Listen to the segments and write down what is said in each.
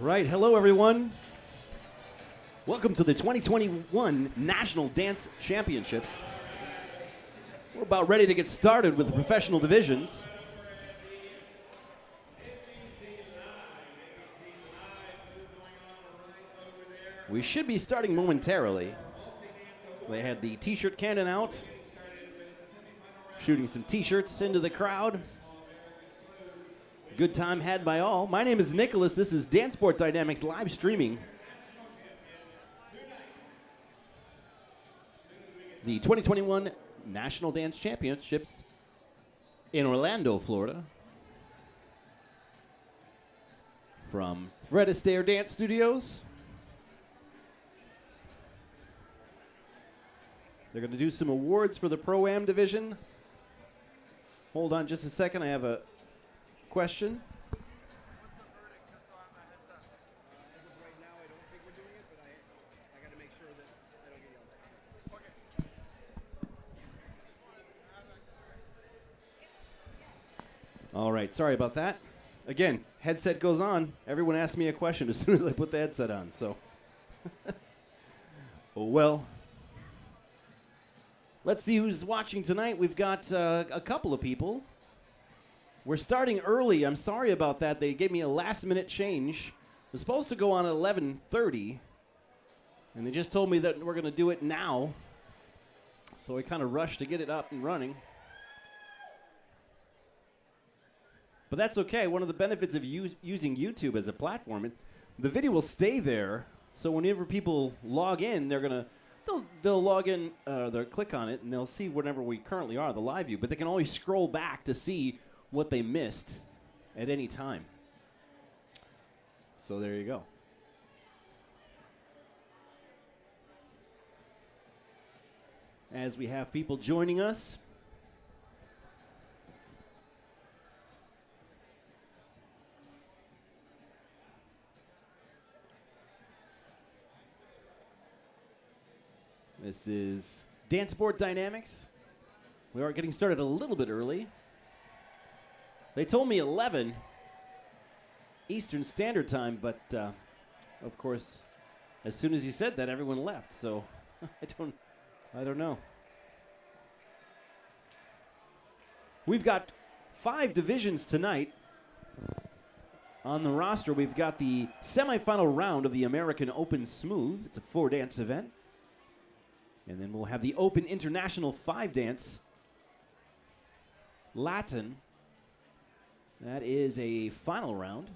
right, hello everyone. Welcome to the 2021 National Dance Championships. We're about ready to get started with the professional divisions. We should be starting momentarily. They had the t-shirt cannon out, shooting some t-shirts into the crowd. Good time had by all. My name is Nicholas. This is Danceport Dynamics live streaming the 2021 National Dance Championships in Orlando, Florida. From Fred Astaire Dance Studios. They're going to do some awards for the Pro-Am division. Hold on just a second. I have a question. All right, sorry about that. Again, headset goes on. Everyone asks me a question as soon as I put the headset on, so. Oh, well. Let's see who's watching tonight. We've got a couple of people. We're starting early. I'm sorry about that. They gave me a last-minute change. It was supposed to go on at 11:30, and they just told me that we're going to do it now. So I kind of rushed to get it up and running. But that's okay. One of the benefits of using YouTube as a platform, the video will stay there. So whenever people log in, they'll log in, they'll click on it, and they'll see whatever we currently are, the live view. But they can always scroll back to see what they missed at any time. So there you go. As we have people joining us. This is Danceport Dynamics. We are getting started a little bit early. They told me 11 Eastern Standard Time, but of course, as soon as he said that, everyone left. So I don't know. We've got 5 divisions tonight on the roster. We've got the semifinal round of the American Open Smooth. It's a 4-dance event. And then we'll have the Open International 5-dance Latin. That is a final round.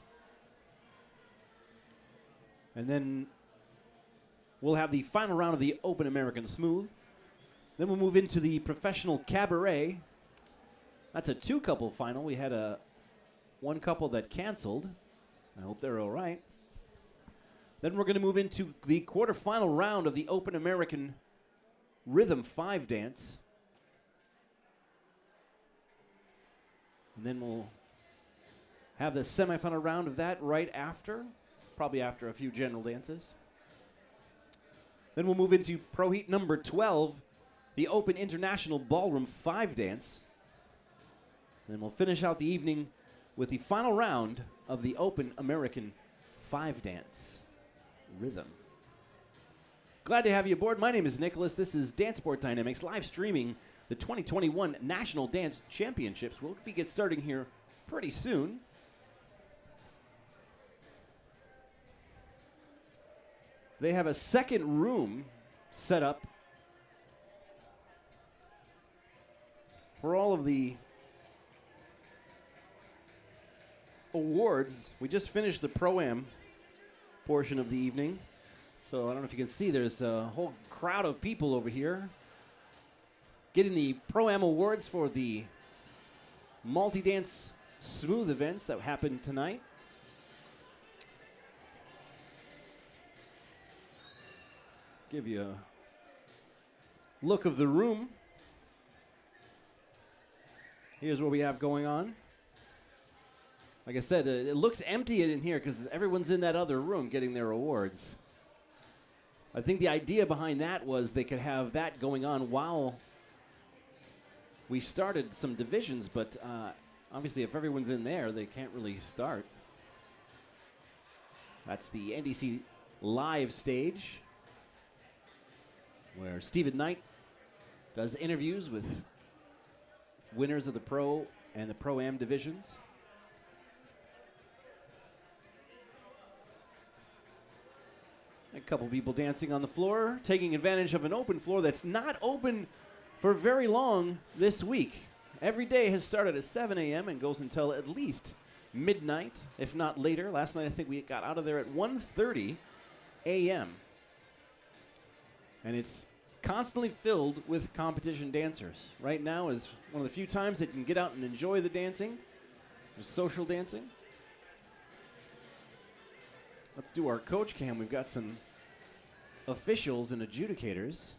And then we'll have the final round of the Open American Smooth. Then we'll move into the Professional Cabaret. That's a 2-couple final. We had one couple that canceled. I hope they're all right. Then we're going to move into the quarterfinal round of the Open American Rhythm 5-dance. And then we'll have the semifinal round of that right after, probably after a few general dances. Then we'll move into Pro Heat number 12, the Open International Ballroom 5-dance. And then we'll finish out the evening with the final round of the Open American 5-dance Rhythm. Glad to have you aboard. My name is Nicholas. This is Danceport Dynamics, live streaming the 2021 National Dance Championships. We'll be starting here pretty soon. They have a second room set up for all of the awards. We just finished the Pro-Am portion of the evening. So I don't know if you can see, there's a whole crowd of people over here getting the Pro-Am awards for the multi-dance smooth events that happened tonight. Give you a look of the room. Here's what we have going on. Like I said, it looks empty in here because everyone's in that other room getting their awards. I think the idea behind that was they could have that going on while we started some divisions, but obviously if everyone's in there, they can't really start. That's the NDC live stage where Stephen Knight does interviews with winners of the Pro and the Pro-Am divisions. A couple people dancing on the floor, taking advantage of an open floor that's not open for very long this week. Every day has started at 7 a.m. and goes until at least midnight, if not later. Last night I think we got out of there at 1:30 a.m. And it's constantly filled with competition dancers. Right now is one of the few times that you can get out and enjoy the dancing, the social dancing. Let's do our coach cam. We've got some officials and adjudicators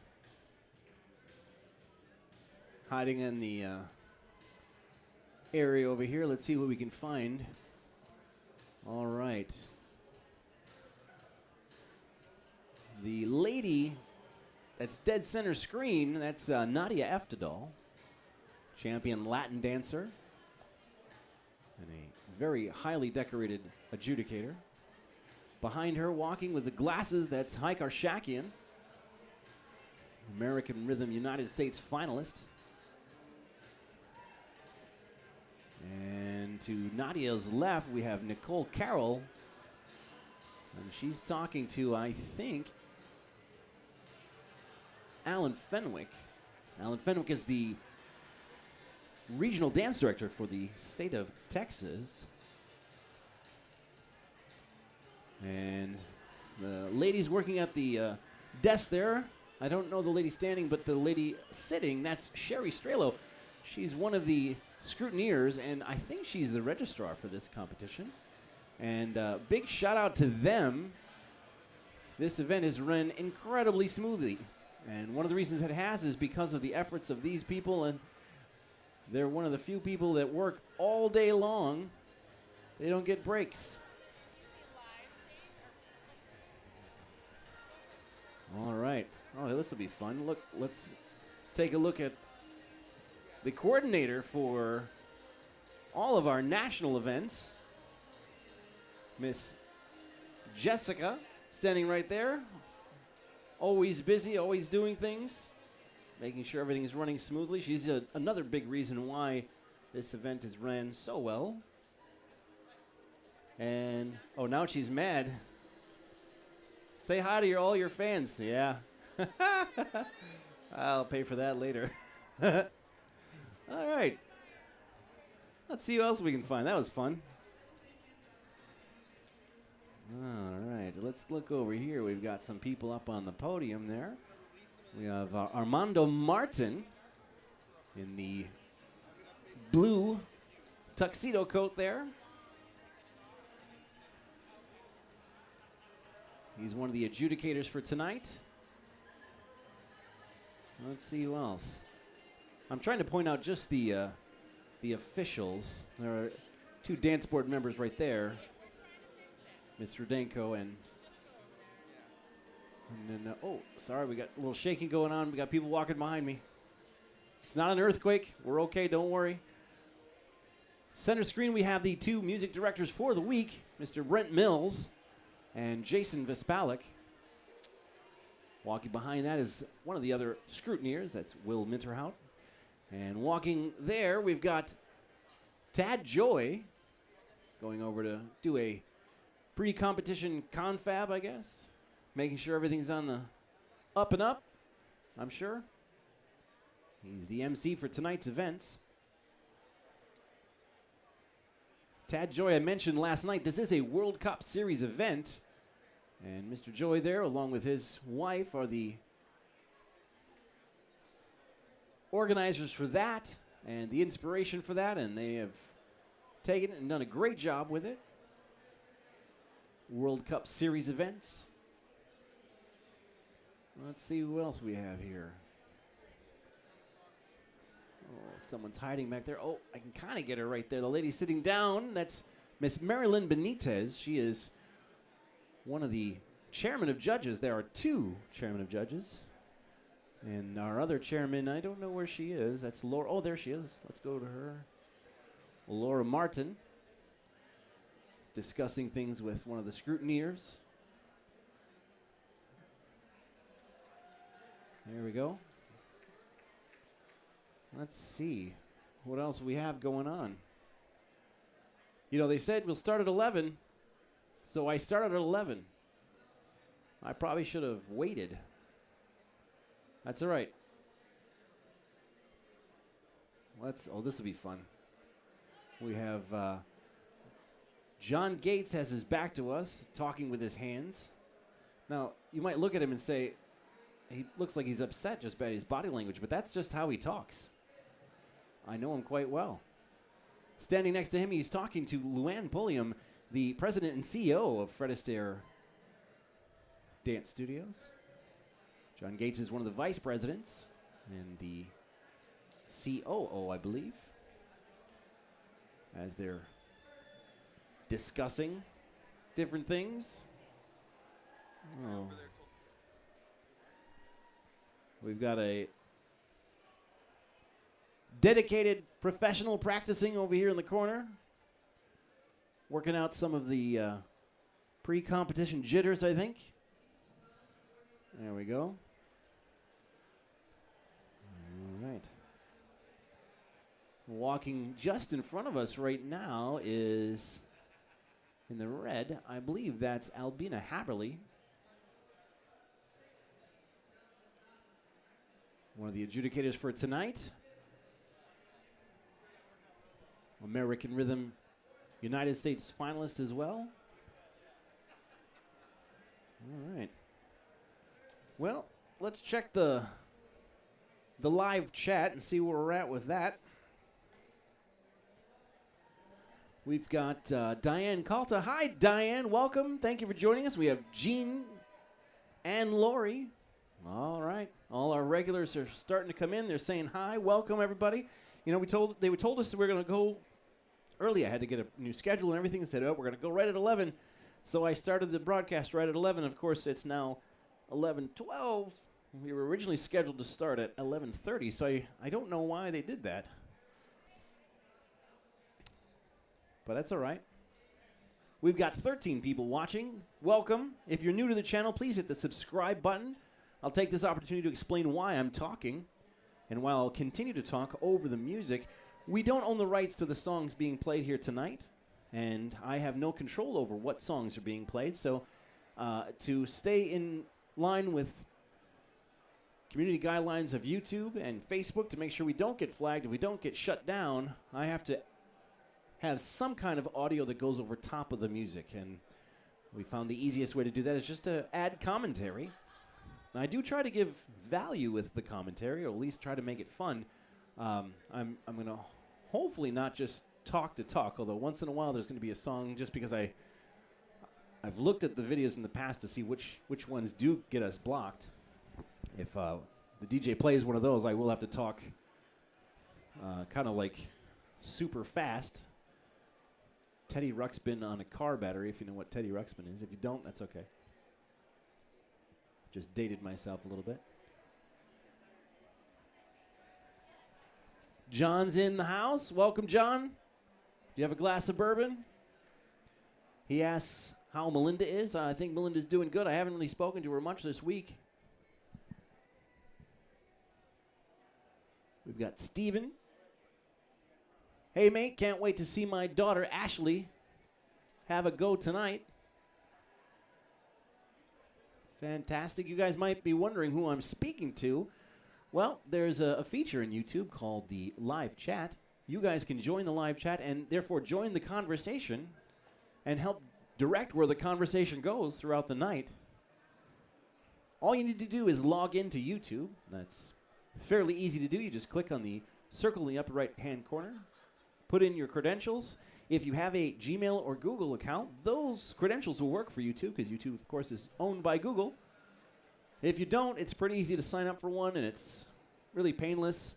hiding in the area over here. Let's see what we can find. All right. The lady that's dead center screen, that's Nadia Eftadal, champion Latin dancer and a very highly decorated adjudicator. Behind her, walking with the glasses, that's Haik Arshakian, American Rhythm United States finalist. And to Nadia's left, we have Nicole Carroll. And she's talking to, I think, Alan Fenwick. Alan Fenwick is the regional dance director for the state of Texas. And the ladies working at the desk there, I don't know the lady standing, but the lady sitting, that's Sherry Strelo. She's one of the scrutineers, and I think she's the registrar for this competition. And big shout out to them. This event is run incredibly smoothly. And one of the reasons it has is because of the efforts of these people, and they're one of the few people that work all day long. They don't get breaks. All right. Oh, this will be fun. Look, let's take a look at the coordinator for all of our national events, Miss Jessica, standing right there. Always busy, always doing things, making sure everything is running smoothly. She's another big reason why this event is ran so well. And, oh, now she's mad. Say hi to all your fans. Yeah. I'll pay for that later. All right. Let's see what else we can find. That was fun. All right. Let's look over here. We've got some people up on the podium there. We have Armando Martin in the blue tuxedo coat there. He's one of the adjudicators for tonight. Let's see who else. I'm trying to point out just the officials. There are two dance board members right there, Ms. Rudenko and then, oh, sorry, we got a little shaking going on. We got people walking behind me. It's not an earthquake. We're okay, don't worry. Center screen, we have the two music directors for the week, Mr. Brent Mills and Jason Vispalik. Walking behind that is one of the other scrutineers. That's Will Minterhout. And walking there, we've got Tad Joy going over to do a pre-competition confab, I guess. Making sure everything's on the up and up, I'm sure. He's the MC for tonight's events. Tad Joy, I mentioned last night, this is a World Cup Series event. And Mr. Joy there, along with his wife, are the organizers for that and the inspiration for that. And they have taken it and done a great job with it. World Cup Series events. Let's see who else we have here. Oh, someone's hiding back there. Oh, I can kind of get her right there. The lady sitting down, that's Miss Marilyn Benitez. She is one of the chairman of judges. There are two chairman of judges. And our other chairman, I don't know where she is. That's Laura. Oh, there she is. Let's go to her. Laura Martin. discussing things with one of the scrutineers. There we go. Let's see what else we have going on. You know, they said we'll start at 11, so I started at 11. I probably should have waited. That's all right. This will be fun. We have John Gates has his back to us, talking with his hands. Now, you might look at him and say, he looks like he's upset just by his body language, but that's just how he talks. I know him quite well. Standing next to him, he's talking to Luann Pulliam, the president and CEO of Fred Astaire Dance Studios. John Gates is one of the vice presidents and the COO, I believe, as they're discussing different things. Oh. We've got a dedicated professional practicing over here in the corner, working out some of the pre-competition jitters, I think. There we go. All right. Walking just in front of us right now is, in the red, I believe that's Albina Haberly, one of the adjudicators for tonight. American Rhythm United States finalist as well. All right. Well, let's check the live chat and see where we're at with that. We've got Diane Calta. Hi, Diane. Welcome. Thank you for joining us. We have Jean and Lori. All right. All our regulars are starting to come in. They're saying hi. Welcome, everybody. You know, they told us that we were going to go early. I had to get a new schedule and everything and said, oh, we're going to go right at 11. So I started the broadcast right at 11. Of course, it's now 11:12. We were originally scheduled to start at 11:30, so I don't know why they did that. But that's all right. We've got 13 people watching. Welcome. If you're new to the channel, please hit the subscribe button. I'll take this opportunity to explain why I'm talking. And while I'll continue to talk over the music, we don't own the rights to the songs being played here tonight. And I have no control over what songs are being played. So to stay in line with community guidelines of YouTube and Facebook to make sure we don't get flagged and we don't get shut down, I have to have some kind of audio that goes over top of the music. And we found the easiest way to do that is just to add commentary. Now, I do try to give value with the commentary, or at least try to make it fun. I'm going to hopefully not just talk to talk, although once in a while there's going to be a song, just because I've looked at the videos in the past to see which ones do get us blocked. If the DJ plays one of those, I will have to talk kind of like super fast. Teddy Ruxpin on a car battery, if you know what Teddy Ruxpin is. If you don't, that's okay. Just dated myself a little bit. John's in the house. Welcome, John. Do you have a glass of bourbon? He asks how Melinda is. I think Melinda's doing good. I haven't really spoken to her much this week. We've got Steven. Hey, mate, can't wait to see my daughter, Ashley, have a go tonight. Fantastic. You guys might be wondering who I'm speaking to. Well, there's a feature in YouTube called the live chat. You guys can join the live chat and therefore join the conversation and help direct where the conversation goes throughout the night. All you need to do is log into YouTube. That's fairly easy to do. You just click on the circle in the upper right-hand corner, put in your credentials. If you have a Gmail or Google account, those credentials will work for YouTube, because YouTube, of course, is owned by Google. If you don't, it's pretty easy to sign up for one, and it's really painless.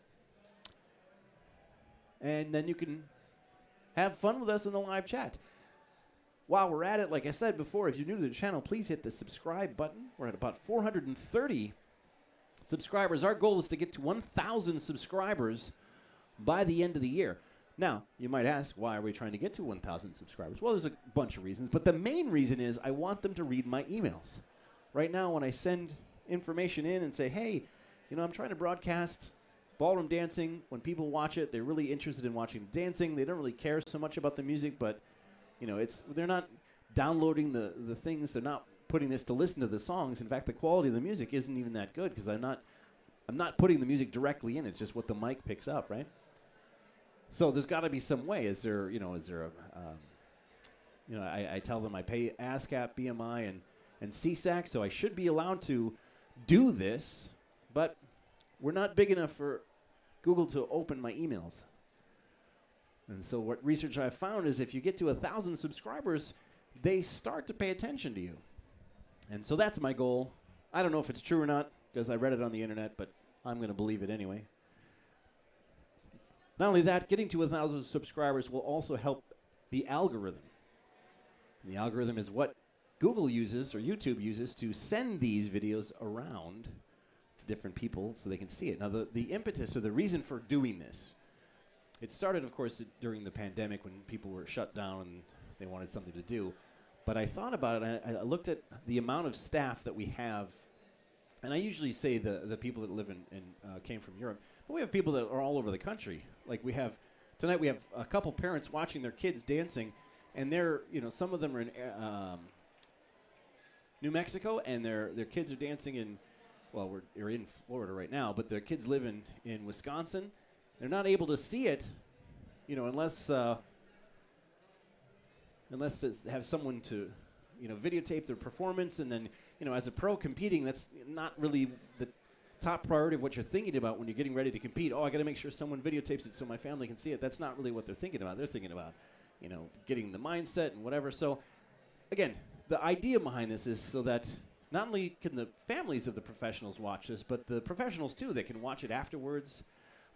And then you can have fun with us in the live chat. While we're at it, like I said before, if you're new to the channel, please hit the subscribe button. We're at about 430 subscribers. Our goal is to get to 1,000 subscribers by the end of the year. Now, you might ask, why are we trying to get to 1,000 subscribers? Well, there's a bunch of reasons, but the main reason is I want them to read my emails. Right now, when I send information in and say, hey, I'm trying to broadcast ballroom dancing. When people watch it, they're really interested in watching the dancing. They don't really care so much about the music, but, they're not downloading the things. They're not putting this to listen to the songs. In fact, the quality of the music isn't even that good because I'm not putting the music directly in. It's just what the mic picks up, right? So there's got to be some way. Is there a, I tell them I pay ASCAP, BMI, and CSAC, so I should be allowed to do this, but we're not big enough for Google to open my emails. And so what research I've found is if you get to 1,000 subscribers, they start to pay attention to you. And so that's my goal. I don't know if it's true or not because I read it on the internet, but I'm going to believe it anyway. Not only that, getting to 1,000 subscribers will also help the algorithm. And the algorithm is what Google uses or YouTube uses to send these videos around to different people so they can see it. Now, the impetus or the reason for doing this, it started, of course, during the pandemic when people were shut down and they wanted something to do. But I thought about it, and I looked at the amount of staff that we have. And I usually say the people that live came from Europe. But we have people that are all over the country. Like tonight we have a couple parents watching their kids dancing, and they're, some of them are in New Mexico, and their kids are dancing in, well, we're in Florida right now, but their kids live in Wisconsin. They're not able to see it, unless have someone to, videotape their performance, and then, as a pro competing, that's not really the top priority of what you're thinking about when you're getting ready to compete. Oh, I got to make sure someone videotapes it so my family can see it. That's not really what they're thinking about. They're thinking about, getting the mindset and whatever. So, again, the idea behind this is so that not only can the families of the professionals watch this, but the professionals, too, they can watch it afterwards.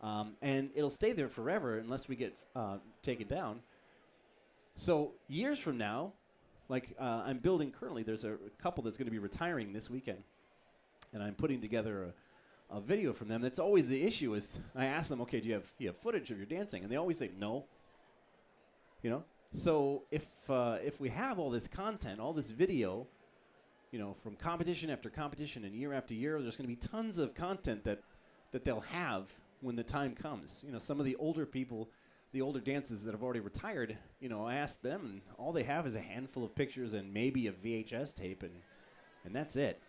And it'll stay there forever unless we get taken down. So years from now, like I'm building currently, there's a couple that's going to be retiring this weekend. And I'm putting together a video from them. That's always the issue is I ask them, okay, do you have footage of your dancing? And they always say no. So if we have all this content, all this video, from competition after competition and year after year, there's going to be tons of content that they'll have when the time comes. Some of the older people, the older dancers that have already retired, I asked them, and all they have is a handful of pictures and maybe a VHS tape, and that's it.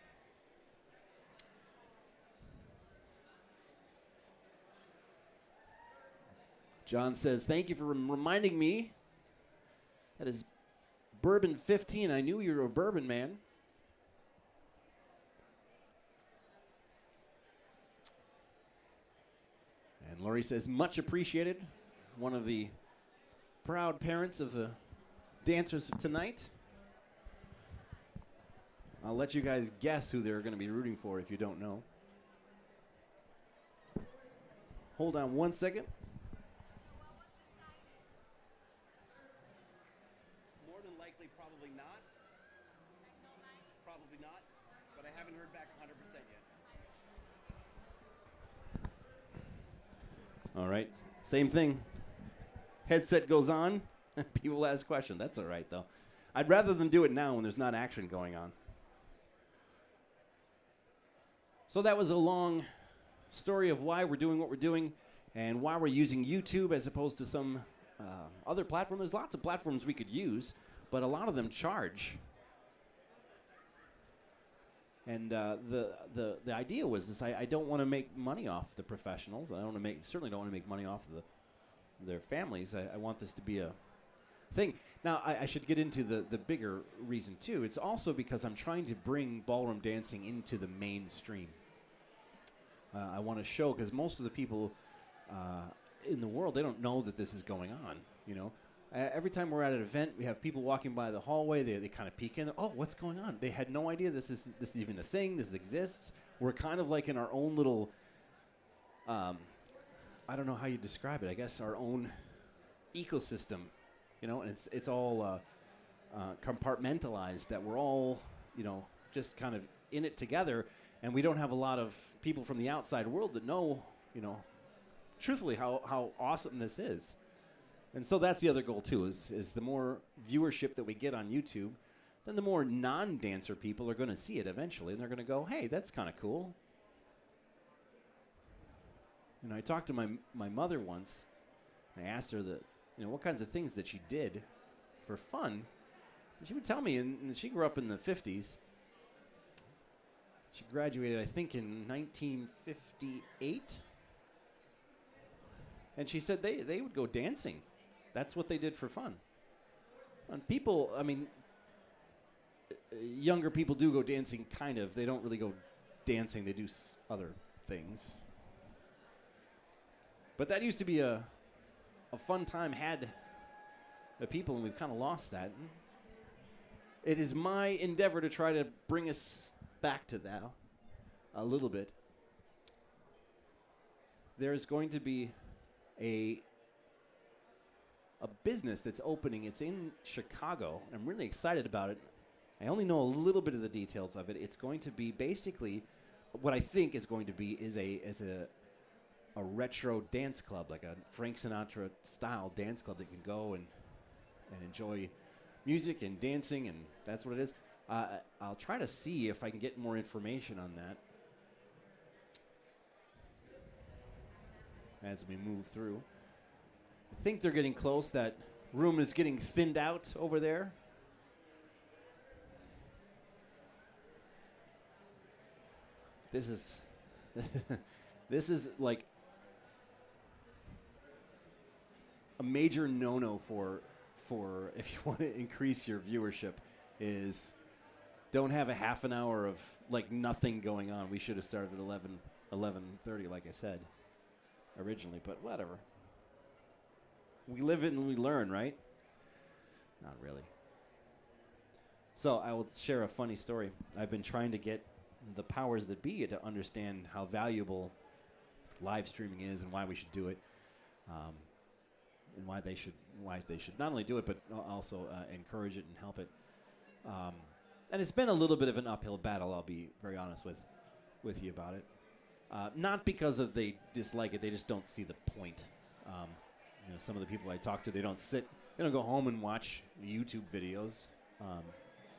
John says, thank you for reminding me. That is Bourbon 15. I knew you were a bourbon man. And Lori says, much appreciated. One of the proud parents of the dancers of tonight. I'll let you guys guess who they're going to be rooting for if you don't know. Hold on one second. More than likely, probably not. Probably not. But I haven't heard back 100% yet. All right. Same thing. Headset goes on. People ask questions. That's all right, though. I'd rather them do it now when there's not action going on. So that was a long story of why we're doing what we're doing and why we're using YouTube as opposed to some other platform. There's lots of platforms we could use, but a lot of them charge. And the idea was this: I don't want to make money off the professionals. Certainly don't want to make money off their families. I want this to be a thing. Now, I should get into the bigger reason, too. It's also because I'm trying to bring ballroom dancing into the mainstream. I want to show, because most of the people in the world, they don't know that this is going on, Every time we're at an event, we have people walking by the hallway. They kind of peek in. Oh, what's going on? They had no idea this is even a thing. This exists. We're kind of like in our own little, I don't know how you describe it. I guess our own ecosystem, and it's all compartmentalized, that we're all, just kind of in it together. And we don't have a lot of people from the outside world that know, truthfully, how awesome this is. And so that's the other goal too, is the more viewership that we get on YouTube, then the more non-dancer people are going to see it eventually, and they're going to go, hey, that's kind of cool. You know, I talked to my mother once. I asked her what kinds of things that she did for fun. And she would tell me, and she grew up in the 50s. She graduated, I think, in 1958. And she said they would go dancing. That's what they did for fun. And people, I mean, younger people do go dancing, kind of. They don't really go dancing. They do other things. But that used to be a fun time had the people, and we've kind of lost that. It is my endeavor to try to bring us back to that a little bit. There's going to be a business that's opening. It's in Chicago. I'm really excited about it. I only know a little bit of the details of it. It's going to be basically what I think is going to be is a retro dance club, like a Frank Sinatra style dance club that you can go and enjoy music and dancing, and that's what it is. I'll try to see if I can get more information on that as we move through. I think they're getting close. That room is getting thinned out over there. This is this is like a major no-no for if you want to increase your viewership is don't have a half an hour of like nothing going on. We should have started at 11:30 like I said originally, but whatever. We live it and we learn, right? Not really. So I will share a funny story. I've been trying to get the powers that be to understand how valuable live streaming is and why we should do it, and why they should not only do it but also encourage it and help it. And it's been a little bit of an uphill battle. I'll be very honest with you about it. Not because of they dislike it; they just don't see the point. Some of the people I talk to, they don't go home and watch YouTube videos.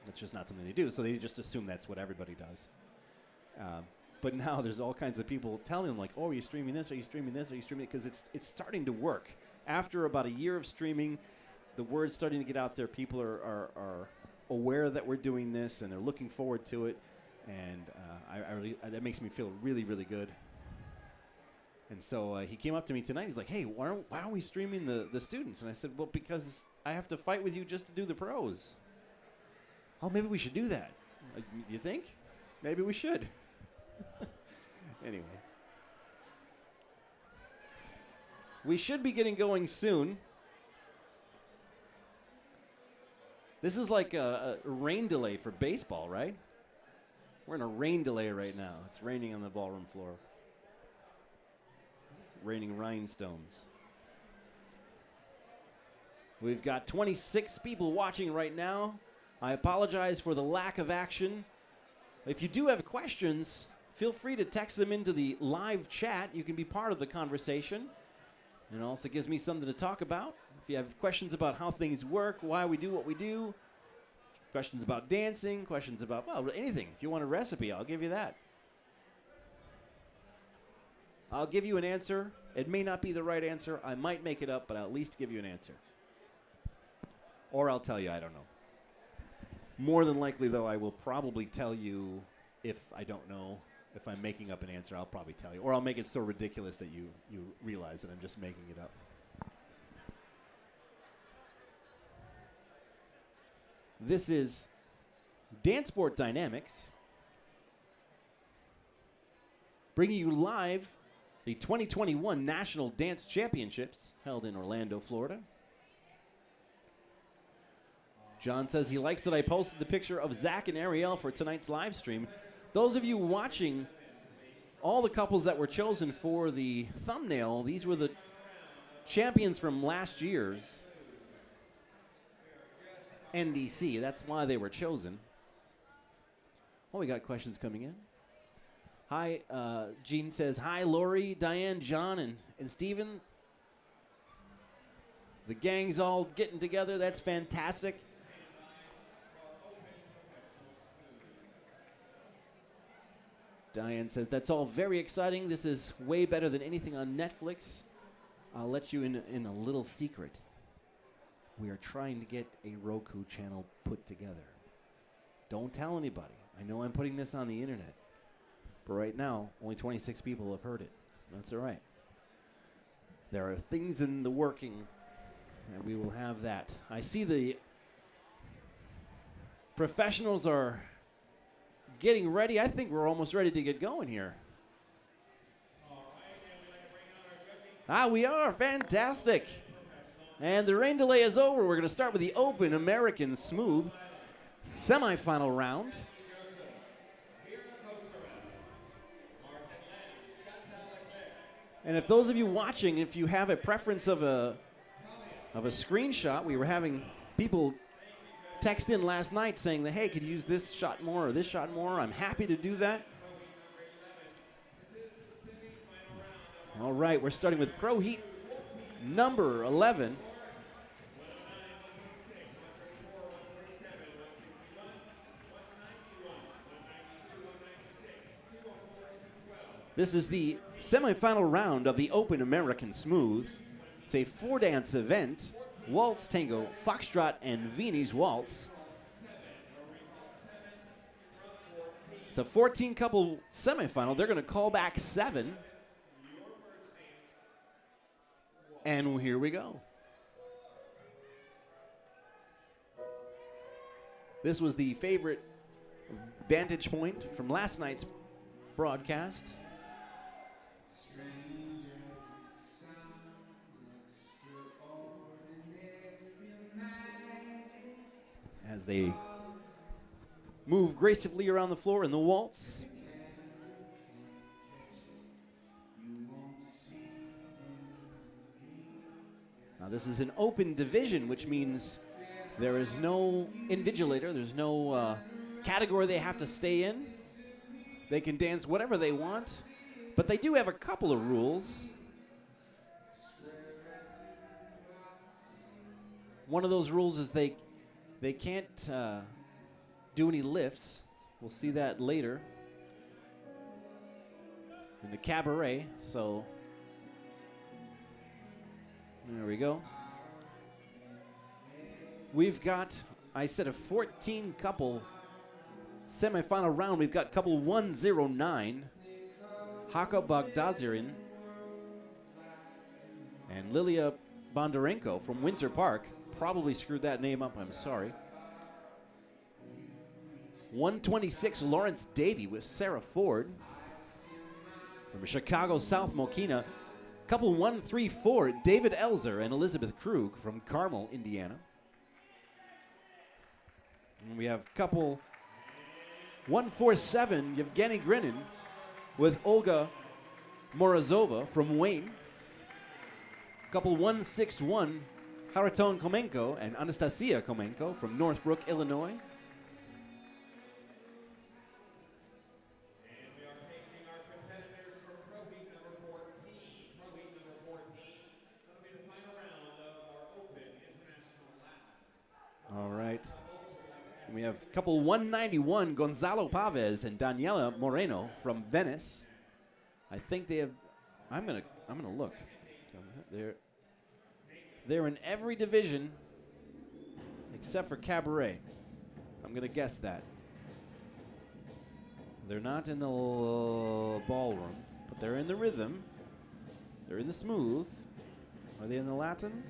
That's just not something they do. So they just assume that's what everybody does. But now there's all kinds of people telling them like, "Oh, are you streaming this? Are you streaming this? Are you streaming it?" Because it's starting to work. After about a year of streaming, the word's starting to get out there. People are aware that we're doing this, and they're looking forward to it. And that makes me feel really, really good. And so he came up to me tonight. He's like, "Hey, why aren't we streaming the students?" And I said, "Well, because I have to fight with you just to do the pros." "Oh, maybe we should do that." Like, you think? Maybe we should. Anyway. We should be getting going soon. This is like a rain delay for baseball, right? We're in a rain delay right now. It's raining on the ballroom floor. Raining rhinestones. We've got 26 people watching right now. I apologize for the lack of action. If you do have questions, feel free to text them into the live chat. You can be part of the conversation. And it also gives me something to talk about. If you have questions about how things work, why we do what we do, questions about dancing, questions about, well, anything. If you want a recipe, I'll give you that. I'll give you an answer. It may not be the right answer. I might make it up, but I'll at least give you an answer. Or I'll tell you, I don't know. More than likely, though, I will probably tell you if I don't know. If I'm making up an answer, I'll probably tell you. Or I'll make it so ridiculous that you realize that I'm just making it up. This is Dance Sport Dynamics, bringing you live the 2021 National Dance Championships held in Orlando, Florida. John says he likes that I posted the picture of Zach and Ariel for tonight's live stream. Those of you watching, all the couples that were chosen for the thumbnail, these were the champions from last year's NDC. That's why they were chosen. Oh, we got questions coming in. Hi, Gene says, hi, Lori, Diane, John, and Steven. The gang's all getting together. That's fantastic. Diane says, that's all very exciting. This is way better than anything on Netflix. I'll let you in a little secret. We are trying to get a Roku channel put together. Don't tell anybody. I know I'm putting this on the internet. But right now, only 26 people have heard it. That's all right. There are things in the working, and we will have that. I see the professionals are getting ready. I think we're almost ready to get going here. We are. Fantastic. And the rain delay is over. We're going to start with the Open American Smooth semifinal round. And if those of you watching, if you have a preference of a screenshot, we were having people text in last night saying that, hey, could you use this shot more or this shot more? I'm happy to do that. All right, we're starting with Pro Heat number 11. This is the semifinal round of the Open American Smooth. It's a 4-dance event. Waltz, Tango, Foxtrot, and Viennese Waltz. It's a 14-couple semifinal. They're going to call back 7. And here we go. This was the favorite vantage point from last night's broadcast. As they move gracefully around the floor in the waltz. Now this is an open division, which means there is no invigilator. There's no category they have to stay in. They can dance whatever they want, but they do have a couple of rules. One of those rules is they can't do any lifts. We'll see that later in the cabaret. So there we go. We've got, I said, a 14-couple semifinal round. We've got couple 109, Haka Bagdazirin and Lilia Bondarenko from Winter Park. Probably screwed that name up, I'm sorry. 126, Lawrence Davey with Sarah Ford from Chicago South Mokina. Couple 134, David Elzer and Elizabeth Krug from Carmel, Indiana. And we have couple 147, Yevgeny Grinin with Olga Morozova from Wayne. Couple 161, Haraton Komenko and Anastasia Komenko from Northbrook, Illinois. And we are paging our competitors from Pro Heat number 14. Pro Heat number 14. That'll be the final round of our Open International Lap. All right. And we have couple 191, Gonzalo Pavez and Daniela Moreno from Venice. I think they have. I'm gonna look. They're in every division except for Cabaret. I'm going to guess that. They're not in the ballroom, but they're in the rhythm. They're in the smooth. Are they in the Latin?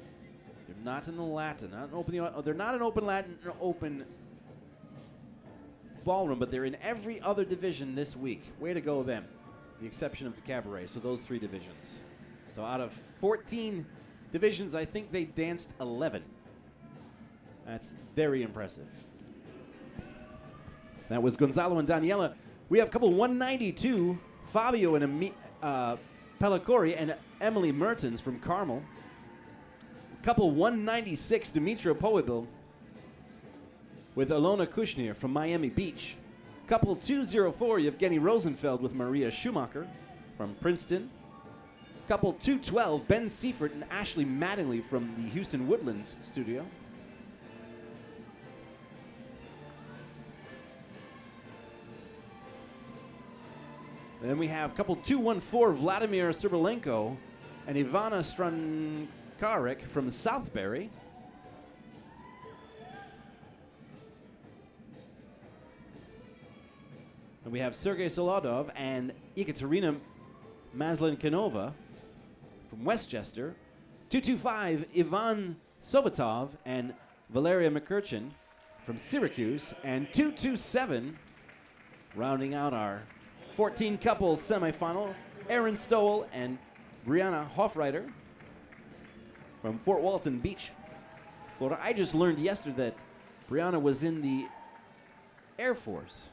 They're not in the Latin. Not an open, they're not an open Latin or open ballroom, but they're in every other division this week. Way to go, them. The exception of the Cabaret. So those 3 divisions. So out of 14 divisions, I think they danced 11. That's very impressive. That was Gonzalo and Daniela. We have couple 192, Fabio and Pellicori and Emily Mertens from Carmel. Couple 196, Dimitro Poebil with Alona Kushner from Miami Beach. Couple 204, Yevgeny Rosenfeld with Maria Schumacher from Princeton. Couple 212, Ben Seifert and Ashley Mattingly from the Houston Woodlands studio. And then we have couple 214, Vladimir Serbelenko and Ivana Strankarek from Southbury. And we have Sergei Solodov and Ekaterina Maslenkinova from Westchester. 225, Ivan Sobatov and Valeria McCurchin from Syracuse. And 227, rounding out our 14-couple semifinal, Aaron Stowell and Brianna Hofreiter from Fort Walton Beach, Florida. I just learned yesterday that Brianna was in the Air Force.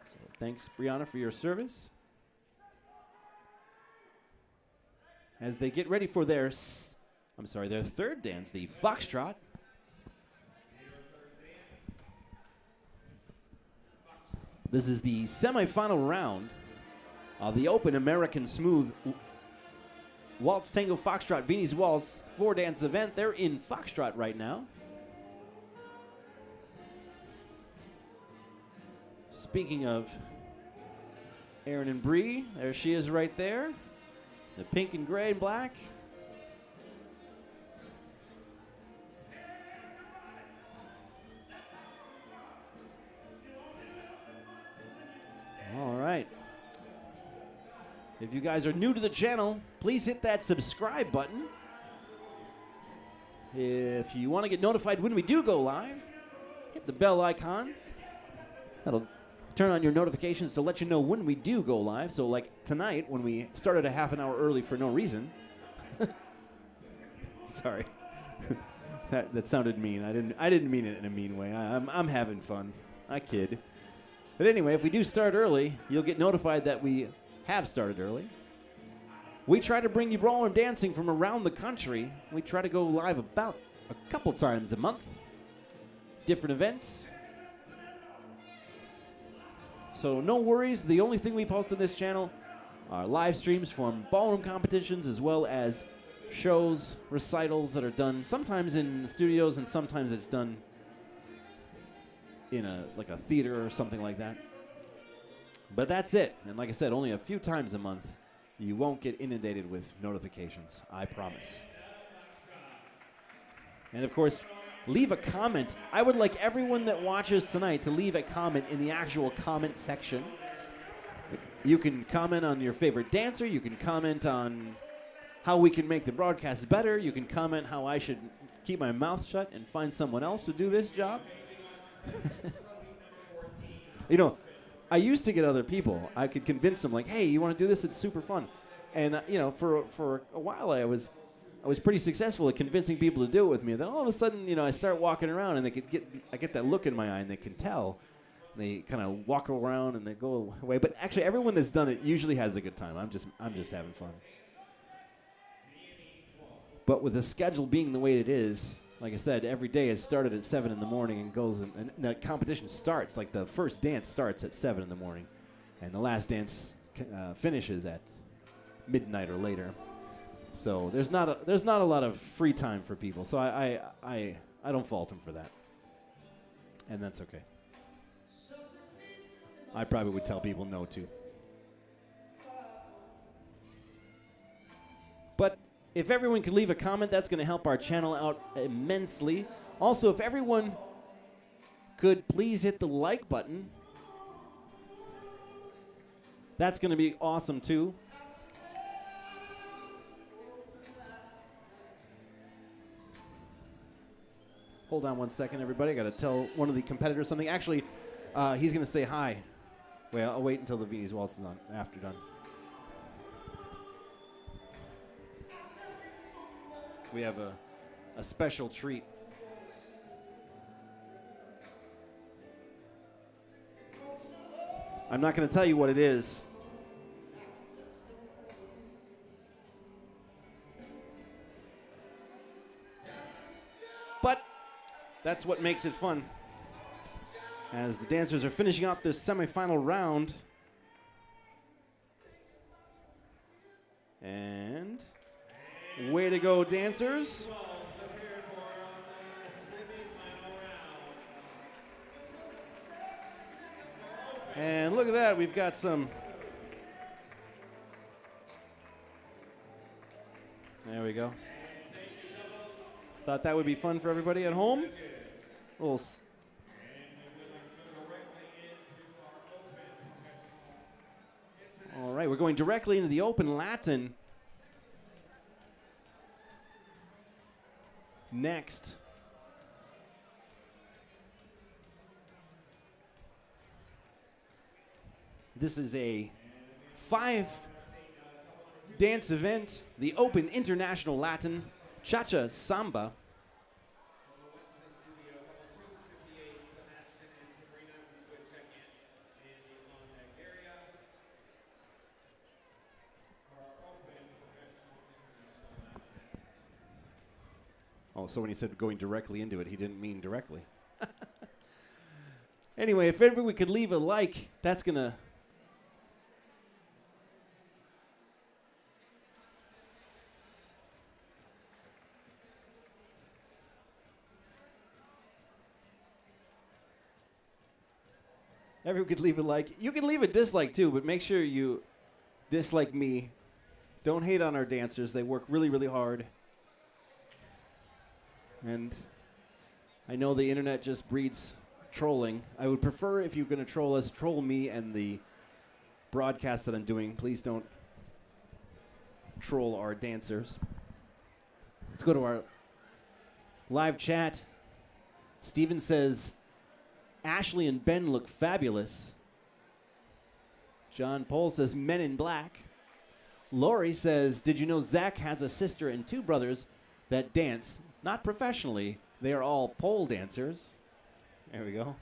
So thanks, Brianna, for your service. As they get ready for their third dance, the Foxtrot. This is the semifinal round of the Open American Smooth Waltz Tango Foxtrot Viennese Waltz 4-dance event. They're in Foxtrot right now. Speaking of Aaron and Bree, there she is right there. The pink and gray and black. All right. If you guys are new to the channel, please hit that subscribe button. If you want to get notified when we do go live, hit the bell icon. That'll turn on your notifications to let you know when we do go live. So like tonight when we started a half an hour early for no reason. Sorry. that sounded mean. I didn't mean it in a mean way. I'm having fun. I kid. But anyway, if we do start early, you'll get notified that we have started early. We try to bring you ballroom dancing from around the country. We try to go live about a couple times a month. Different events. So no worries. The only thing we post on this channel are live streams from ballroom competitions as well as shows, recitals that are done sometimes in studios and sometimes it's done in a theater or something like that. But that's it. And like I said, only a few times a month. You won't get inundated with notifications. I promise. And of course, leave a comment. I would like everyone that watches tonight to leave a comment in the actual comment section. You can comment on your favorite dancer. You can comment on how we can make the broadcast better. You can comment how I should keep my mouth shut and find someone else to do this job. You know, I used to get other people. I could convince them, like, hey, you want to do this? It's super fun. And, you know, for a while I was pretty successful at convincing people to do it with me. Then all of a sudden, you know, I start walking around and I get that look in my eye and they can tell. They kind of walk around and they go away. But actually, everyone that's done it usually has a good time. I'm just having fun. But with the schedule being the way it is, like I said, every day is started at 7 in the morning and goes, and the competition starts, like the first dance starts at 7 in the morning, and the last dance finishes at midnight or later. So there's not a lot of free time for people. So I don't fault them for that, and that's okay. I probably would tell people no too. But if everyone could leave a comment, that's going to help our channel out immensely. Also, if everyone could please hit the like button, that's going to be awesome too. Hold on one second, everybody. I got to tell one of the competitors something. Actually, he's going to say hi. Well, I'll wait until the Viennese Waltz is on, after done. We have a special treat. I'm not going to tell you what it is. But that's what makes it fun. As the dancers are finishing up this semifinal round. Way to go, dancers. Let's hear it for the semi-final round. And look at that, we've got some. There we go. Thought that would be fun for everybody at home. All right, we're going directly into the Open Latin. Next. This is a 5-dance event, the Open International Latin Cha-Cha Samba. Oh, so when he said going directly into it, he didn't mean directly. Anyway, if everyone could leave a like, that's going to... Everyone could leave a like. You can leave a dislike too, but make sure you dislike me. Don't hate on our dancers. They work really, really hard. And I know the internet just breeds trolling. I would prefer if you're going to troll us, troll me and the broadcast that I'm doing. Please don't troll our dancers. Let's go to our live chat. Steven says, Ashley and Ben look fabulous. John Pohl says, Men in Black. Lori says, did you know Zach has a sister and 2 brothers that dance? Not professionally. They are all pole dancers. There we go.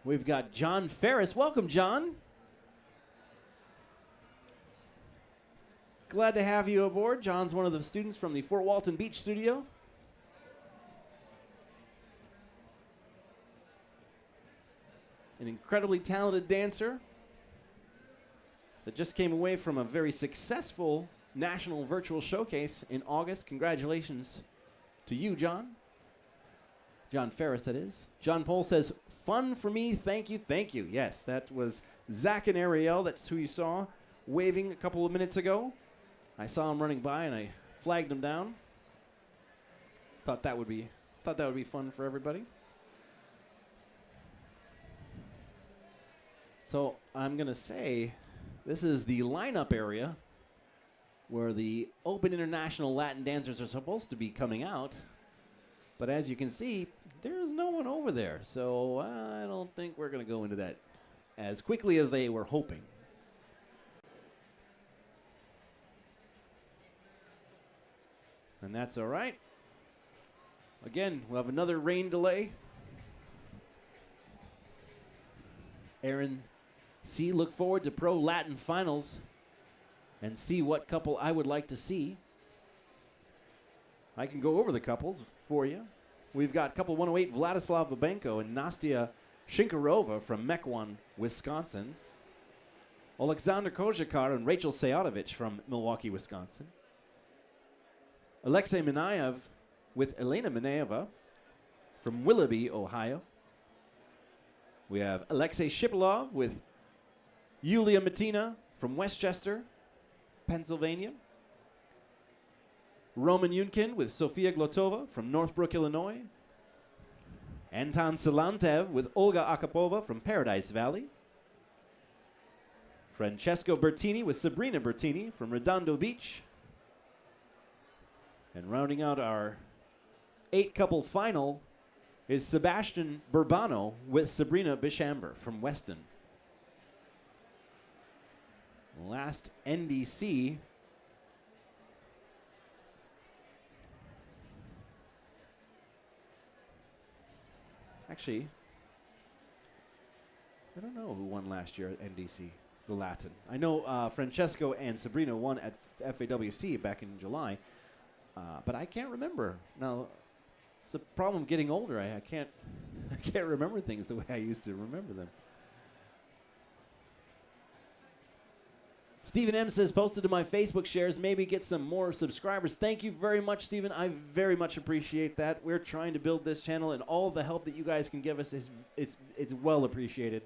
We've got John Ferris. Welcome, John. Glad to have you aboard. John's one of the students from the Fort Walton Beach studio. An incredibly talented dancer that just came away from a very successful National Virtual Showcase in August. Congratulations to you, John. John Ferris, that is. John Pohl says, fun for me, thank you, thank you. Yes, that was Zach and Ariel. That's who you saw waving a couple of minutes ago. I saw him running by and I flagged him down. Thought that would be fun for everybody. So I'm going to say this is the lineup area where the Open International Latin dancers are supposed to be coming out. But as you can see, there's no one over there. So I don't think we're going to go into that as quickly as they were hoping. And that's all right. Again, we'll have another rain delay. Aaron C. Look forward to Pro Latin Finals and see what couple I would like to see. I can go over the couples for you. We've got couple 108, Vladislav Babenko and Nastia Shinkarova from Mequon, Wisconsin. Alexander Kozhikar and Rachel Seyatovich from Milwaukee, Wisconsin. Alexei Minayev with Elena Minayeva from Willoughby, Ohio. We have Alexei Shipilov with Yulia Matina from Westchester, Pennsylvania. Roman Yunkin with Sofia Glotova from Northbrook, Illinois. Anton Silantev with Olga Akapova from Paradise Valley. Francesco Bertini with Sabrina Bertini from Redondo Beach. And rounding out our 8-couple final is Sebastian Burbano with Sabrina Bishamber from Weston. Last NDC. Actually, I don't know who won last year at NDC, the Latin. I know Francesco and Sabrina won at FAWC back in July, but I can't remember. Now, it's a problem getting older. I can't remember things the way I used to remember them. Stephen M. says, posted to my Facebook shares, maybe get some more subscribers. Thank you very much, Stephen. I very much appreciate that. We're trying to build this channel, and all the help that you guys can give us is it's well appreciated.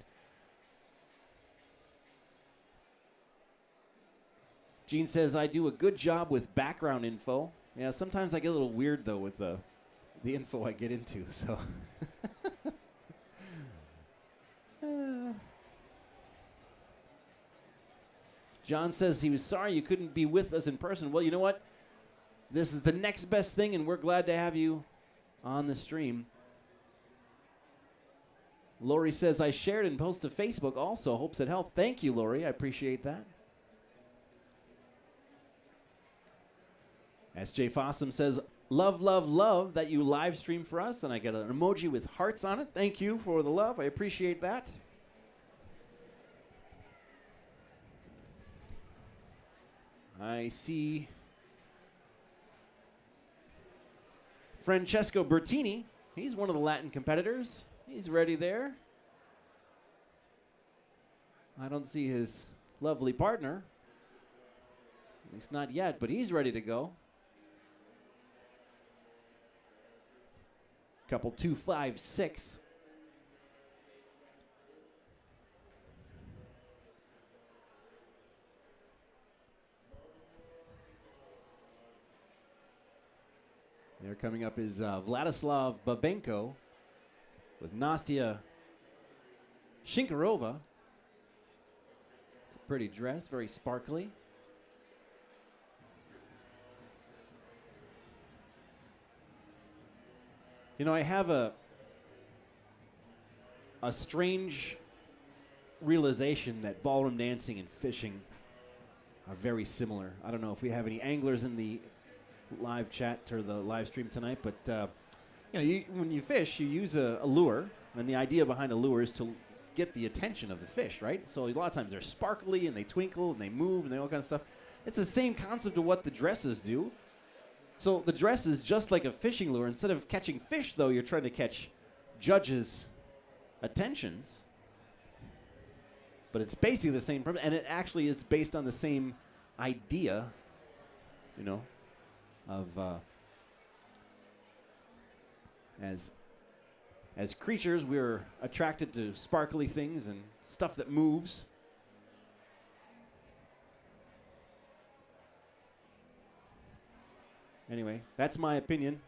Gene says, I do a good job with background info. Yeah, sometimes I get a little weird, though, with the info I get into, so. John says he was sorry you couldn't be with us in person. Well, you know what? This is the next best thing, and we're glad to have you on the stream. Lori says, I shared and posted to Facebook also. Hopes it helped. Thank you, Lori. I appreciate that. S.J. Fossum says, love, love, love that you live stream for us. And I get an emoji with hearts on it. Thank you for the love. I appreciate that. I see Francesco Bertini. He's one of the Latin competitors. He's ready there. I don't see his lovely partner. At least not yet, but he's ready to go. Couple 2, 5, 6. There coming up is Vladislav Babenko with Nastia Shinkarova. It's a pretty dress, very sparkly. You know, I have a strange realization that ballroom dancing and fishing are very similar. I don't know if we have any anglers in the live chat or the live stream tonight, but you know, when you fish, you use a lure, and the idea behind a lure is to get the attention of the fish, right? So a lot of times they're sparkly and they twinkle and they move and all kind of stuff. It's the same concept of what the dresses do. So the dress is just like a fishing lure. Instead of catching fish, though, you're trying to catch judges' attentions. But it's basically the same premise, and it actually is based on the same idea, you know, of as creatures, we're attracted to sparkly things and stuff that moves. Anyway, that's my opinion.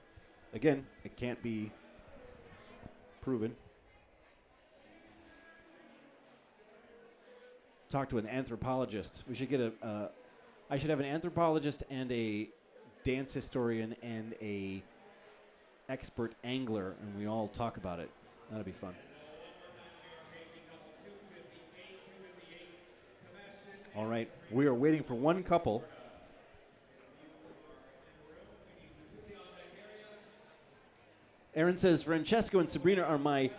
Again, it can't be proven. Talk to an anthropologist. We should get I should have an anthropologist and a dance historian and a expert angler, and we all talk about it. That'll be fun. All right, we are waiting for one couple. Aaron says, Francesco and Sabrina are my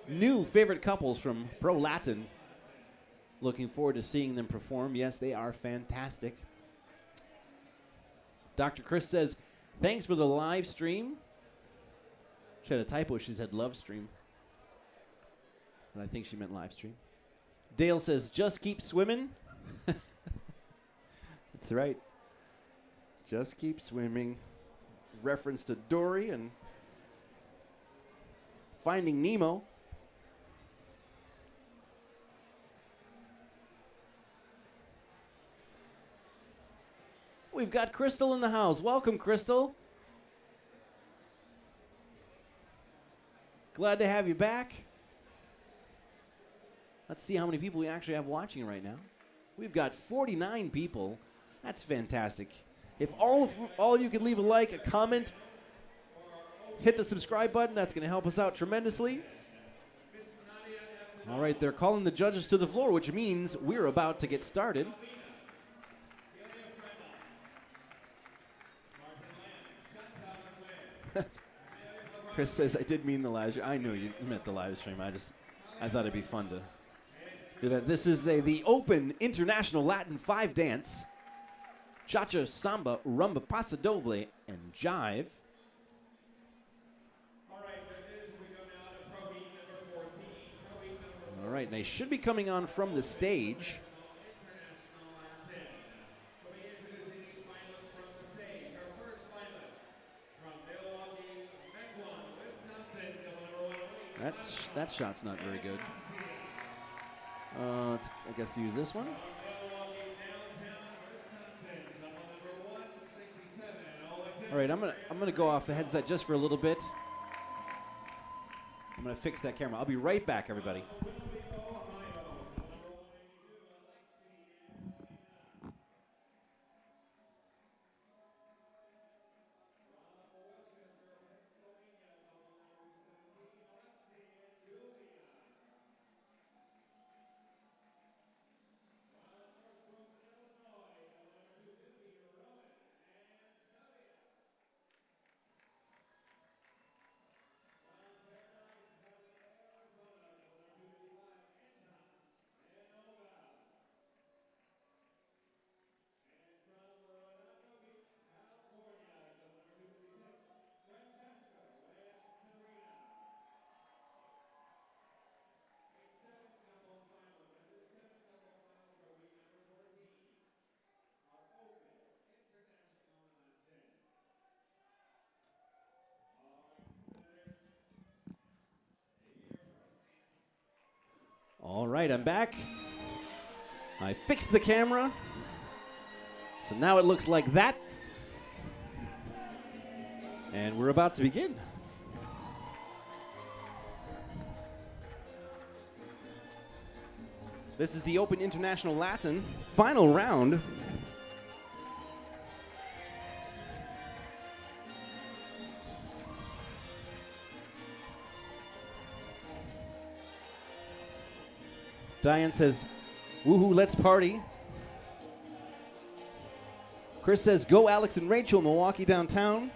new favorite couples from Pro Latin. Looking forward to seeing them perform. Yes, they are fantastic. Dr. Chris says, thanks for the live stream. She had a typo. She said love stream. But I think she meant live stream. Dale says, just keep swimming. That's right. Just keep swimming. Reference to Dory and Finding Nemo. We've got Crystal in the house. Welcome, Crystal. Glad to have you back. Let's see how many people we actually have watching right now. We've got 49 people. That's fantastic. If all of you could leave a like, a comment, hit the subscribe button, that's going to help us out tremendously. All right, they're calling the judges to the floor, which means we're about to get started. Chris says, I did mean the live stream. I knew you meant the live stream. I thought it'd be fun to do that. This is the Open International Latin 5 dance. Cha-cha, samba, rumba, paso doble, and jive. All right, and they should be coming on from the stage. That shot's not very good. I guess use this one. All right, I'm gonna go off the headset just for a little bit. I'm gonna fix that camera. I'll be right back, everybody. All right, I'm back. I fixed the camera. So now it looks like that. And we're about to begin. This is the Open International Latin final round. Diane says, woohoo, let's party. Chris says, go Alex and Rachel, Milwaukee downtown.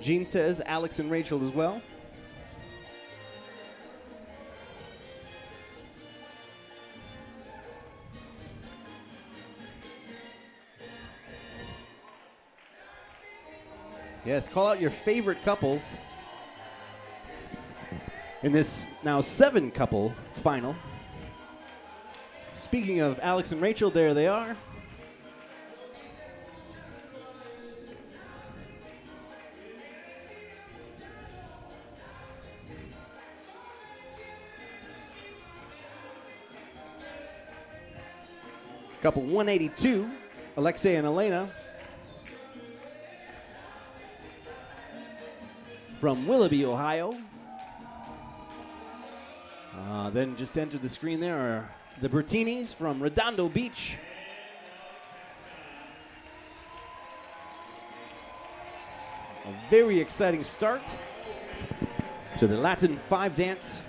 Jean says, Alex and Rachel as well. Yes, call out your favorite couples in this now 7-couple final. Speaking of Alex and Rachel, there they are. Couple 182, Alexei and Elena. From Willoughby, Ohio. Then just entered the screen there are the Bertinis from Redondo Beach. A very exciting start to the Latin 5 dance.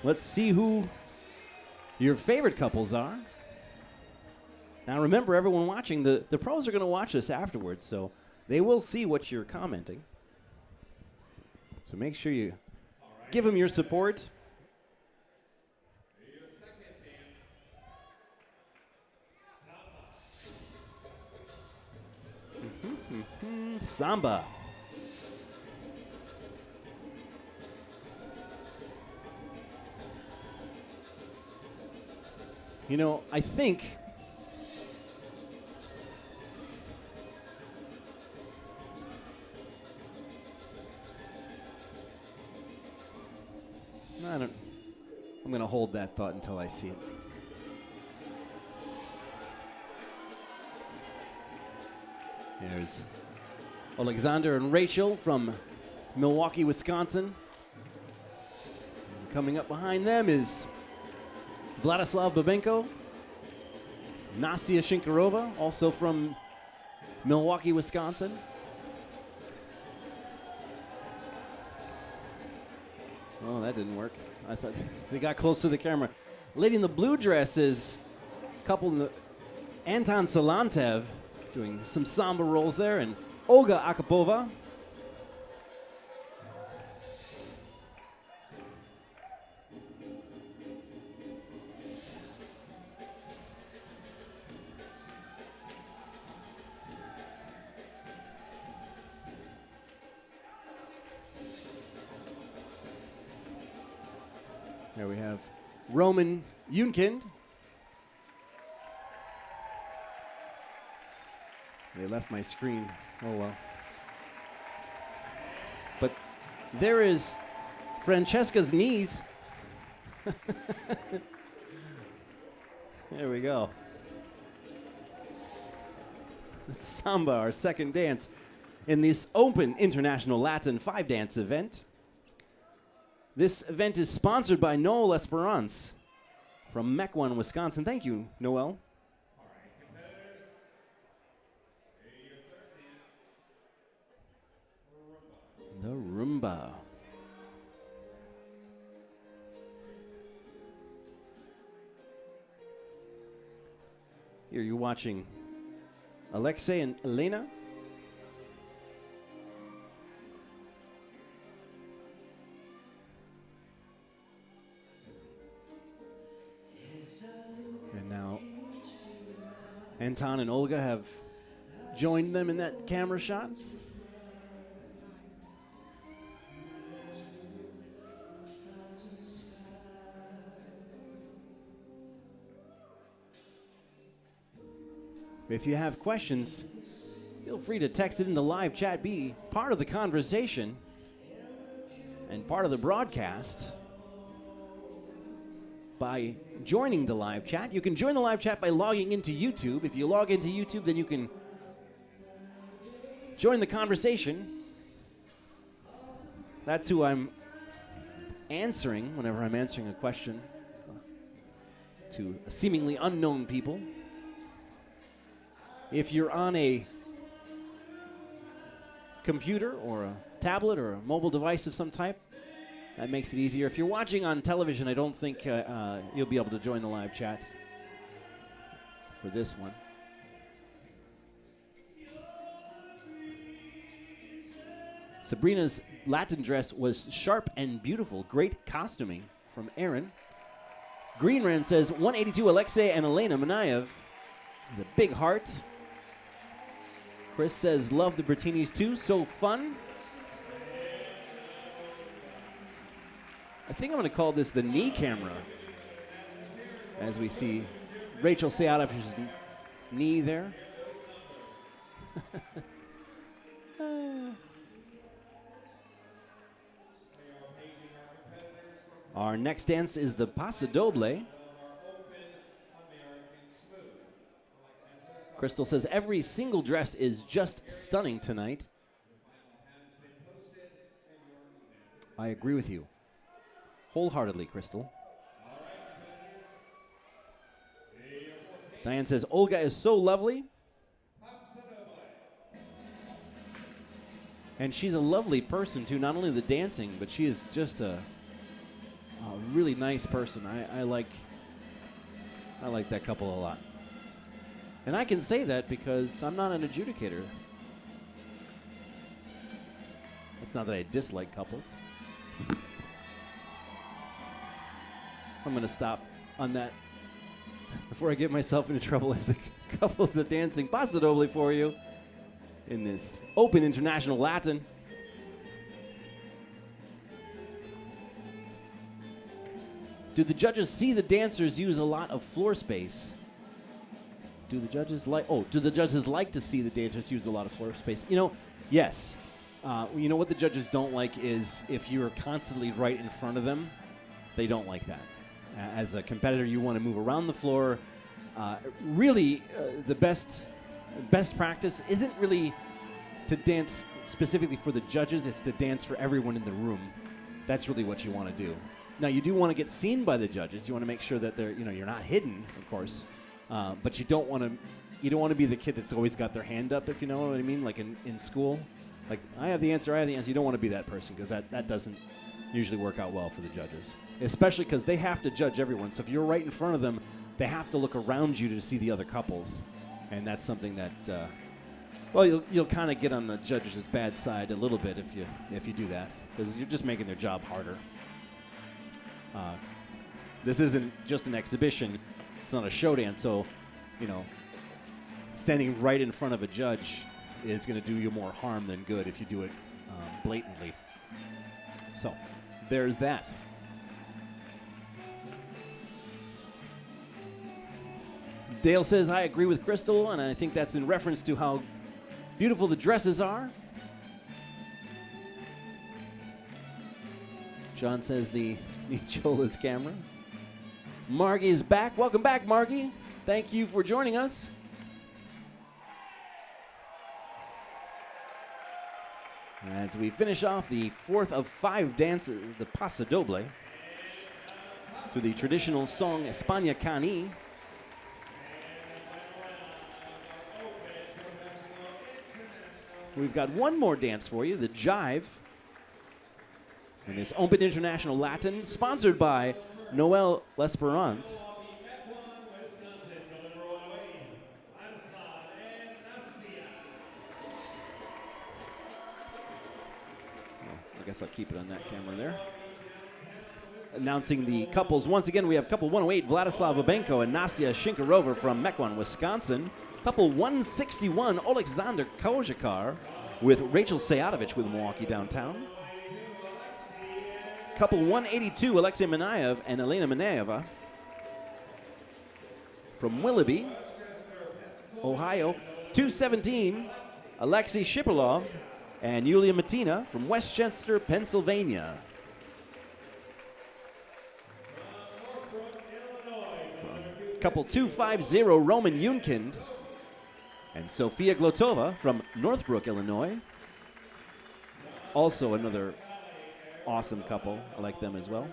Let's see who your favorite couples are. Now remember, everyone watching, the pros are going to watch this afterwards, so they will see what you're commenting. So make sure you give them your support. Your second dance, Samba. You know, I think I'm going to hold that thought until I see it. There's Alexander and Rachel from Milwaukee, Wisconsin. And coming up behind them is Vladislav Babenko, Nastia Shinkarova, also from Milwaukee, Wisconsin. Oh, that didn't work. I thought they got close to the camera. Lady in the blue dress is couple Anton Salantev doing some samba rolls there, and Olga Akapova. There we have Roman Yunkind. They left my screen. Oh, well. But there is Francesca's knees. There we go. Samba, our second dance in this open International Latin 5-dance event. This event is sponsored by Noel Esperance from Mequon, Wisconsin. Thank you, Noel. All right, competitors. Your third dance, Rumba. The Rumba. Here you're watching Alexei and Elena. And now Anton and Olga have joined them in that camera shot. If you have questions, feel free to text it in the live chat. Be part of the conversation and part of the broadcast by joining the live chat. You can join the live chat by logging into YouTube. If you log into YouTube, then you can join the conversation. That's who I'm answering whenever I'm answering a question to seemingly unknown people. If you're on a computer or a tablet or a mobile device of some type, that makes it easier. If you're watching on television, I don't think you'll be able to join the live chat for this one. Sabrina's Latin dress was sharp and beautiful. Great costuming from Aaron. Greenran says 182 Alexei and Elena Manayev. The big heart. Chris says, love the Bertinis too, so fun. I think I'm going to call this the knee camera. As we see Rachel Seatoff's knee there. Our next dance is the Paso Doble. Crystal says, every single dress is just stunning tonight. I agree with you wholeheartedly, Crystal. Diane says, Olga is so lovely. And she's a lovely person, too. Not only the dancing, but she is just a really nice person. I like that couple a lot. And I can say that because I'm not an adjudicator. It's not that I dislike couples. I'm going to stop on that before I get myself into trouble as the couples are dancing Paso Doble for you in this open International Latin. Do the judges see the dancers use a lot of floor space? Do the judges like to see the dancers use a lot of floor space? You know, yes. You know what the judges don't like is if you're constantly right in front of them, they don't like that. As a competitor, you want to move around the floor. Really, the best practice isn't really to dance specifically for the judges. It's to dance for everyone in the room. That's really what you want to do. Now, you do want to get seen by the judges. You want to make sure that you're not hidden, of course. But you don't want to be the kid that's always got their hand up, if you know what I mean, like in school. Like, I have the answer. You don't want to be that person because that doesn't usually work out well for the judges, especially because they have to judge everyone. So if you're right in front of them, they have to look around you to see the other couples. And that's something that, you'll kind of get on the judges' bad side a little bit if you do that because you're just making their job harder. This isn't just an exhibition. It's not a show dance, so, standing right in front of a judge is going to do you more harm than good if you do it blatantly. So, there's that. Dale says, I agree with Crystal, and I think that's in reference to how beautiful the dresses are. John says the Chola's camera. Margie's back. Welcome back, Margie. Thank you for joining us. As we finish off the fourth of 5 dances, the Paso Doble, to the traditional song España Cani. We've got one more dance for you, the Jive. And this Open International Latin, sponsored by Noel L'Esperance. I guess I'll keep it on that camera there. Announcing the couples. Once again, we have couple 108, Vladislav Babenko and Nastya Shinkarova from Mequon, Wisconsin. Couple 161, Alexander Kozhikar with Rachel Sayadovich with Milwaukee Downtown. Couple 182, Alexei Minayev and Elena Minayeva from Willoughby, Ohio. 217, Alexei Shipilov and Yulia Matina from Westchester, Pennsylvania. Couple 250, Roman Yunkind and Sofia Glotova from Northbrook, Illinois. Also another awesome couple. I like them as well.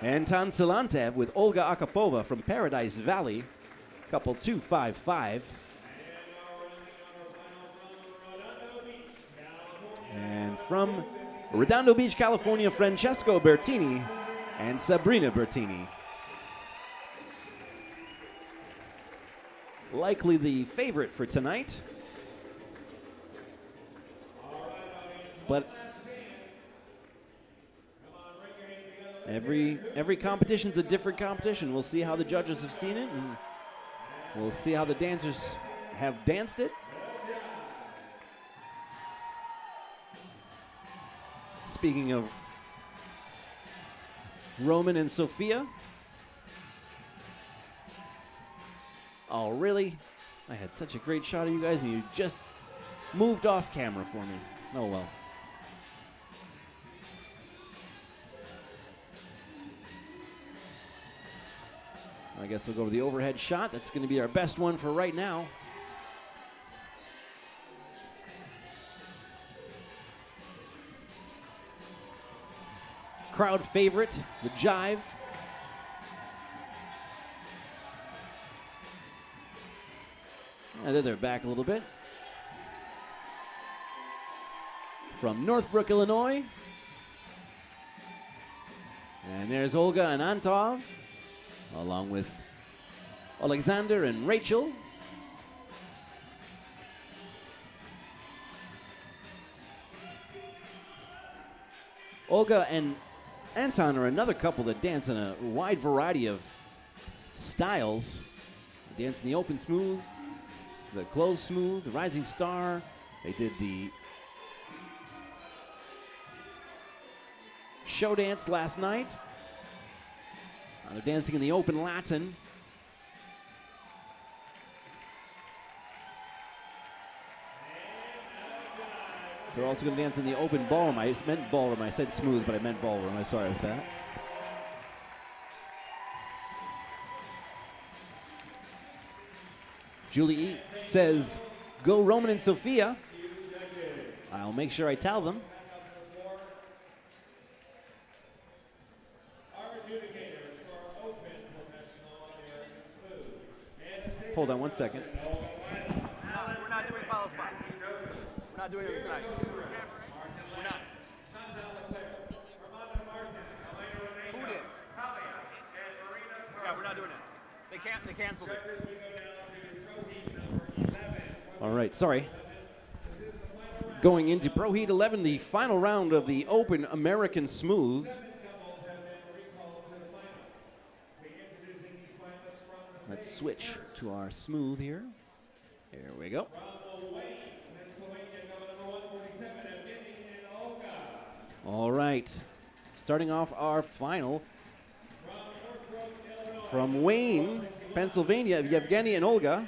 Anton Silantev with Olga Akapova from Paradise Valley. Couple 255. And from Redondo Beach, California, Francesco Bertini and Sabrina Bertini. Likely the favorite for tonight. But every competition's a different competition. We'll see how the judges have seen it, and we'll see how the dancers have danced it. Speaking of Roman and Sophia. Oh, really? I had such a great shot of you guys, and you just moved off camera for me. Oh, well. I guess we'll go with the overhead shot. That's going to be our best one for right now. Crowd favorite, the Jive. And then they're back a little bit. From Northbrook, Illinois. And there's Olga and Antov, along with Alexander and Rachel. Olga and Anton are another couple that dance in a wide variety of styles. They dance in the open smooth, the closed smooth, the rising star. They did the show dance last night. They're dancing in the open Latin. They're also going to dance in the open ballroom. I meant ballroom. I said smooth, but I meant ballroom. I'm sorry with that. Julie E. says, go Roman and Sophia. I'll make sure I tell them. Hold on one second. We're not doing follow spots. We're not doing it tonight. We're not. Who did? Yeah, we're not doing it. They canceled it. All right, sorry. Going into Pro Heat 11, the final round of the Open American Smooth. Let's switch to our smooth here. Here we go. All right. Starting off our final. From Wayne, Pennsylvania, Yevgeny and Olga.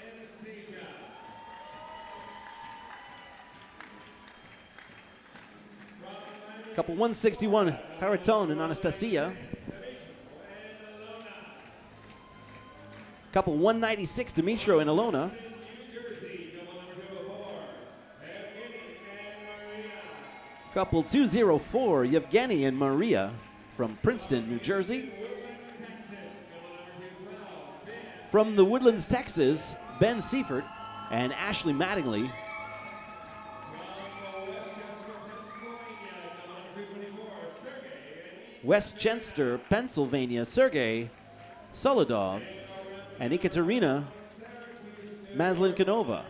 Couple 161, Haraton and Anastasia. Couple 196, Dimitro and Ilona. Couple 204, Yevgeny and Maria from Princeton, New Jersey. From the Woodlands, Texas, Ben Seifert and Ashley Mattingly. Westchester, Pennsylvania, Sergey Solodov and Ekaterina Maslinkanova.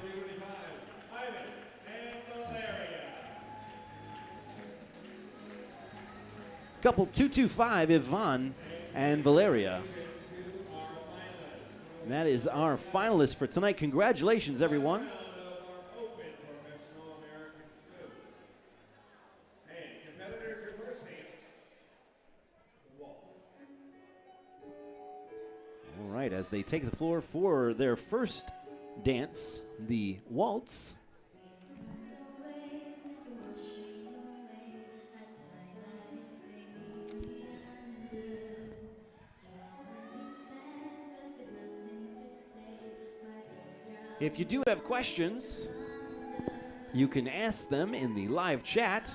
Couple 225, Ivan and Valeria. And that is our finalist for tonight. Congratulations, everyone. All right, as they take the floor for their first dance, the waltz. If you do have questions, you can ask them in the live chat.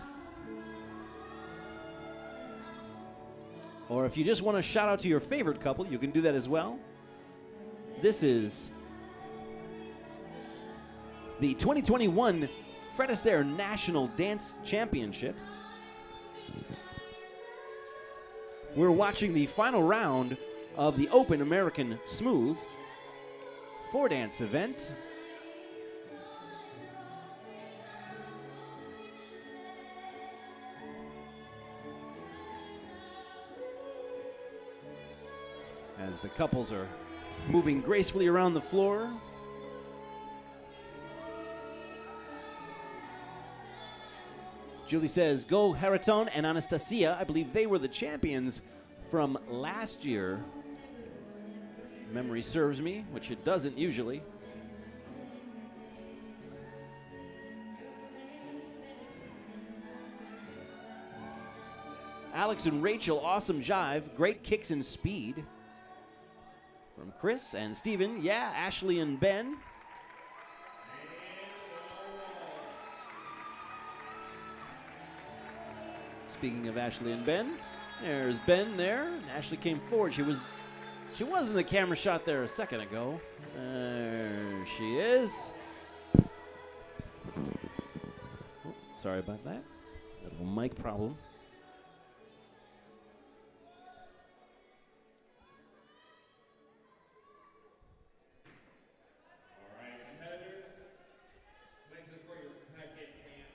Or if you just want to shout out to your favorite couple, you can do that as well. This is the 2021 Fred Astaire National Dance Championships. We're watching the final round of the Open American Smooth 4-dance event. As the couples are moving gracefully around the floor. Julie says, go Haraton and Anastasia. I believe they were the champions from last year. Memory serves me, which it doesn't usually. Alex and Rachel, awesome jive. Great kicks and speed. From Chris and Steven. Yeah, Ashley and Ben. Speaking of Ashley and Ben, there's Ben there. And Ashley came forward. She was in the camera shot there a second ago. There she is. Oh, sorry about that. Little mic problem.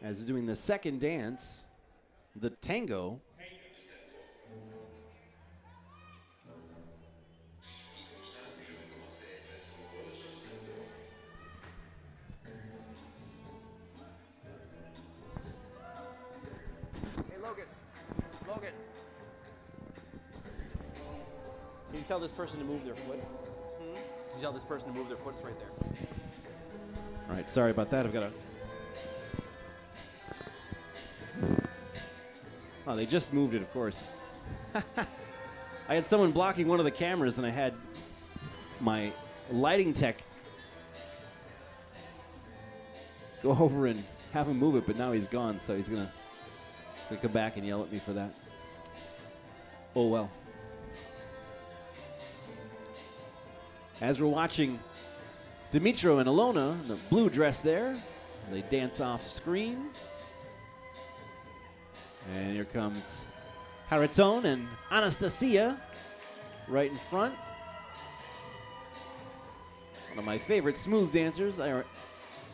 As doing the second dance, the tango. Hey, Logan. Logan. Can you tell this person to move their foot? Can you tell this person to move their foot? It's right there. All right, sorry about that. I've got to... Oh, they just moved it, of course. I had someone blocking one of the cameras, and I had my lighting tech go over and have him move it, but now he's gone, so he's gonna come back and yell at me for that. Oh, well. As we're watching Dimitro and Ilona in the blue dress there, they dance off screen. And here comes Haraton and Anastasia right in front. One of my favorite smooth dancers. I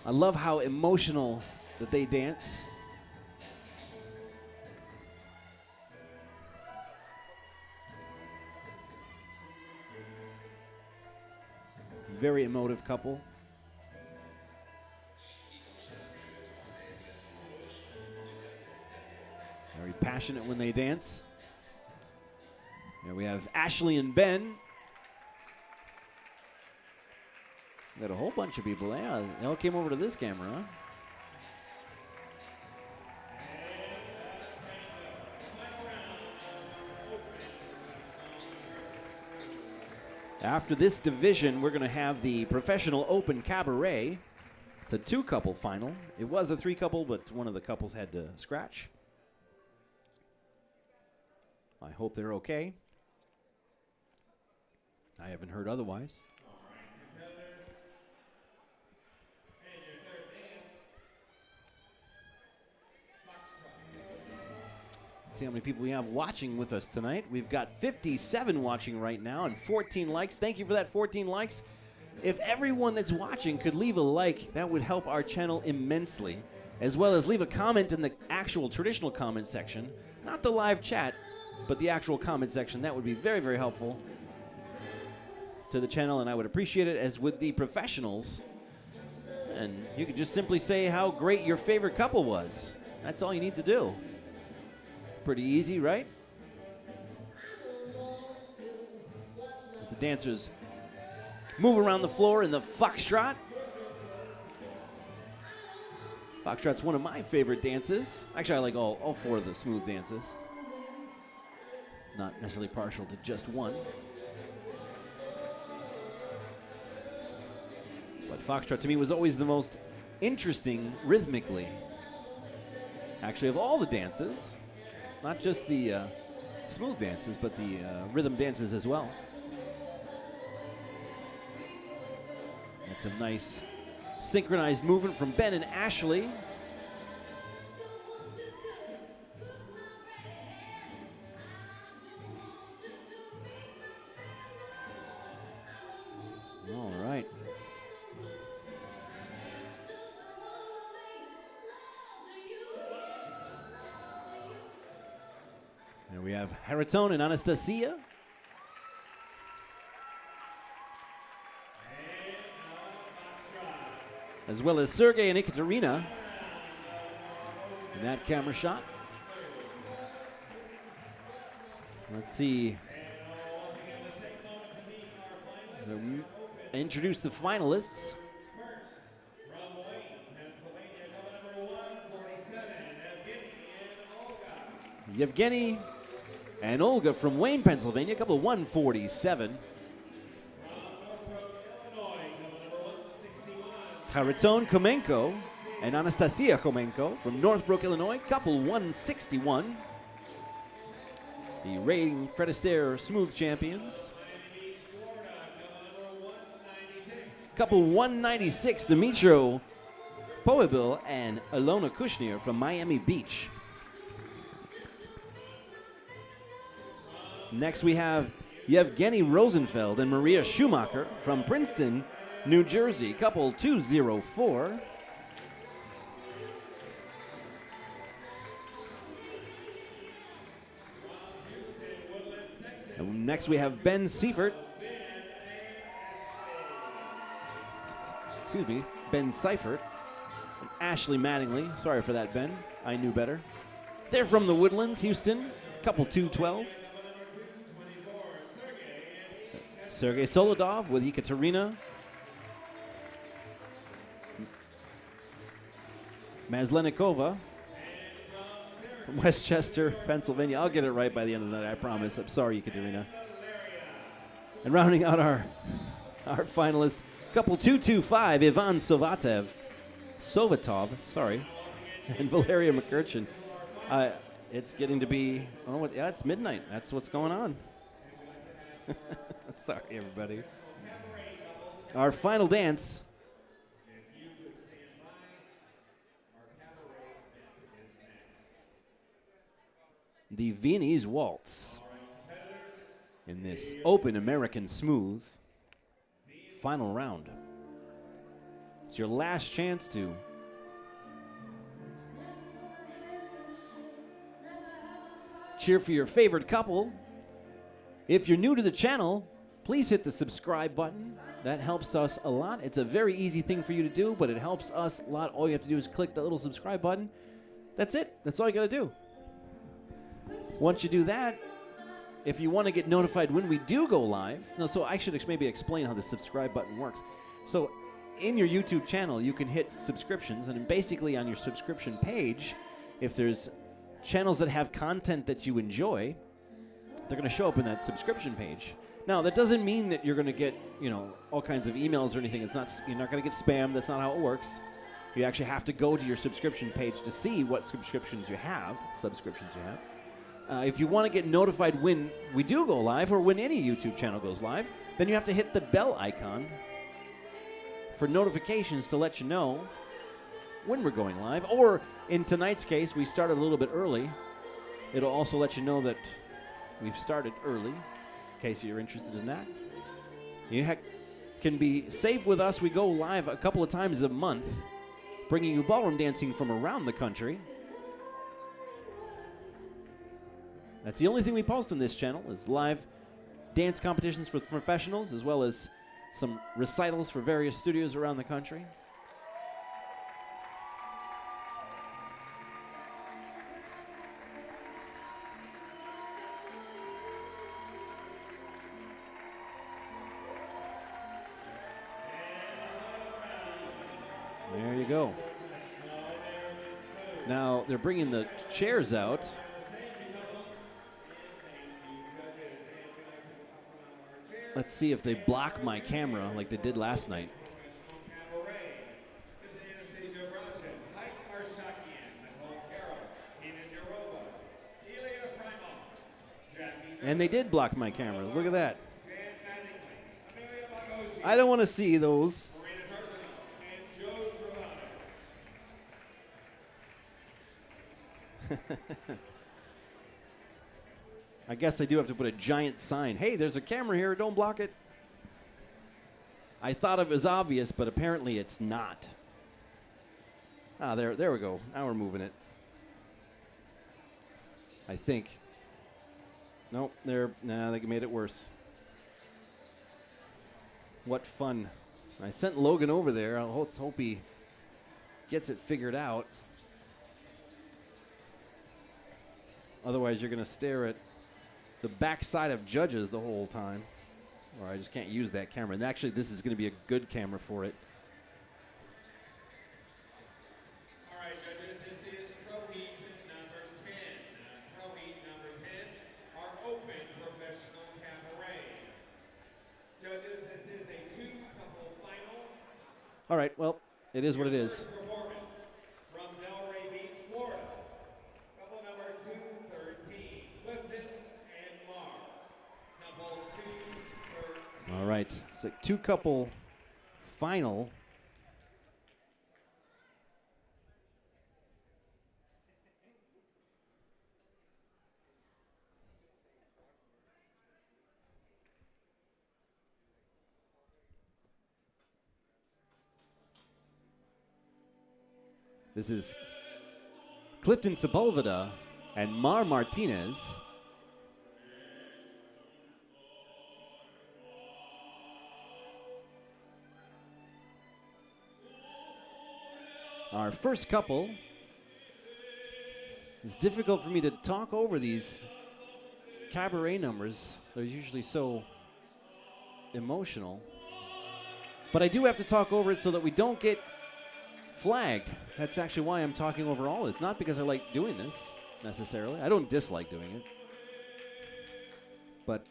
love how emotional that they dance. Very emotive couple. Very passionate when they dance. Here we have Ashley and Ben. We got a whole bunch of people. Yeah, they all came over to this camera, huh? After this division, we're going to have the Professional Open Cabaret. It's a 2-couple final. It was a 3-couple, but one of the couples had to scratch. I hope they're okay. I haven't heard otherwise. All right, competitors. And your third dance, Foxtrot. Let's see how many people we have watching with us tonight. We've got 57 watching right now and 14 likes. Thank you for that 14 likes. If everyone that's watching could leave a like, that would help our channel immensely, as well as leave a comment in the actual traditional comment section, not the live chat, but the actual comment section. That would be very, very helpful to the channel, and I would appreciate it, as with the professionals. And you could just simply say how great your favorite couple was. That's all you need to do. Pretty easy, right? As the dancers move around the floor in the Foxtrot. Foxtrot's one of my favorite dances. Actually, I like all 4 of the smooth dances. Not necessarily partial to just one. But Foxtrot to me was always the most interesting rhythmically. Actually, of all the dances, not just the smooth dances, but the rhythm dances as well. That's a nice synchronized movement from Ben and Ashley. All right. There we have Haritone and Anastasia. As well as Sergey and Ekaterina in that camera shot. Let's see. Introduce the finalists. First, from Wayne, Pennsylvania, number 147, Yevgeny and Olga from Wayne, Pennsylvania, couple 147. Haritone Komenko and Anastasia Komenko from Northbrook, Illinois, couple 161. The reigning Fred Astaire Smooth Champions. Couple 196, Dimitro Poebil and Ilona Kushner from Miami Beach. Next we have Yevgeny Rosenfeld and Maria Schumacher from Princeton, New Jersey, couple 204. And next we have Ben Seifert. Ben Seifert and Ashley Mattingly. Sorry for that, Ben. I knew better. They're from the Woodlands, Houston, couple 212. Sergey Solodov with Ekaterina. Maslenikova from Westchester, Pennsylvania. I'll get it right by the end of the night, I promise. I'm sorry, Ekaterina. And rounding out our finalists, couple 225, Ivan Sovatov, and Valeria McCurchin. It's getting to be, it's midnight. That's what's going on. Sorry, everybody. Our final dance. The Viennese Waltz in this Open American Smooth final round. It's your last chance to cheer for your favorite couple. If you're new to the channel, please hit the subscribe button. That helps us a lot. It's a very easy thing for you to do, but it helps us a lot. All you have to do is click that little subscribe button. That's it. That's all you got to do. Once you do that, if you want to get notified when we do go live, so I should maybe explain how the subscribe button works. So in your YouTube channel, you can hit subscriptions, and basically on your subscription page, if there's channels that have content that you enjoy, they're going to show up in that subscription page. Now, that doesn't mean that you're going to get, all kinds of emails or anything. You're not going to get spam. That's not how it works. You actually have to go to your subscription page to see what subscriptions you have. If you want to get notified when we do go live or when any YouTube channel goes live, then you have to hit the bell icon for notifications to let you know when we're going live. Or in tonight's case, we started a little bit early. It'll also let you know that we've started early, in case you're interested in that. You can be safe with us. We go live a couple of times a month, bringing you ballroom dancing from around the country. That's the only thing we post on this channel is live dance competitions with professionals, as well as some recitals for various studios around the country. There you go. Now they're bringing the chairs out. Let's see if they block my camera like they did last night. And they did block my cameras. Look at that. I don't want to see those. I guess I do have to put a giant sign. Hey, there's a camera here. Don't block it. I thought it was obvious, but apparently it's not. Ah, there we go. Now we're moving it. I think. Nope, they made it worse. What fun. I sent Logan over there. I hope he gets it figured out. Otherwise, you're going to stare at the backside of judges the whole time. Or I just can't use that camera. And actually, this is going to be a good camera for it. All right, judges, this is Pro Heat number 10. Pro Heat number 10, our open professional cabaret. Judges, this is a two-couple final. All right, well, it is what it is. First performance from Delray Beach, Florida. Couple number 213, Clifton and Mar. Couple 213. All right, it's a two-couple final. This is Clifton Sepulveda and Mar Martinez. Our first couple. It's difficult for me to talk over these cabaret numbers. They're usually so emotional. But I do have to talk over it so that we don't get flagged. That's actually why I'm talking over all. It's not because I like doing this, necessarily. I don't dislike doing it. But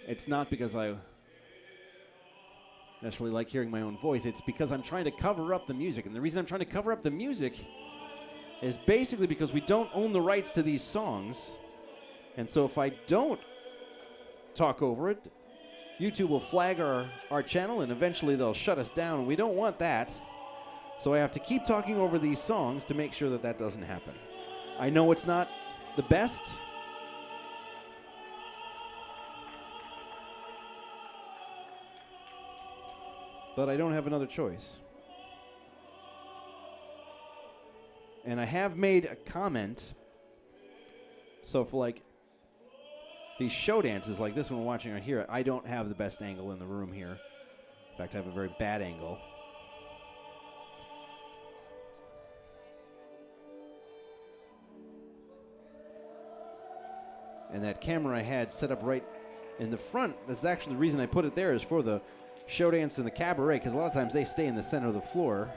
it's not because I necessarily like hearing my own voice. It's because I'm trying to cover up the music. And the reason I'm trying to cover up the music is basically because we don't own the rights to these songs. And so if I don't talk over it, YouTube will flag our channel and eventually they'll shut us down. And we don't want that. So I have to keep talking over these songs to make sure that that doesn't happen. I know it's not the best. But I don't have another choice. And I have made a comment. So for like these show dances like this one we're watching right here, I don't have the best angle in the room here. In fact, I have a very bad angle. And that camera I had set up right in the front, that's actually the reason I put it there, is for the show dance and the cabaret, because a lot of times they stay in the center of the floor.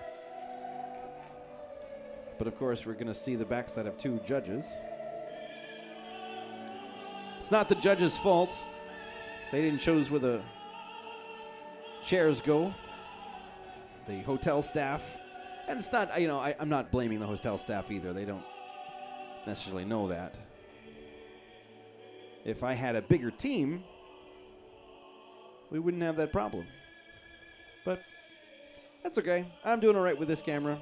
But of course, we're going to see the backside of two judges. It's not the judges' fault. They didn't choose where the chairs go. The hotel staff. And it's not, I'm not blaming the hotel staff either. They don't necessarily know that. If I had a bigger team, we wouldn't have that problem. But that's okay. I'm doing all right with this camera.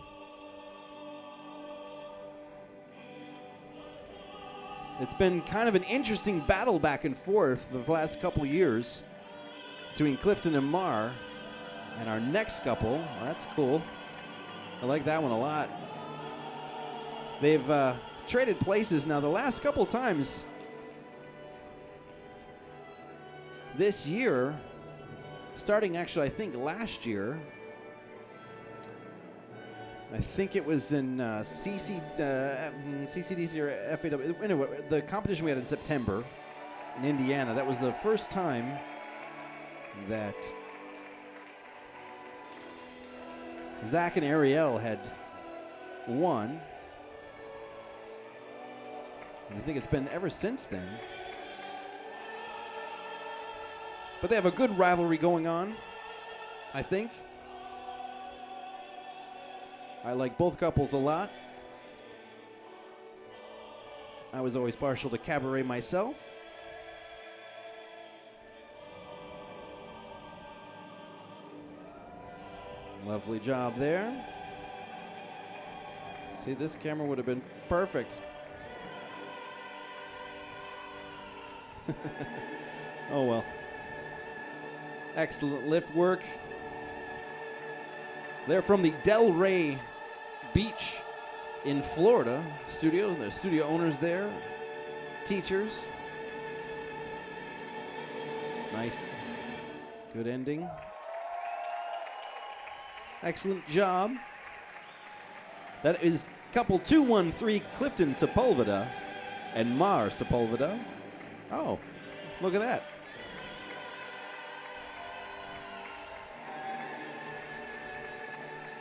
It's been kind of an interesting battle back and forth the last couple of years between Clifton and Mar. And our next couple, that's cool. I like that one a lot. They've traded places now the last couple times this year, starting actually I think last year. I think it was in CCDC or FAW. Anyway, the competition we had in September in Indiana, that was the first time that Zach and Ariel had won. And I think it's been ever since then. But they have a good rivalry going on, I think. I like both couples a lot. I was always partial to Cabaret myself. Lovely job there. See, this camera would have been perfect. Oh well. Excellent lift work. They're from the Delray Beach in Florida studio. The studio owners there, teachers. Nice. Good ending. Excellent job. That is couple 213, Clifton Sepulveda and Mar Sepulveda. Oh, look at that.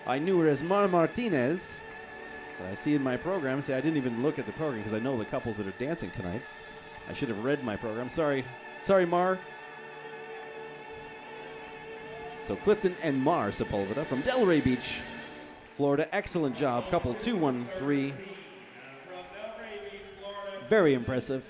I knew her as Mar Martinez, but I see in my program, see, I didn't even look at the program because I know the couples that are dancing tonight. I should have read my program. Sorry, Mar. So Clifton and Mar Sepulveda from Delray Beach, Florida. Excellent job. Couple 213. Very impressive.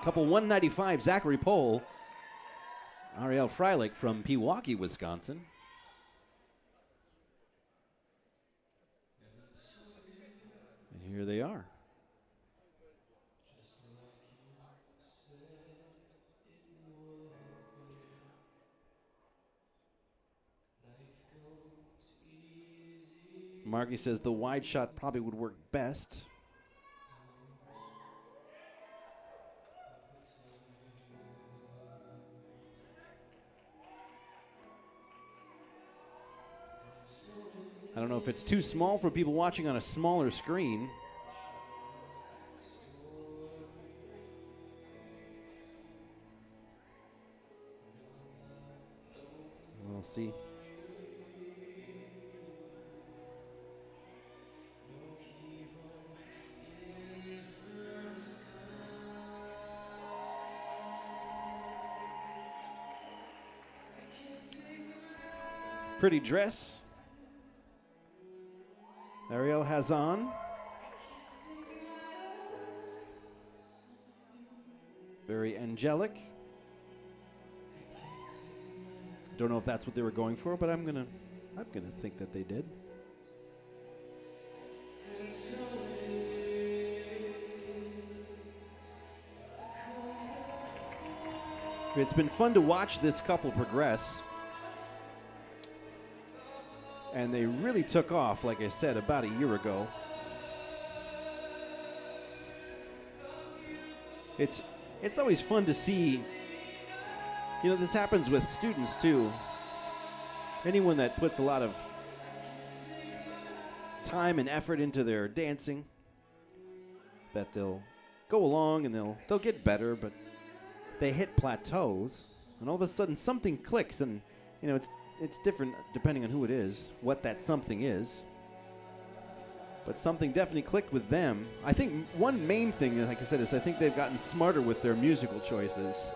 Couple 195, Zachary Pohl, Ariel Freilich from Pewaukee, Wisconsin. And here they are. Marky says the wide shot probably would work best. I don't know if it's too small for people watching on a smaller screen. We'll see. Pretty dress Ariel has on. Very angelic. Don't know if that's what they were going for, but I'm gonna think that they did. It's been fun to watch this couple progress. And they really took off, like I said, about a year ago. It's always fun to see, you know, this happens with students too. Anyone that puts a lot of time and effort into their dancing that they'll go along and they'll get better, but they hit plateaus, and all of a sudden something clicks, and you know it's different depending on who it is, what that something is. But something definitely clicked with them. I think one main thing, like I said, is I think they've gotten smarter with their musical choices.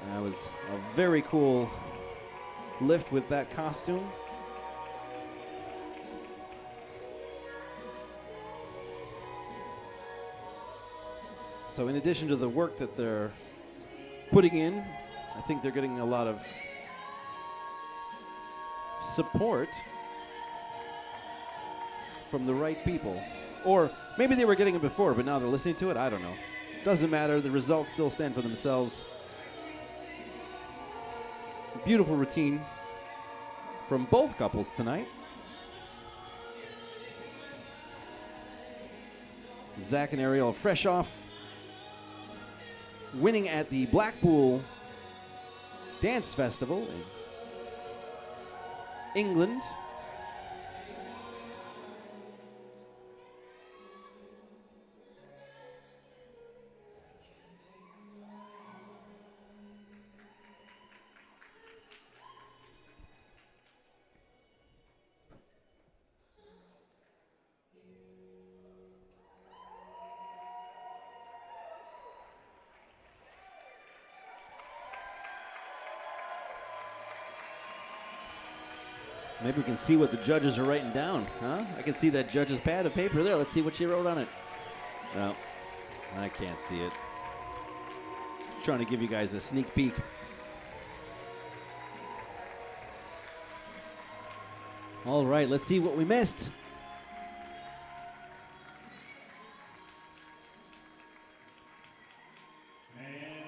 That was a very cool lift with that costume. So in addition to the work that they're putting in, I think they're getting a lot of support from the right people. Or maybe they were getting it before, but now they're listening to it. I don't know. Doesn't matter. The results still stand for themselves. Beautiful routine from both couples tonight. Zach and Ariel fresh off winning at the Blackpool Dance Festival in England. Maybe we can see what the judges are writing down, huh? I can see that judge's pad of paper there. Let's see what she wrote on it. No, I can't see it. Trying to give you guys a sneak peek. All right, let's see what we missed.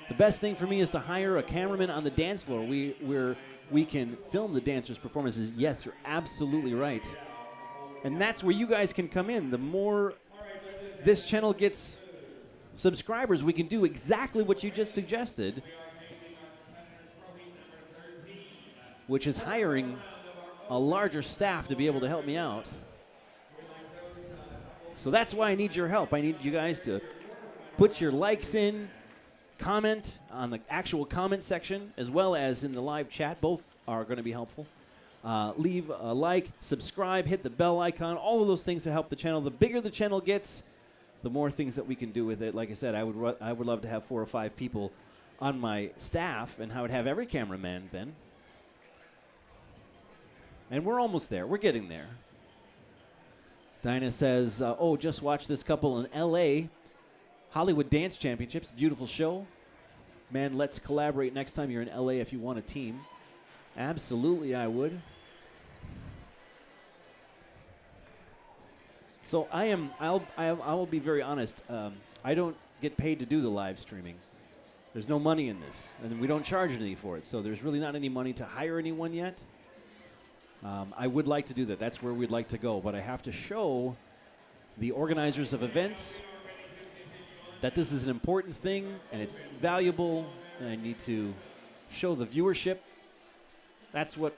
The best thing for me is to hire a cameraman on the dance floor. We can film the dancers' performances. Yes, you're absolutely right. And that's where you guys can come in. The more this channel gets subscribers, we can do exactly what you just suggested, which is hiring a larger staff to be able to help me out. So that's why I need your help. I need you guys to put your likes in, comment on the actual comment section, as well as in the live chat. Both are going to be helpful. Leave a like, subscribe, hit the bell icon, all of those things to help the channel. The bigger the channel gets, the more things that we can do with it. Like I said, I would love to have 4 or 5 people on my staff, and I would have every cameraman then. And we're almost there. We're getting there. Dinah says, oh, just watched this couple in L.A., Hollywood Dance Championships, beautiful show. Man, let's collaborate next time you're in LA if you want a team. Absolutely, I would. So I will be very honest. I don't get paid to do the live streaming. There's no money in this, and we don't charge anything for it. So there's really not any money to hire anyone yet. I would like to do that. That's where we'd like to go, but I have to show the organizers of events that this is an important thing and it's valuable, and I need to show the viewership. That's what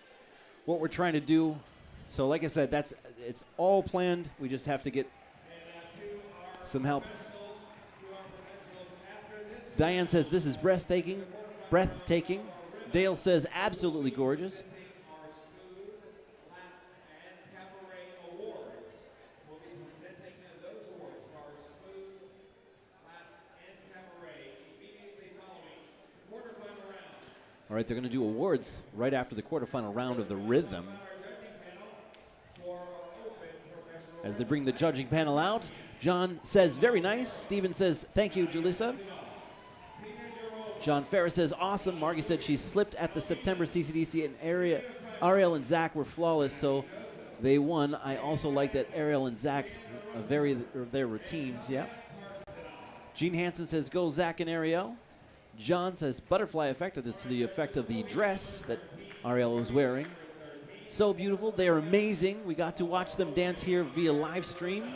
we're trying to do. So like I said, it's all planned. We just have to get some help. Diane says this is breathtaking. Dale says absolutely gorgeous. All right, they're going to do awards right after the quarterfinal round of the rhythm. As they bring the judging panel out, John says, very nice. Steven says, thank you, Julissa. John Ferris says, awesome. Margie said she slipped at the September CCDC, and Ariel and Zach were flawless, so they won. I also like that Ariel and Zach vary their routines, yeah. Gene Hansen says, go Zach and Ariel. John says butterfly effect. That's the effect of the dress that Ariel was wearing. So beautiful. They are amazing. We got to watch them dance here via live stream.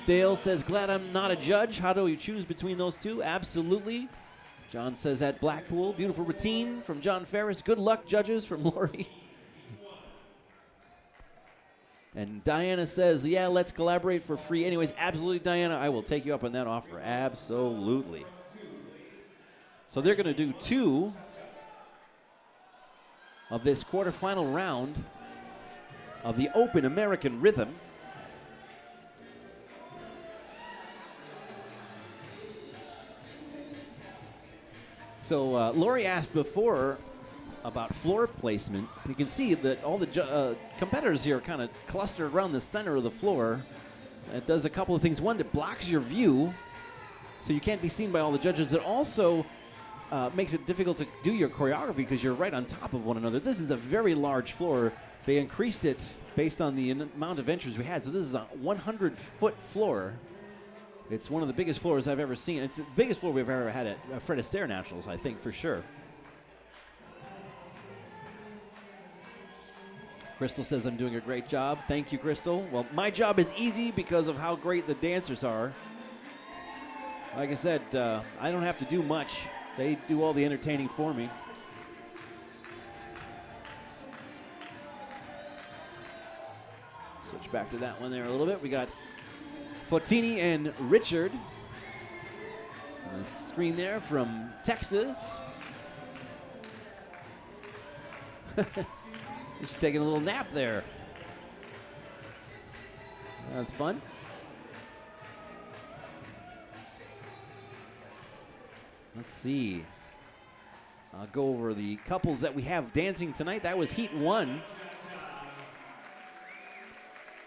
Dale says, glad I'm not a judge. How do you choose between those two? Absolutely. John says at Blackpool. Beautiful routine from John Ferris. Good luck, judges, from Lori. And Diana says, yeah, let's collaborate for free. Anyways, absolutely, Diana, I will take you up on that offer. Absolutely. So they're going to do 2 of this quarterfinal round of the Open American Rhythm. So Lori asked before about floor placement. You can see that all the competitors here are kind of clustered around the center of the floor. It does a couple of things. One, that blocks your view, so you can't be seen by all the judges. It also makes it difficult to do your choreography because you're right on top of one another. This is a very large floor. They increased it based on the amount of entries we had. So this is a 100-foot floor. It's one of the biggest floors I've ever seen. It's the biggest floor we've ever had at Fred Astaire Nationals, I think, for sure. Crystal says I'm doing a great job. Thank you, Crystal. Well, my job is easy because of how great the dancers are. Like I said, I don't have to do much. They do all the entertaining for me. Switch back to that one there a little bit. We got Fotini and Richard on the screen there from Texas. Just taking a little nap there. That was fun. Let's see. I'll go over the couples that we have dancing tonight. That was Heat 1.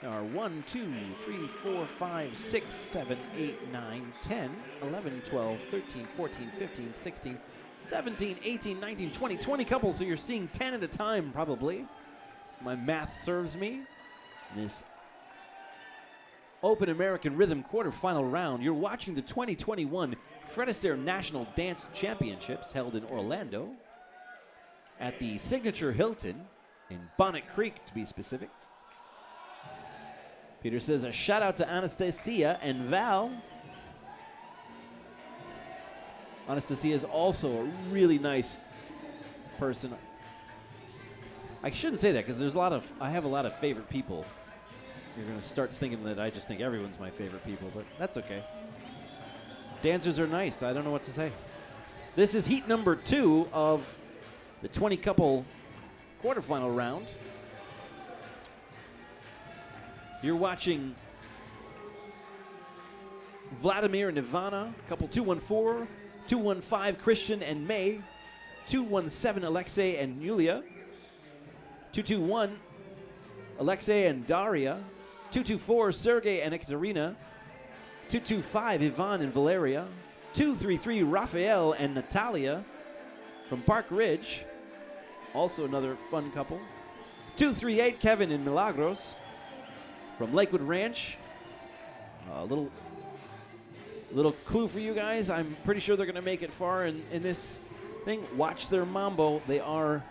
There are 1, 2, 3, 4, 5, 6, 7, 8, 9, 10, 11, 12, 13, 14, 15, 16, 17, 18, 19, 20 couples. So you're seeing 10 at a time probably. My math serves me. This Open American Rhythm quarterfinal round. You're watching the 2021 Fred Astaire National Dance Championships held in Orlando at the Signature Hilton in Bonnet Creek, to be specific. Peter says a shout out to Anastasia and Val. Anastasia is also a really nice person. I shouldn't say that because I have a lot of favorite people. You're going to start thinking that I just think everyone's my favorite people, but that's okay. Dancers are nice. I don't know what to say. This is heat number 2 of the 20-couple quarterfinal round. You're watching Vladimir and Ivana, couple 214, 215, Christian and May, 217, Alexei and Yulia, 221, Alexei and Daria, 224, Sergey and Ekaterina, 225, Ivan and Valeria, 233, Raphael and Natalia from Park Ridge, also another fun couple, 238, Kevin and Milagros from Lakewood Ranch. A little clue for you guys. I'm pretty sure they're going to make it far in this thing. Watch their mambo. They are,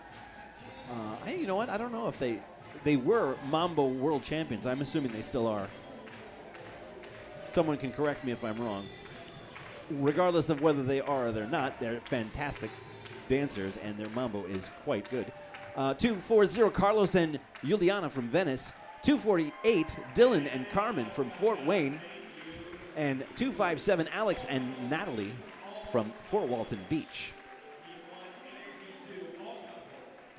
hey, you know what? I don't know if they were mambo world champions. I'm assuming they still are. Someone can correct me if I'm wrong. Regardless of whether they are or they're not, they're fantastic dancers, and their mambo is quite good. 240, Carlos and Juliana from Venice. 248, Dylan and Carmen from Fort Wayne. And 257, Alex and Natalie from Fort Walton Beach.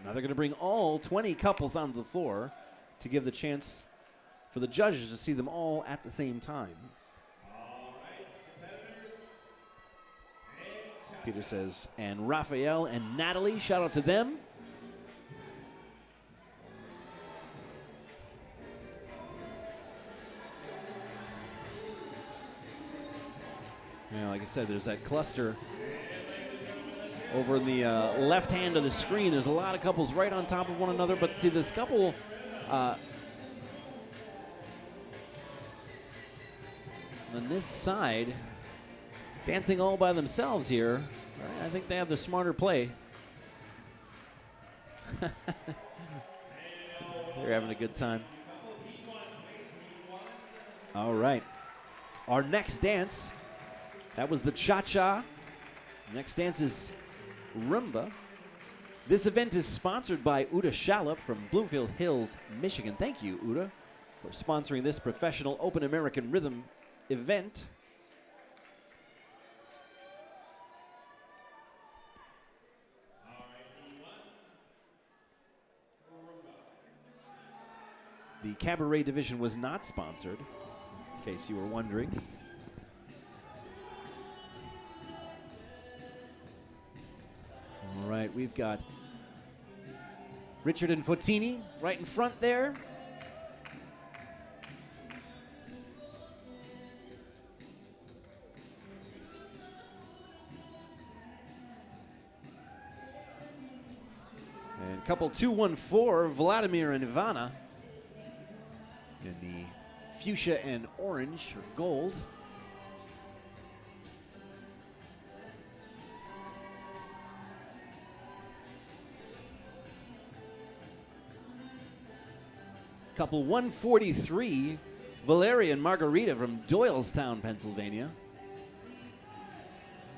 Now they're going to bring all 20 couples onto the floor to give the chance for the judges to see them all at the same time. Peter says, and Raphael and Natalie, shout out to them. Yeah, like I said, there's that cluster over in the left hand of the screen. There's a lot of couples right on top of one another, but see this couple on this side dancing all by themselves here. I think they have the smarter play. They're having a good time. All right. Our next dance, that was the cha-cha. Next dance is rumba. This event is sponsored by Uda Shalop from Bloomfield Hills, Michigan. Thank you, Uda, for sponsoring this professional Open American Rhythm event. The Cabaret division was not sponsored, in case you were wondering. All right, we've got Richard and Fottini right in front there. And couple 214, Vladimir and Ivana in the fuchsia and orange or gold. Couple 143, Valeria and Margarita from Doylestown, Pennsylvania.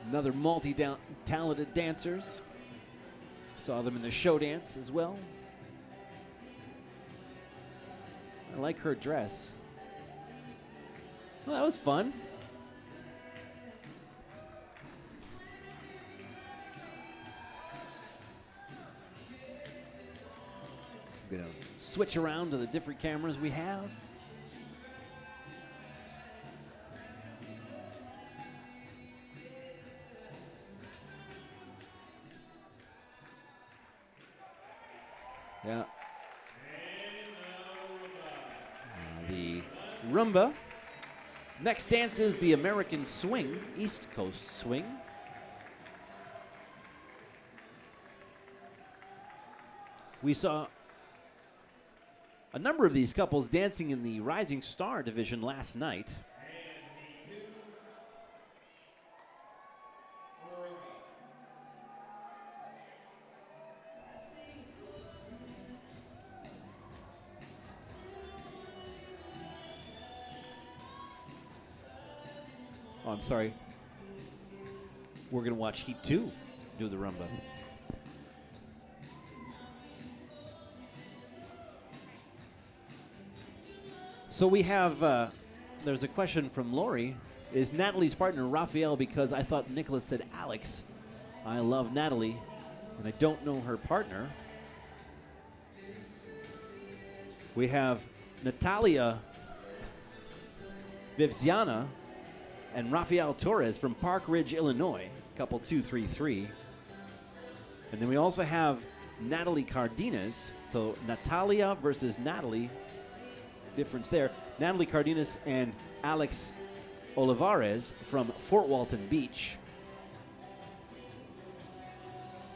Another multi-talented dancers. Saw them in the show dance as well. I like her dress. Well, that was fun. I'm gonna switch around to the different cameras we have. Yeah. The rumba. Next dance is the American swing, East Coast swing. We saw a number of these couples dancing in the Rising Star division last night. Oh, I'm sorry. We're going to watch Heat 2 do the rumba. So we have, there's a question from Lori. Is Natalie's partner Raphael? Because I thought Nicholas said Alex. I love Natalie, and I don't know her partner. We have Natalia Vivziana and Rafael Torres from Park Ridge, Illinois, couple 233. And then we also have Natalie Cardenas. So Natalia versus Natalie. Difference there. Natalie Cardenas and Alex Olivares from Fort Walton Beach.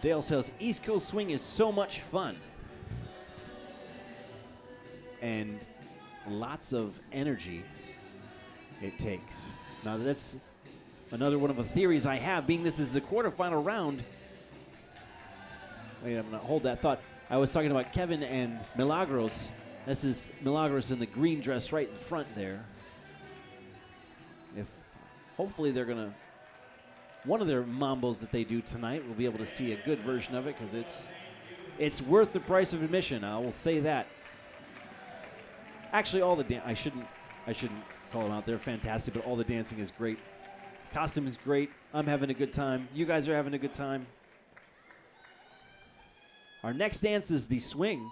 Dale says East Coast swing is so much fun and lots of energy it takes. Now that's another one of the theories I have, being this is a quarterfinal round. Wait, I'm gonna hold that thought. I was talking about Kevin and Milagros. This is Milagros in the green dress right in front there. If hopefully they're gonna, one of their mambos that they do tonight, we'll be able to see a good version of it because it's worth the price of admission. I will say that. Actually, all the I shouldn't call them out. They're fantastic, but all the dancing is great. Costume is great. I'm having a good time. You guys are having a good time. Our next dance is the swing.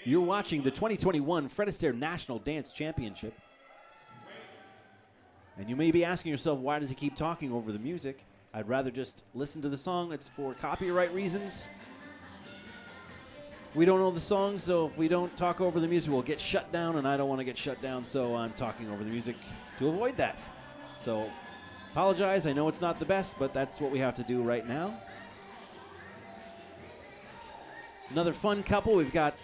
You're watching the 2021 Fred Astaire National Dance Championship. And you may be asking yourself, why does he keep talking over the music? I'd rather just listen to the song. It's for copyright reasons. We don't know the song, so if we don't talk over the music, we'll get shut down, and I don't want to get shut down, so I'm talking over the music to avoid that. So, apologize. I know it's not the best, but that's what we have to do right now. Another fun couple. We've got,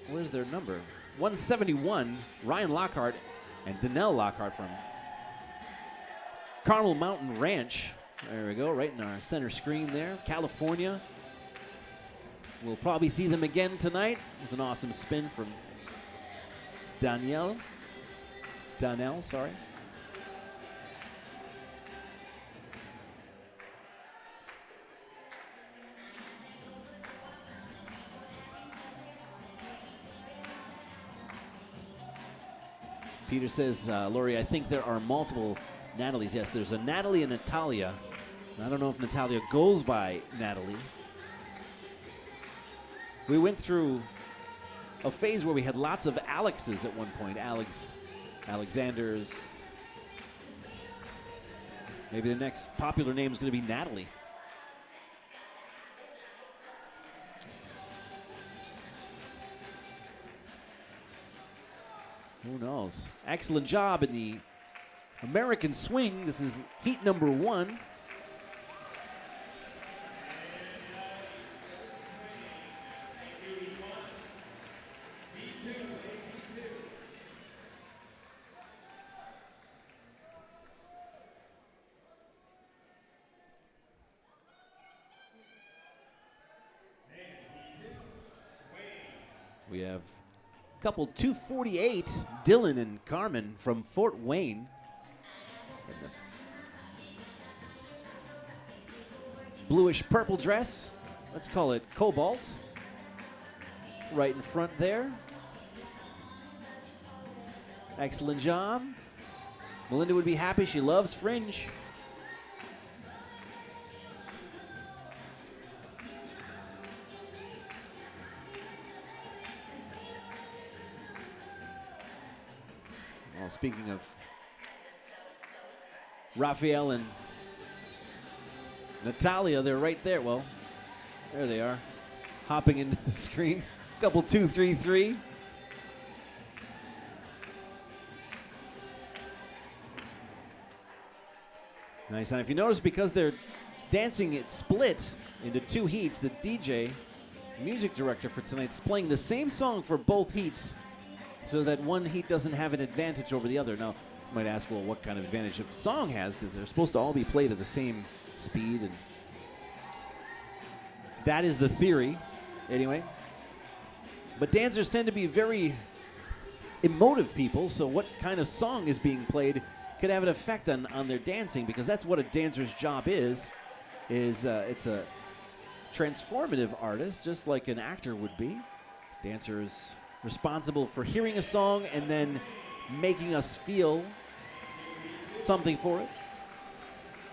where's their number? 171, Ryan Lockhart and Danelle Lockhart from Carmel Mountain Ranch. There we go, right in our center screen there. California. We'll probably see them again tonight. It was an awesome spin from Donnell, sorry. Peter says, Lori, I think there are multiple Natalies. Yes, there's a Natalie and Natalia. I don't know if Natalia goes by Natalie. We went through a phase where we had lots of Alexes at one point. Alexanders. Maybe the next popular name is going to be Natalie. Who knows? Excellent job in the American swing. This is heat number 1. We have couple 248, Dylan and Carmen from Fort Wayne. Bluish purple dress, let's call it cobalt. Right in front there. Excellent job. Melinda would be happy, she loves fringe. Well, speaking of Raphael and Natalia, they're right there. Well, there they are, hopping into the screen. Couple 2-3-3. Nice. And if you notice, because they're dancing it split into 2 heats, the DJ, music director for tonight's playing the same song for both heats, so that one heat doesn't have an advantage over the other. Now, you might ask, well, what kind of advantage the song has, because they're supposed to all be played at the same speed, and that is the theory, anyway. But dancers tend to be very emotive people, so what kind of song is being played could have an effect on their dancing, because that's what a dancer's job is it's a transformative artist, just like an actor would be. Dancers responsible for hearing a song and then making us feel something for it.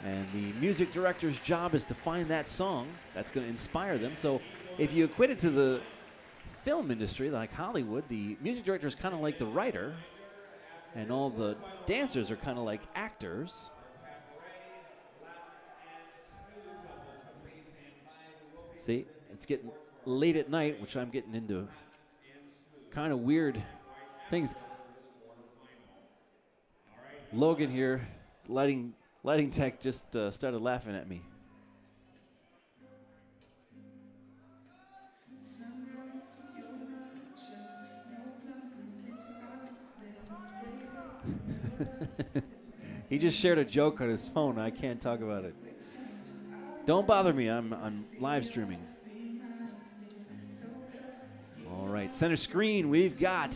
And the music director's job is to find that song that's going to inspire them. So if you equate it to the film industry, like Hollywood, the music director is kind of like the writer, and all the dancers are kind of like actors. See, it's getting late at night, which I'm getting into kind of weird things. Logan here, lighting tech, just started laughing at me. He just shared a joke on his phone. I can't talk about it. Don't bother me. I'm live streaming. All right, center screen. We've got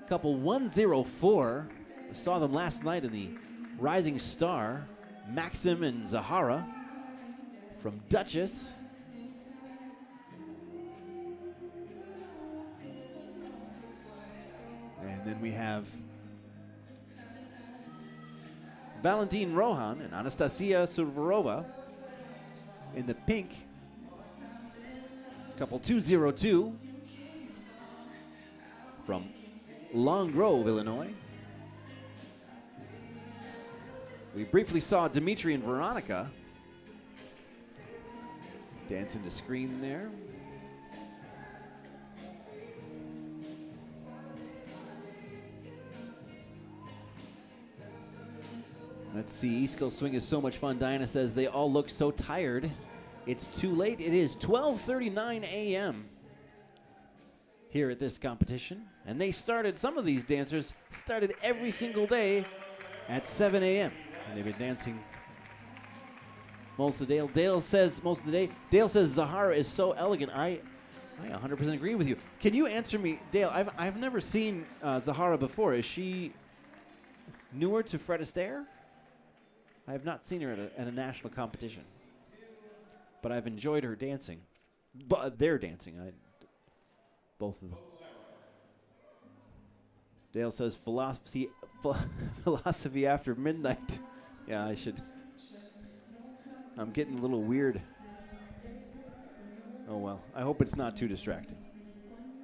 couple 104. We saw them last night in the Rising Star. Maxim and Zahara from Duchess. And then we have Valentin Rohan and Anastasia Suvorova in the pink. Couple 202 from Long Grove, Illinois. We briefly saw Dimitri and Veronica dancing to screen there. Let's see, East Coast Swing is so much fun. Diana says they all look so tired. It's too late. It is 12:39 a.m. here at this competition. And they started, some of these dancers started every single day at 7 a.m. And they've been dancing most of the day. Dale says most of the day. Dale says Zahara is so elegant. I 100% agree with you. Can you answer me, Dale? I've never seen Zahara before. Is she newer to Fred Astaire? I have not seen her at a national competition, but I've enjoyed her dancing. But they're dancing. Both of them. Dale says philosophy after midnight. Yeah, I should. I'm getting a little weird. Oh well. I hope it's not too distracting.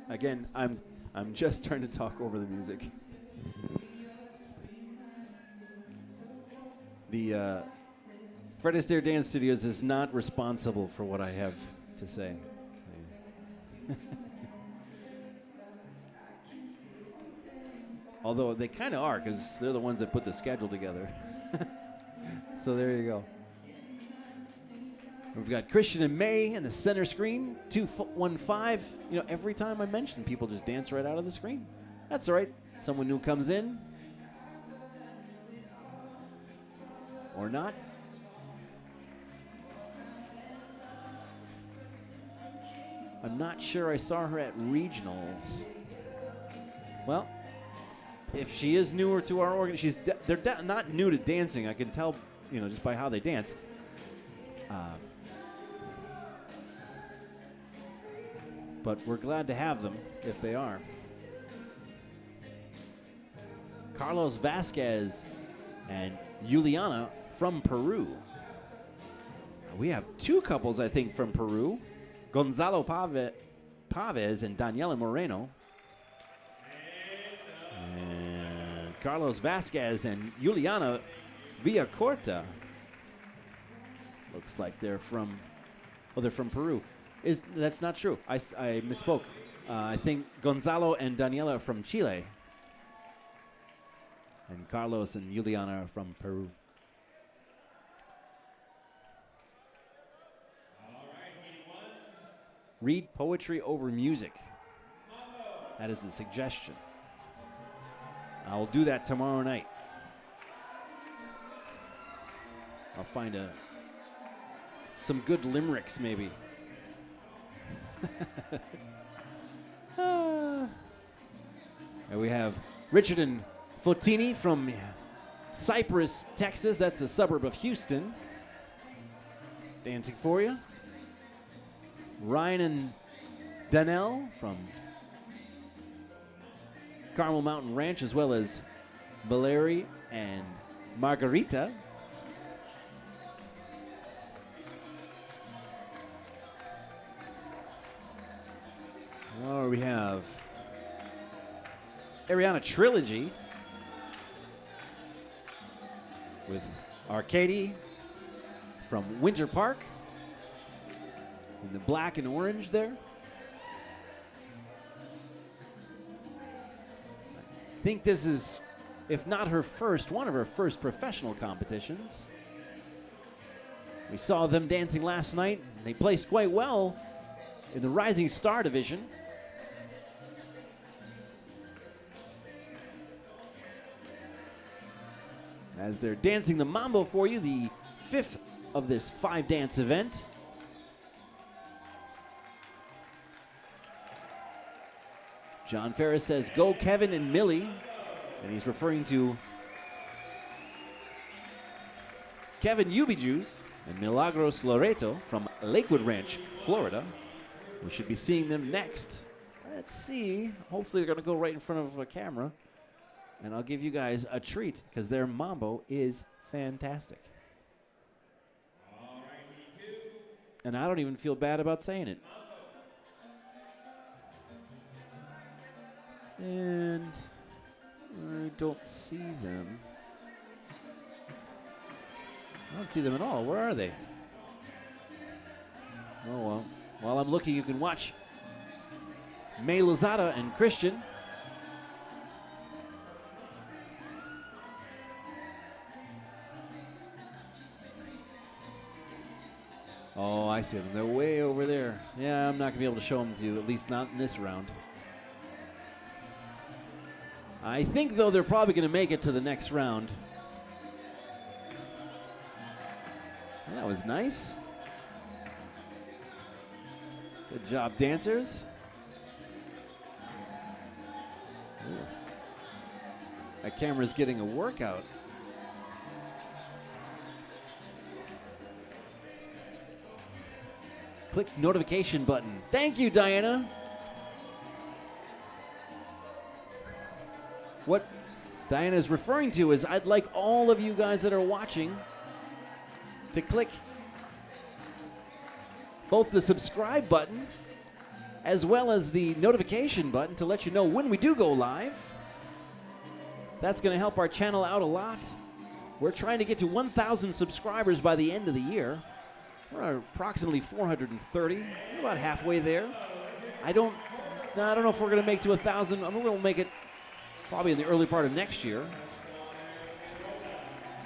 Again, I'm just trying to talk over the music. The Fred Astaire Dance Studios is not responsible for what I have to say. Although they kind of are, because they're the ones that put the schedule together. So there you go. We've got Christian and May in the center screen, 215. You know, every time I mention, people just dance right out of the screen. That's all right. Someone new comes in. Or not. I'm not sure I saw her at regionals. Well, if she is newer to our organ, they're not new to dancing. I can tell, just by how they dance. But we're glad to have them if they are. Carlos Vasquez and Juliana from Peru. We have two couples, I think, from Peru. Gonzalo Pavez and Daniela Moreno. And Carlos Vasquez and Juliana Villacorta. Looks like they're from Peru. That's not true. I misspoke. I think Gonzalo and Daniela are from Chile. And Carlos and Juliana are from Peru. Read poetry over music. That is a suggestion. I will do that tomorrow night. I'll find some good limericks, maybe. And we have Richard and Fotini from Cypress, Texas. That's a suburb of Houston. Dancing for you. Ryan and Danelle from Carmel Mountain Ranch, as well as Valeri and Margarita. Oh, we have Ariana Trilogy with Arcady from Winter Park in the black and orange there. I think this is, if not her first, one of her first professional competitions. We saw them dancing last night. They placed quite well in the Rising Star division. As they're dancing the mambo for you, the fifth of this 5-dance event. John Ferris says, go Kevin and Millie. And he's referring to Kevin Juice and Milagros Loreto from Lakewood Ranch, Florida. We should be seeing them next. Let's see. Hopefully they're going to go right in front of a camera. And I'll give you guys a treat because their mambo is fantastic. And I don't even feel bad about saying it. And I don't see them. I don't see them at all. Where are they? Oh, well. While I'm looking, you can watch May Lozada and Christian. Oh, I see them. They're way over there. Yeah, I'm not going to be able to show them to you, at least not in this round. I think, though, they're probably going to make it to the next round. That was nice. Good job, dancers. Ooh. That camera's getting a workout. Click notification button. Thank you, Diana. What Diana is referring to is I'd like all of you guys that are watching to click both the subscribe button as well as the notification button to let you know when we do go live. That's going to help our channel out a lot. We're trying to get to 1,000 subscribers by the end of the year. We're at approximately 430. We're about halfway there. I don't know if we're going to make to 1,000. I'm going to make it probably in the early part of next year.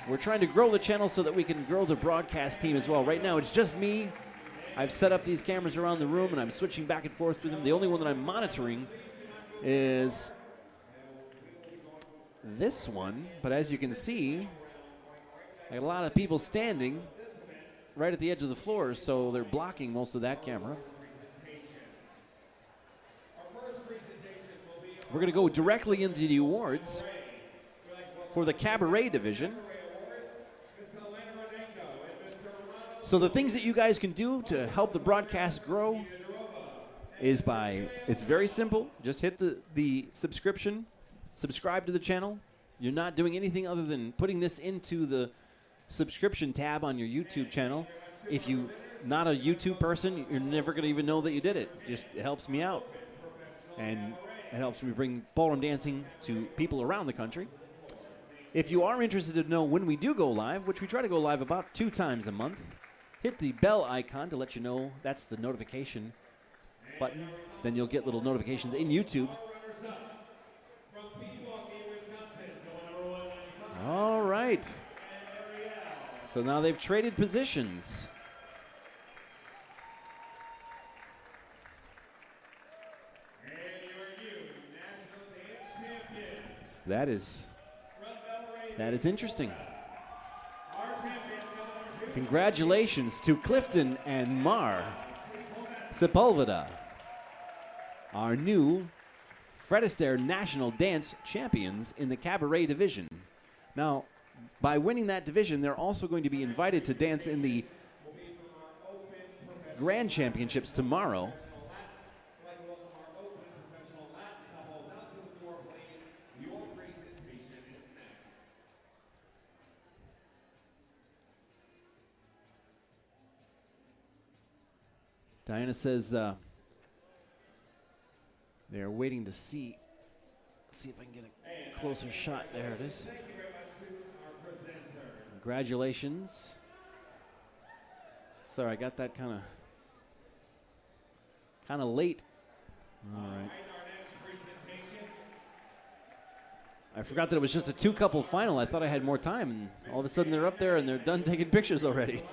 We're trying to grow the channel so that we can grow the broadcast team as well. Right now, it's just me. I've set up these cameras around the room, and I'm switching back and forth through them. The only one that I'm monitoring is this one. But as you can see, I got a lot of people standing right at the edge of the floor, so they're blocking most of that camera. We're going to go directly into the awards for the Cabaret division. So the things that you guys can do to help the broadcast grow is it's very simple. Just hit the subscription, subscribe to the channel. You're not doing anything other than putting this into the subscription tab on your YouTube channel. If you're not a YouTube person, you're never going to even know that you did it. Just it helps me out. And it helps me bring ballroom dancing to people around the country. If you are interested to know when we do go live, which we try to go live about 2 times a month, hit the bell icon to let you know that's the notification button. Then you'll get little notifications in YouTube. All right. So now they've traded positions. That is interesting. Congratulations to Clifton and Mar Sepulveda, our new Fred Astaire National Dance Champions in the Cabaret division. Now, by winning that division, they're also going to be invited to dance in the Grand Championships tomorrow. Diana says they're waiting to see. Let's see if I can get a closer shot. There it is. Congratulations. Sorry, I got that kind of late. All right. I forgot that it was just a 2-couple final. I thought I had more time, and all of a sudden they're up there and they're done taking pictures already.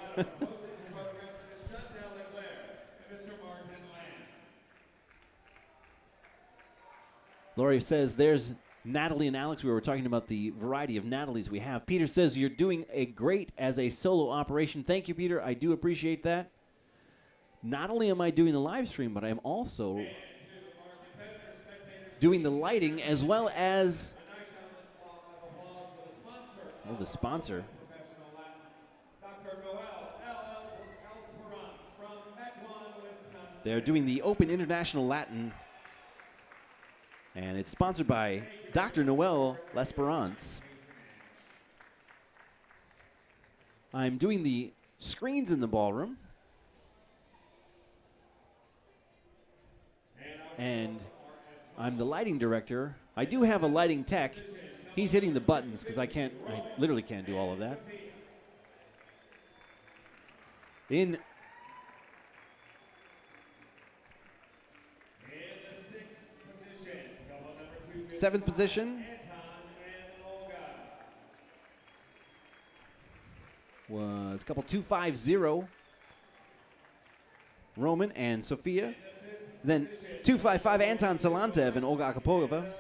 Lori says there's Natalie and Alex. We were talking about the variety of Natalies we have. Peter says you're doing a great as a solo operation. Thank you, Peter. I do appreciate that. Not only am I doing the live stream, but I'm also doing the lighting as well as the sponsor. They're doing the Open International Latin, and it's sponsored by Dr. Noel L'Esperance. I'm doing the screens in the ballroom, and I'm the lighting director. I do have a lighting tech. He's hitting the buttons because I literally can't do all of that. In seventh position was a couple 250 Roman and Sophia. Then 255 Anton Salantev and Olga Akapova.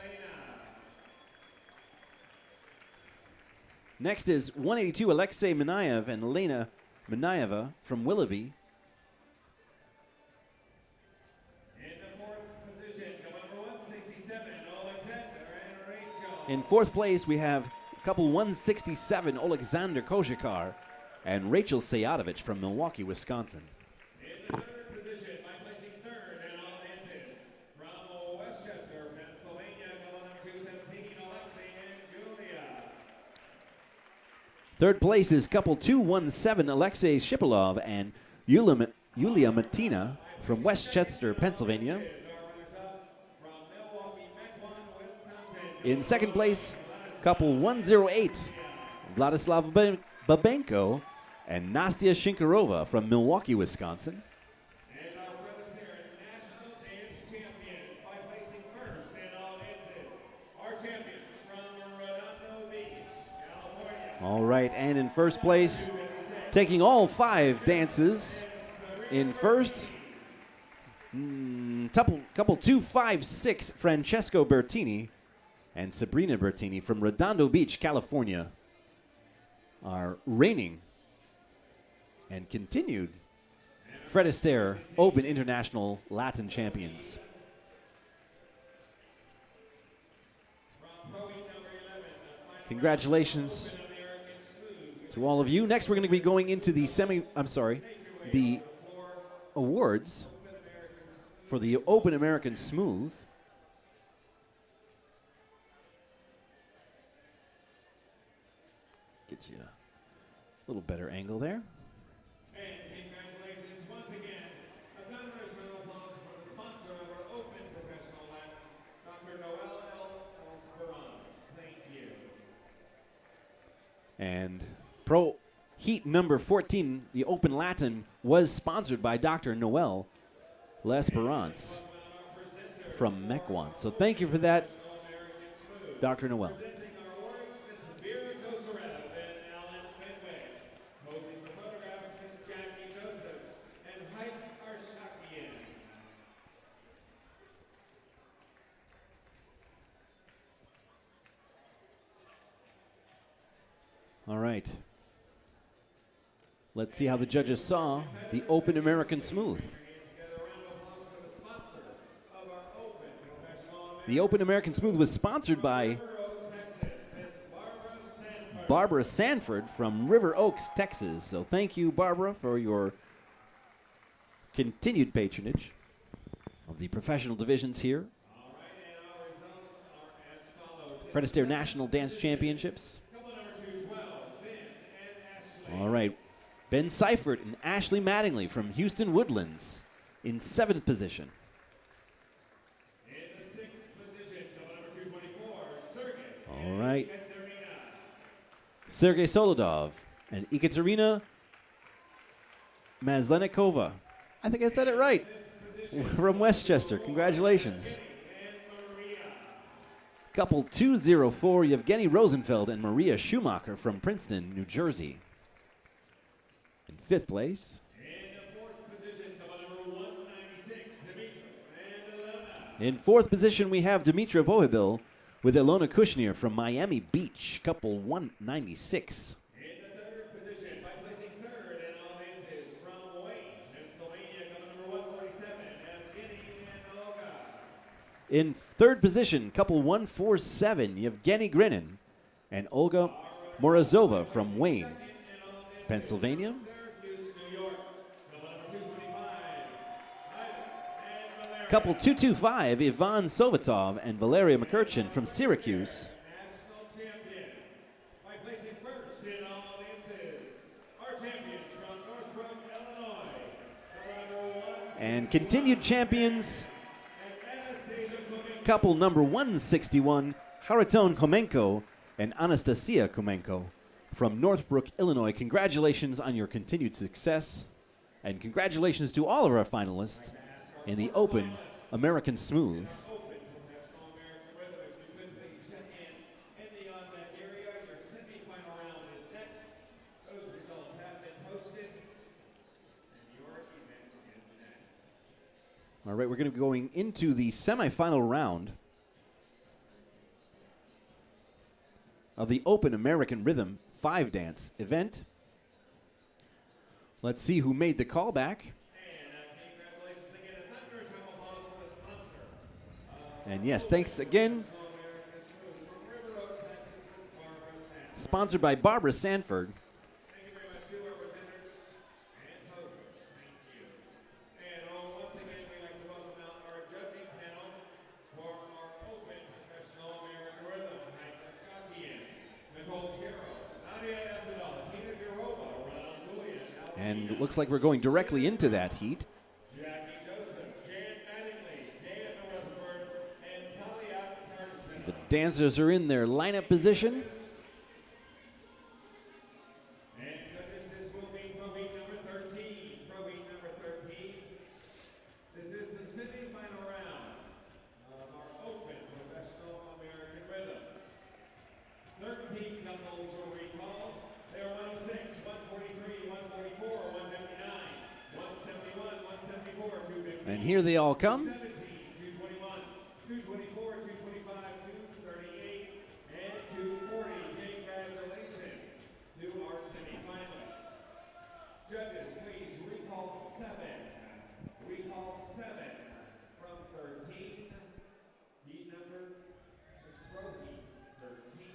Next is 182 Alexei Minayev and Elena Minayeva from Willoughby. In fourth place, we have couple 167 Alexander Kozhikar and Rachel Sayadovich from Milwaukee, Wisconsin. Third place is couple 217, Alexei Shipilov and Yulia Matina from Westchester, Pennsylvania. In second place, couple 108, Vladislav Babenko and Nastya Shinkarova from Milwaukee, Wisconsin. And our brothers here, national dance champions by placing first in all dances. Our champions from Redondo Beach, California. All right, and in first place, taking all 5 dances in first, couple 256, Francesco Bertini and Sabrina Bertini from Redondo Beach, California, are reigning and continued Fred Astaire Open International Latin champions. Congratulations to all of you. Next, we're going to be going into the the awards for the Open American Smooth. Get you a little better angle there. And congratulations once again. A thunderous round of applause for the sponsor of our Open Professional Lab, Dr. Noel L. Esperance. Thank you. And Pro Heat number 14, the Open Latin, was sponsored by Dr. Noel L'Esperance from Mequon. So thank you for that, Dr. Noel. Presenting our awards, Ms. Vera Kosarev and Alan Medway. Posing for photographs, Ms. Jackie Josephs and Hype Arshakian. All right. Let's see how the judges saw the Open American Smooth. The Open American Smooth was sponsored by Barbara Sanford from River Oaks, Texas. So thank you, Barbara, for your continued patronage of the professional divisions here. Fred Astaire National Dance Championships. All right. Ben Seifert and Ashley Mattingly from Houston Woodlands in 7th position. In the 6th position, couple number 224, Sergey. All right. Sergey Solodov and Ekaterina Mazlenikova. I think I said it right. From Westchester. Congratulations. Couple 204, Yevgeny Rosenfeld and Maria Schumacher from Princeton, New Jersey. In 5th place. In the 4th position, couple number 196, Dimitra and Ilona. In 4th position, we have Dimitra Bohibil with Ilona Kushner from Miami Beach, couple 196. In the 3rd position, by placing 3rd in all dances from Wayne, Pennsylvania, couple number 147, Evgeny and Olga. In 3rd position, couple 147, Yevgeny Grinin and Olga Morozova from Wayne, Pennsylvania. Syracuse, New York, couple number 225, Ivan and Valeria. Couple 225, Ivan Sovatov and Valeria McCurchin from Syracuse. National champions by placing 1st in all dances. Our champions from Northbrook, Illinois, couple number 1. And continued champions, And Anastasia Kuminga. couple number 161, Hariton Komenko and Anastasia Komenko from Northbrook, Illinois. Congratulations on your continued success, and congratulations to all of our finalists in the Open American Smooth. Open Professional American Rhythm. If you could please check in the on that area. Your semi-final round is next. Those results have been posted, and your event is next. All right, we're going to be going into the semifinal round of the Open American Rhythm 5-dance event. Let's see who made the callback. And congratulations again. A thunderous round of applause for the sponsor. And yes, thanks again. American Smooth from River Oaks, Texas, Miss Barbara Sand. Sponsored by Barbara Sanford. Thank you very much to our presenters and posers. Thank you. And once again, we'd like to welcome out our judging panel for our Open Professional American Rhythm. Hank Shakian, Nicole Hero, Nadia Abdullah, And looks like we're going directly into that heat. The dancers are in their lineup position. This is the semi-final round of our Open Professional American Rhythm. 13 couples will recall. They are 106, 143, 144, 159, 171, 174, 250. And here they all come. 217, 221, 224, 225, 238, and 240. Congratulations to our semi-finalists. Judges, please recall 7. Recall 7 from 13. Heat number is pro heat 13.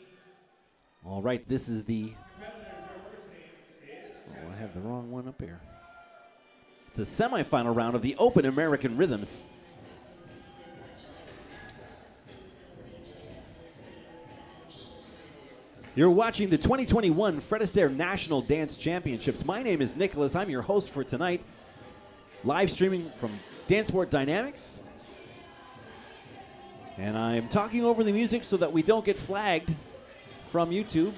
All right, this is the... Competitors, your first stance is Oh, I have the wrong one up here. It's the semifinal round of the Open American Rhythms. You're watching the 2021 Fred Astaire National Dance Championships. My name is Nicholas. I'm your host for tonight. Live streaming from Danceport Dynamics. And I'm talking over the music so that we don't get flagged from YouTube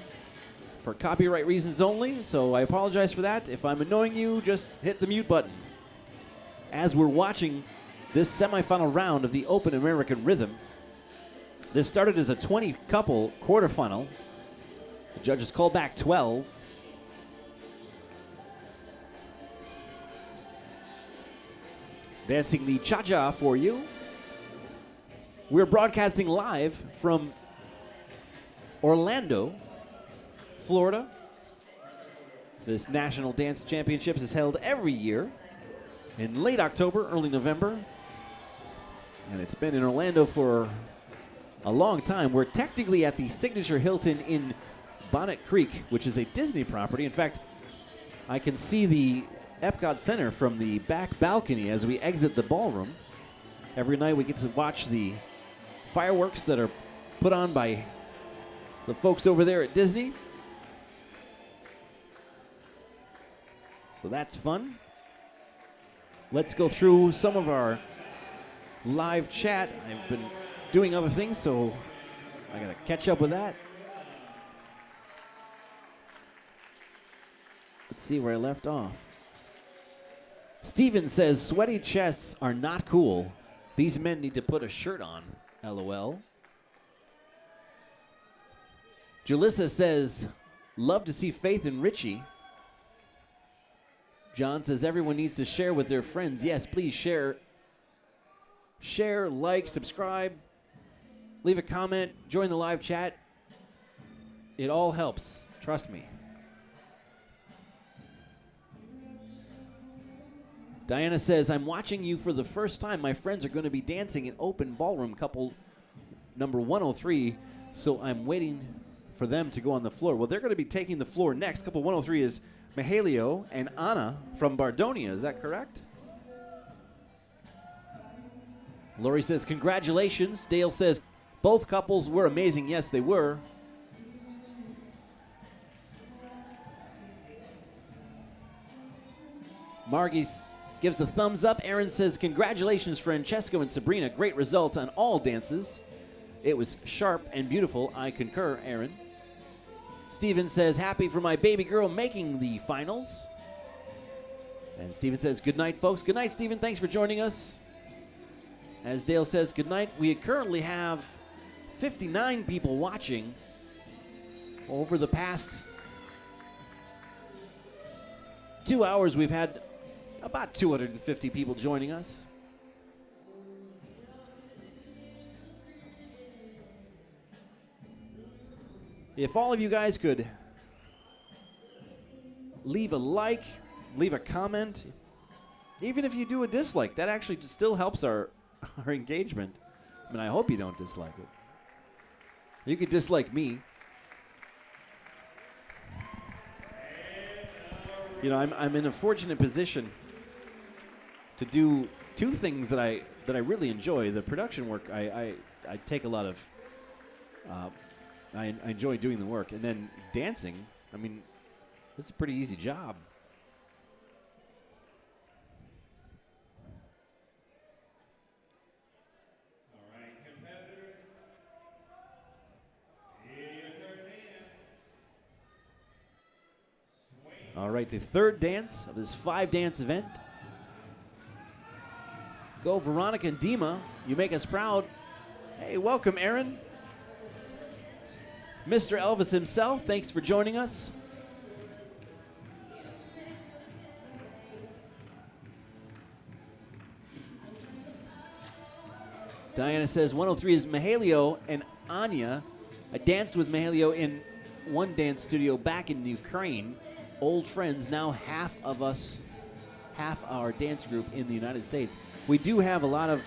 for copyright reasons only, so I apologize for that. If I'm annoying you, just hit the mute button. As we're watching this semifinal round of the Open American Rhythm, this started as a 20-couple quarterfinal. The judges called back 12. Dancing the cha-cha for you. We're broadcasting live from Orlando, Florida. This National Dance Championships is held every year in late October, early November. And it's been in Orlando for a long time. We're technically at the Signature Hilton in Bonnet Creek, which is a Disney property. In fact, I can see the Epcot Center from the back balcony as we exit the ballroom. Every night we get to watch the fireworks that are put on by the folks over there at Disney. So that's fun. Let's go through some of our live chat. I've been doing other things, so I gotta catch up with that. Let's see where I left off. Steven says, sweaty chests are not cool. These men need to put a shirt on. LOL. Julissa says, love to see Faith and Richie. John says, everyone needs to share with their friends. Yes, please share. Share, like, subscribe, leave a comment, join the live chat. It all helps. Trust me. Diana says, I'm watching you for the first time. My friends are going to be dancing in Open Ballroom couple number 103, so I'm waiting for them to go on the floor. Well, they're going to be taking the floor next. Couple 103 is Mihailio and Anna from Bardonia. Is that correct? Lori says, congratulations. Dale says, both couples were amazing. Yes, they were. Margie gives a thumbs up. Aaron says, congratulations, Francesco and Sabrina. Great result on all dances. It was sharp and beautiful. I concur, Aaron. Steven says, happy for my baby girl making the finals. And Steven says, good night, folks. Good night, Steven. Thanks for joining us. As Dale says, good night. We currently have 59 people watching. Over the past 2 hours, we've had about 250 people joining us. If all of you guys could leave a like, leave a comment, even if you do a dislike, that actually still helps our engagement. I mean, I hope you don't dislike it. You could dislike me. You know, I'm in a fortunate position to do two things that I really enjoy. The production work, I take a lot of. I enjoy doing the work, and then dancing. I mean, it's a pretty easy job. All right, the third dance of this 5-dance event. Go Veronica and Dima. You make us proud. Hey, welcome, Aaron. Mr. Elvis himself, thanks for joining us. Diana says 103 is Mahalio and Anya. I danced with Mahalio in one dance studio back in Ukraine. Old friends, now half our dance group in the United States. We do have a lot of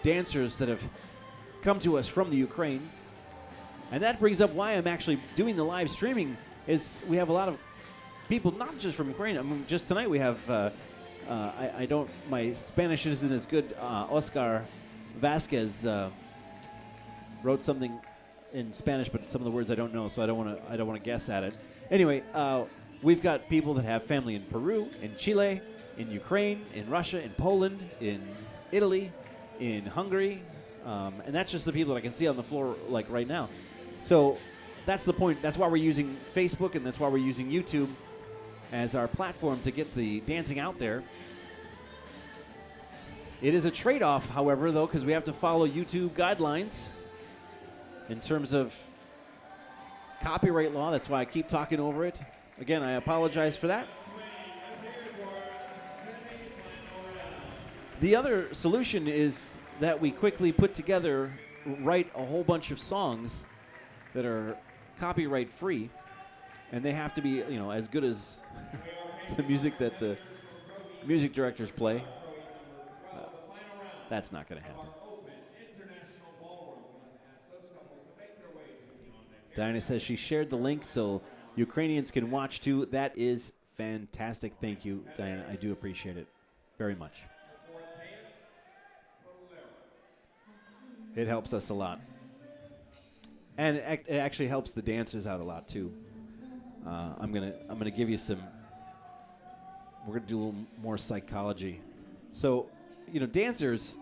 dancers that have come to us from the Ukraine. And that brings up why I'm actually doing the live streaming is we have a lot of people, not just from Ukraine. I mean, just tonight we have, my Spanish isn't as good. Oscar Vasquez wrote something in Spanish, but some of the words I don't know, so I don't want to guess at it. Anyway, we've got people that have family in Peru, in Chile, in Ukraine, in Russia, in Poland, in Italy, in Hungary, and that's just the people that I can see on the floor like right now. So that's the point. That's why we're using Facebook, and that's why we're using YouTube as our platform to get the dancing out there. It is a trade-off, however, though, because we have to follow YouTube guidelines in terms of copyright law. That's why I keep talking over it. Again, I apologize for that. The other solution is that we quickly write a whole bunch of songs that are copyright free, and they have to be, as good as the music that the music directors play. That's not going to happen. Diana says she shared the link so Ukrainians can watch too. That is fantastic. Thank you, Diana. I do appreciate it very much. It helps us a lot. And it actually helps the dancers out a lot too. I'm gonna give you some. We're gonna do a little more psychology. So, dancers.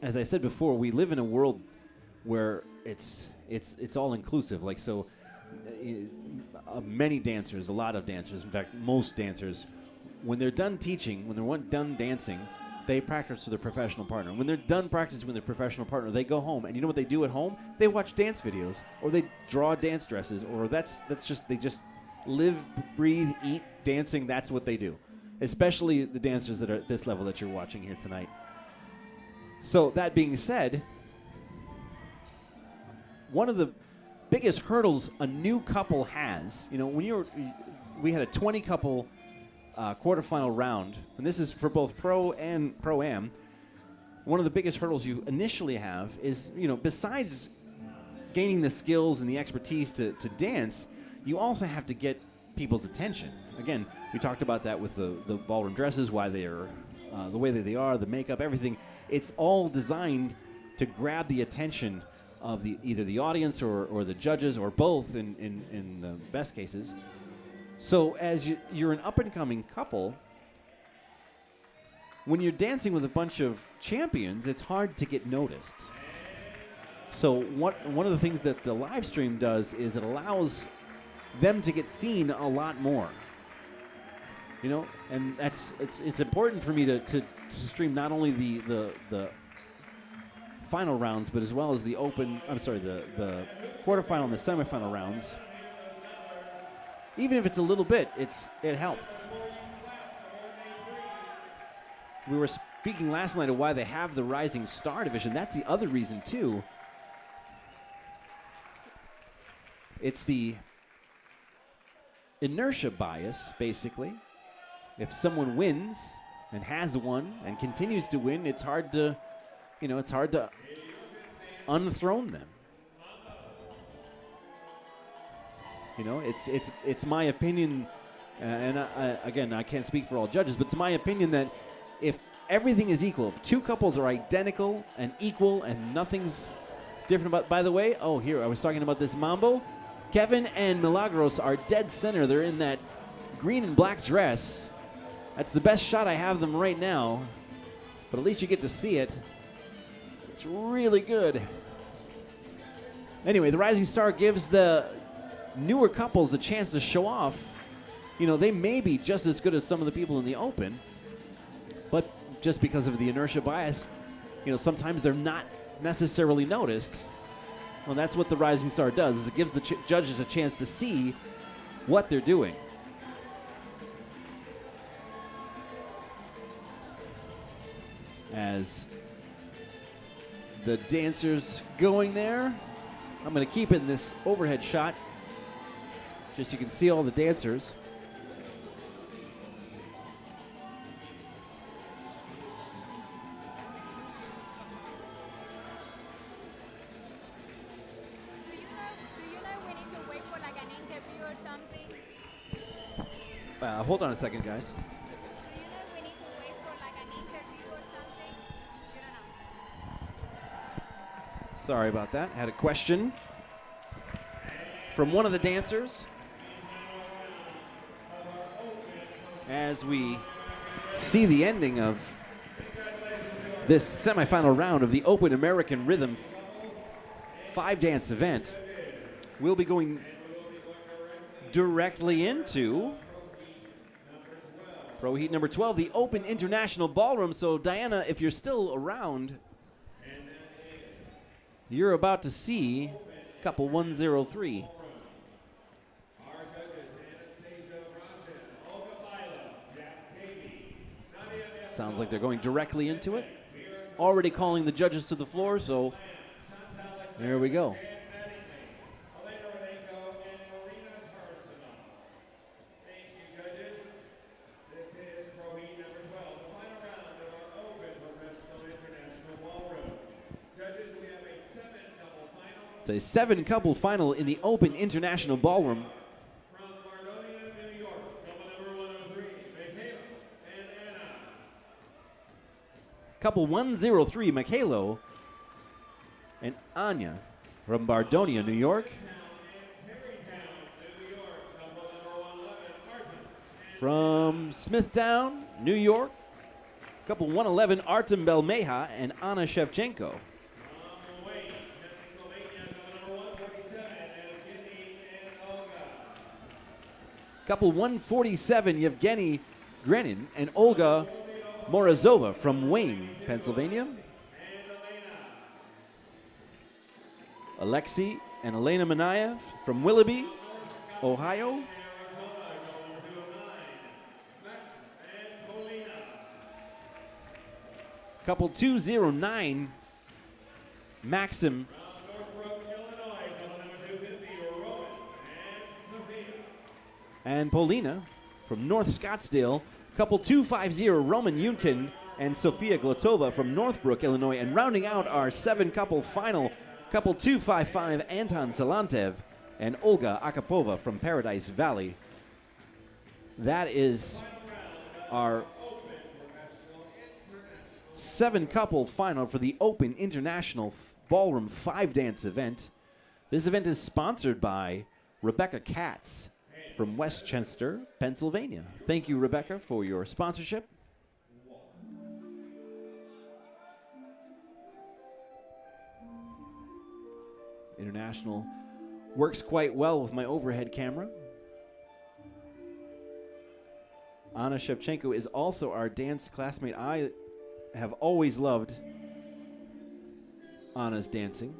As I said before, we live in a world where it's all inclusive. Like so, many dancers, a lot of dancers, in fact, most dancers, when they're done teaching, when they're done dancing, they practice with their professional partner. When they're done practicing with their professional partner, they go home, and you know what they do at home? They watch dance videos, or they draw dance dresses, or they just live, breathe, eat dancing. That's what they do, especially the dancers that are at this level that you're watching here tonight. So that being said, one of the biggest hurdles a new couple has, we had a 20-couple quarterfinal round, and this is for both pro and pro-am. One of the biggest hurdles you initially have is, besides gaining the skills and the expertise to dance, you also have to get people's attention. Again, we talked about that with the ballroom dresses, why they are the way that they are, the makeup, everything. It's all designed to grab the attention of either the audience or the judges, or both in the best cases. So as you're an up-and-coming couple, when you're dancing with a bunch of champions, it's hard to get noticed. So one of the things that the live stream does is it allows them to get seen a lot more. And it's important for me to stream not only the final rounds, but as well as the quarterfinal and the semifinal rounds. Even if it's a little bit, it helps. We were speaking last night of why they have the Rising Star division. That's the other reason too. It's the inertia bias, basically. If someone wins and has won and continues to win, it's hard to unthrone them. It's my opinion, and I can't speak for all judges, but it's my opinion that if everything is equal, if two couples are identical and equal and nothing's different about, by the way, here, I was talking about this mambo. Kevin and Milagros are dead center. They're in that green and black dress. That's the best shot I have them right now, but at least you get to see it. It's really good. Anyway, the Rising Star gives the newer couples a chance to show off. You know, they may be just as good as some of the people in the open, but just because of the inertia bias, you know, sometimes they're not necessarily noticed. Well, that's what the Rising Star does, is it gives the judges a chance to see what they're doing. As the dancers going there, I'm going to keep it in this overhead shot, just so you can see all the dancers. Do you know we need to wait for like an interview or something? Hold on a second, guys. Do you know we need to wait for like an interview or something? You don't know. Sorry about that. Had a question from one of the dancers as we see the ending of this semifinal round of the Open American Rhythm 5-dance event. We'll be going directly into Pro Heat number 12, the Open International Ballroom. So, Diana, if you're still around, you're about to see couple 103. Sounds like they're going directly into it. Already calling the judges to the floor, so there we go. It's a 7-couple final in the Open International Ballroom. From Mardonia, New York, couple number 103, Michaela and Anna. Couple 103, Michaelo and Anya from Bardonia, New York. From Smithtown, New York, couple 111, Artem Belmeja and Anna Shevchenko. Couple 147, Yevgeny Grenin and Olga Morozova from Wayne, Pennsylvania. Alexei and Elena Manayev from Willoughby, Ohio. Couple 209, Maxim and Polina from North Scottsdale. Couple 250, Roman Yunkin and Sofia Glotova from Northbrook, Illinois. And rounding out our 7-couple final, couple 255, Anton Salantev and Olga Akapova from Paradise Valley. That is our 7-couple final for the Open International Ballroom 5-dance event. This event is sponsored by Rebecca Katz from Westchester, Pennsylvania. Thank you, Rebecca, for your sponsorship. International works quite well with my overhead camera. Anna Shevchenko is also our dance classmate. I have always loved Anna's dancing.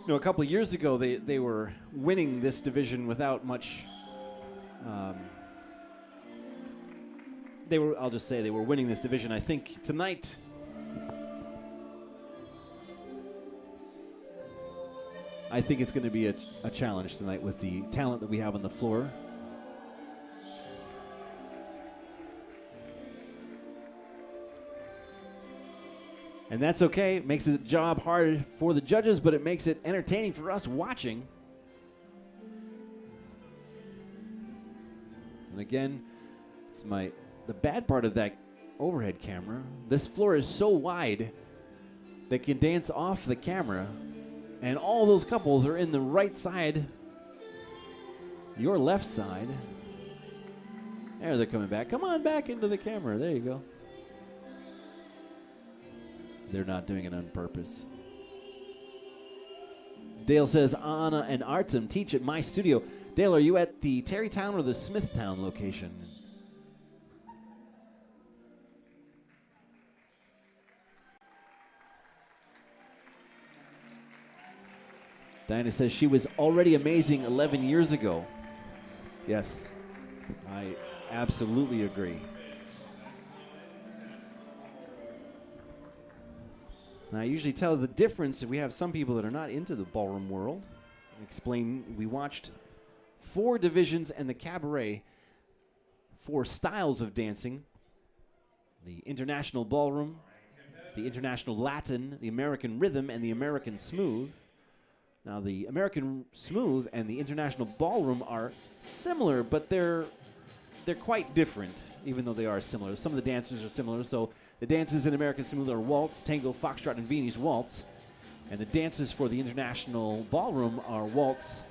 You know, a couple of years ago, they were winning this division without much. I'll just say they were winning this division. I think tonight, I think it's going to be a challenge tonight with the talent that we have on the floor. And that's okay. It makes the job hard for the judges, but it makes it entertaining for us watching. And again, it's the bad part of that overhead camera. This floor is so wide that can dance off the camera, and all those couples are in the right side, your left side. There, they're coming back. Come on back into the camera. There you go. They're not doing it on purpose. Dale says, Anna and Artem teach at my studio. Dale, are you at the Terrytown or the Smithtown location? Diana says she was already amazing 11 years ago. Yes, I absolutely agree. Now, I usually tell the difference. We have some people that are not into the ballroom world. Explain, we watched 4 divisions and the cabaret, 4 styles of dancing. The international ballroom, the international Latin, the American rhythm, and the American smooth. Now, the American smooth and the international ballroom are similar, but they're quite different, even though they are similar. Some of the dancers are similar, so the dances in American smooth are waltz, tango, foxtrot, and Viennese waltz. And the dances for the international ballroom are waltz,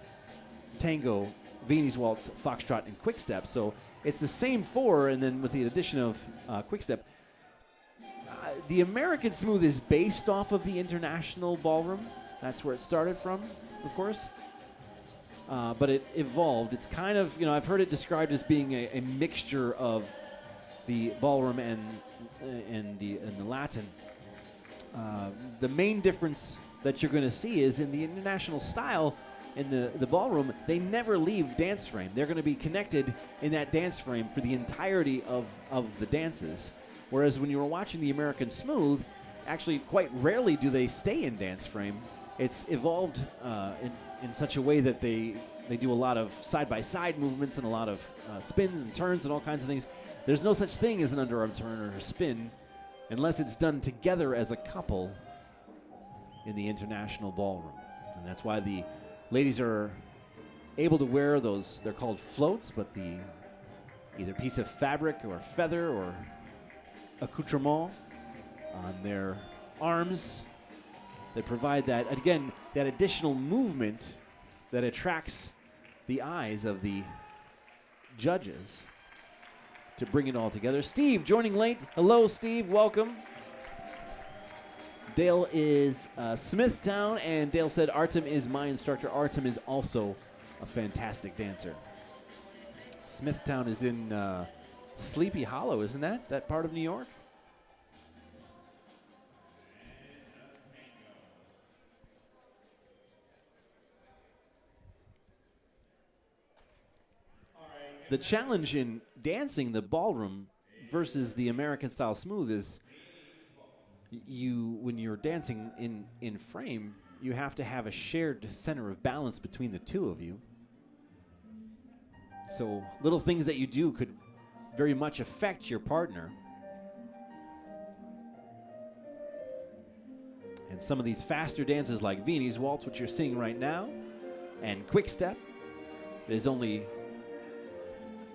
tango, Viennese waltz, foxtrot, and quickstep. So it's the same 4, and then with the addition of quickstep. The American smooth is based off of the international ballroom. That's where it started from, of course. But it evolved. It's kind of, I've heard it described as being a mixture of the ballroom and the Latin. The main difference that you're going to see is in the international style, in the ballroom, they never leave dance frame. They're going to be connected in that dance frame for the entirety of the dances. Whereas when you were watching the American smooth, actually quite rarely do they stay in dance frame. It's evolved in such a way that they do a lot of side-by-side movements and a lot of spins and turns and all kinds of things. There's no such thing as an underarm turn or a spin unless it's done together as a couple in the international ballroom. And that's why the ladies are able to wear those, they're called floats, but the either piece of fabric or feather or accoutrement on their arms that provide that, again, that additional movement that attracts the eyes of the judges to bring it all together. Steve joining late. Hello, Steve. Welcome. Dale is Smithtown, and Dale said Artem is my instructor. Artem is also a fantastic dancer. Smithtown is in Sleepy Hollow, isn't that part of New York? The challenge in dancing the ballroom versus the American style smooth is when you're dancing in frame, you have to have a shared center of balance between the two of you. So little things that you do could very much affect your partner. And some of these faster dances like Viennese waltz, which you're seeing right now, and quick step, is only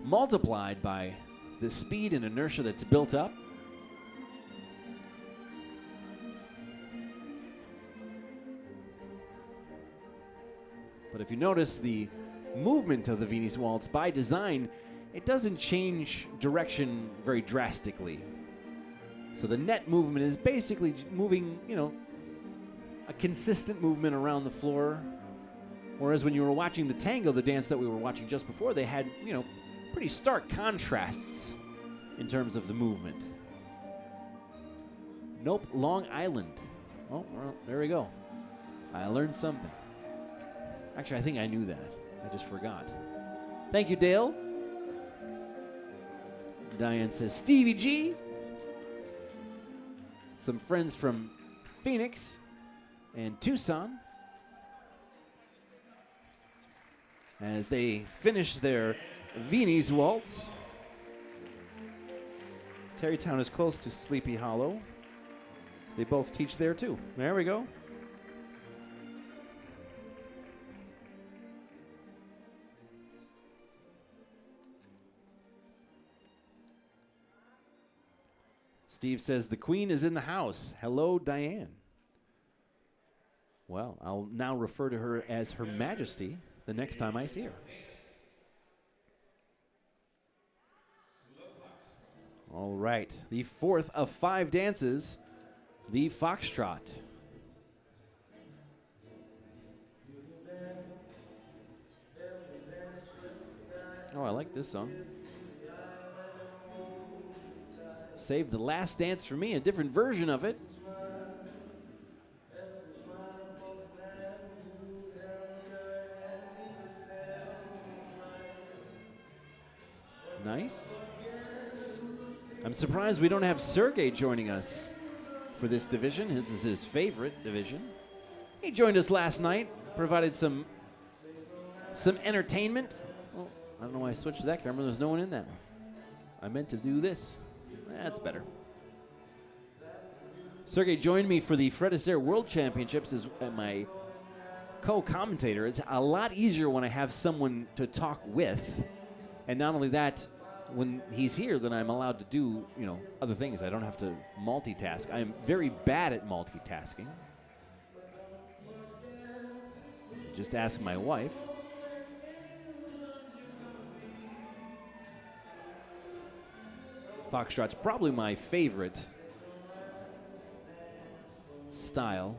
multiplied by the speed and inertia that's built up. But if you notice the movement of the Viennese waltz by design, it doesn't change direction very drastically. So the net movement is basically moving, a consistent movement around the floor. Whereas when you were watching the tango, the dance that we were watching just before, they had, pretty stark contrasts in terms of the movement. Nope, Long Island. Oh, well, there we go. I learned something. Actually, I think I knew that. I just forgot. Thank you, Dale. Diane says, Stevie G. Some friends from Phoenix and Tucson as they finish their Viennese waltz. Terrytown is close to Sleepy Hollow. They both teach there too. There we go. Steve says the Queen is in the house. Hello, Diane. Well, I'll now refer to her as Her Majesty the next time I see her. All right, the fourth of 5 dances, the foxtrot. Oh, I like this song. Save the Last Dance for me, a different version of it. Nice. I'm surprised we don't have Sergey joining us for this division. This is his favorite division. He joined us last night, provided some entertainment. Oh, I don't know why I switched to that camera. There's no one in that one. I meant to do this. That's better. Sergey joined me for the Fred Astaire World Championships as my co-commentator. It's a lot easier when I have someone to talk with. And not only that, when he's here, then I'm allowed to do, other things. I don't have to multitask. I am very bad at multitasking. Just ask my wife. Foxtrot's probably my favorite style.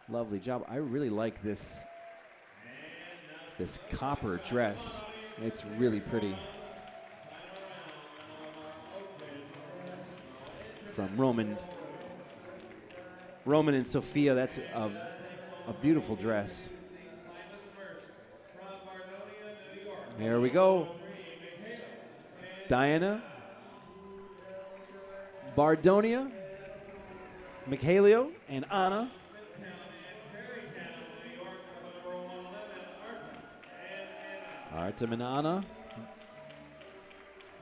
Lovely job. I really like this copper dress. It's really pretty. From Roman and Sophia, that's a beautiful dress. There we go. Diana, Bardonia, Mikhailio, and Anna. Artem and Anna.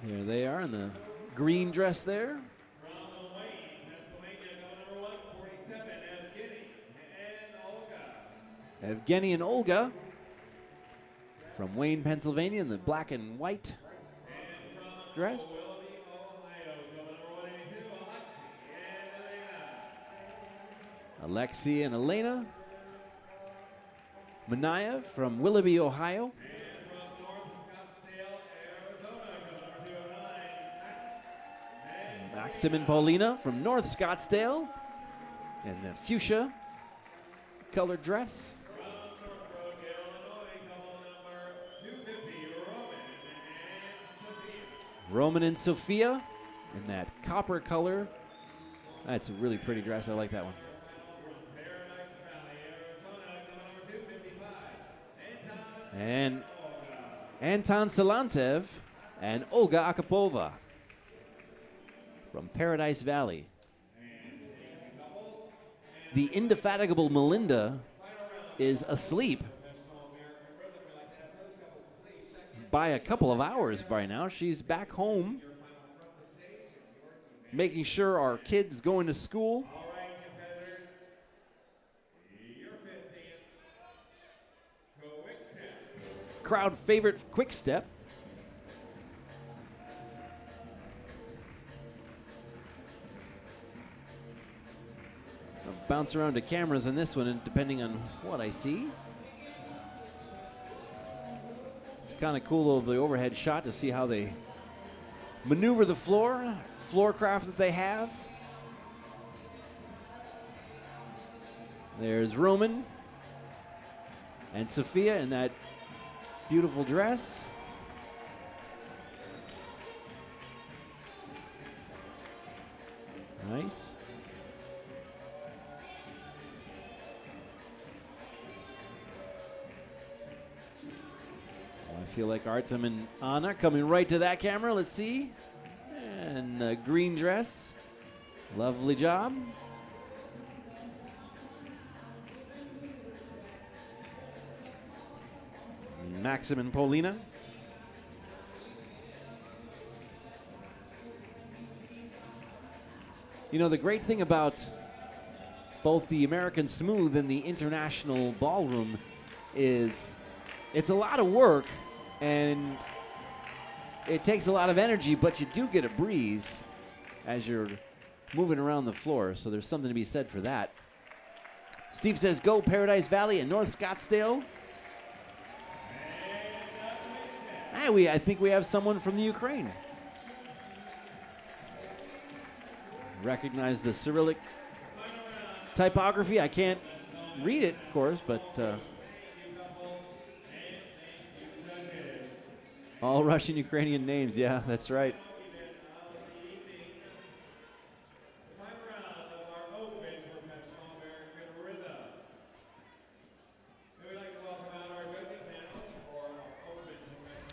There they are in the green dress there. Evgeny and Olga from Wayne, Pennsylvania in the black and white dress. Alexi and Elena. Manaya from Willoughby, Ohio. Maxim and Paulina from North Scottsdale in the fuchsia colored dress. Roman and Sophia in that copper color. That's a really pretty dress. I like that one. And Anton Salantev and Olga Akapova from Paradise Valley. The indefatigable Melinda is asleep by a couple of hours by now. She's back home making sure our kids going to school. Crowd favorite quick step. I'll bounce around to cameras on this one, and depending on what I see. It's kind of cool, the overhead shot, to see how they maneuver the floor craft that they have. There's Roman and Sophia in that beautiful dress. Nice. I feel like Artem and Anna coming right to that camera. Let's see. And the green dress. Lovely job. Maxim and Paulina. The great thing about both the American Smooth and the International Ballroom is it's a lot of work and it takes a lot of energy, but you do get a breeze as you're moving around the floor, so there's something to be said for that. Steve says, go Paradise Valley and North Scottsdale. I think we have someone from the Ukraine. Recognize the Cyrillic typography. I can't read it, of course, but all Russian Ukrainian names. Yeah, that's right.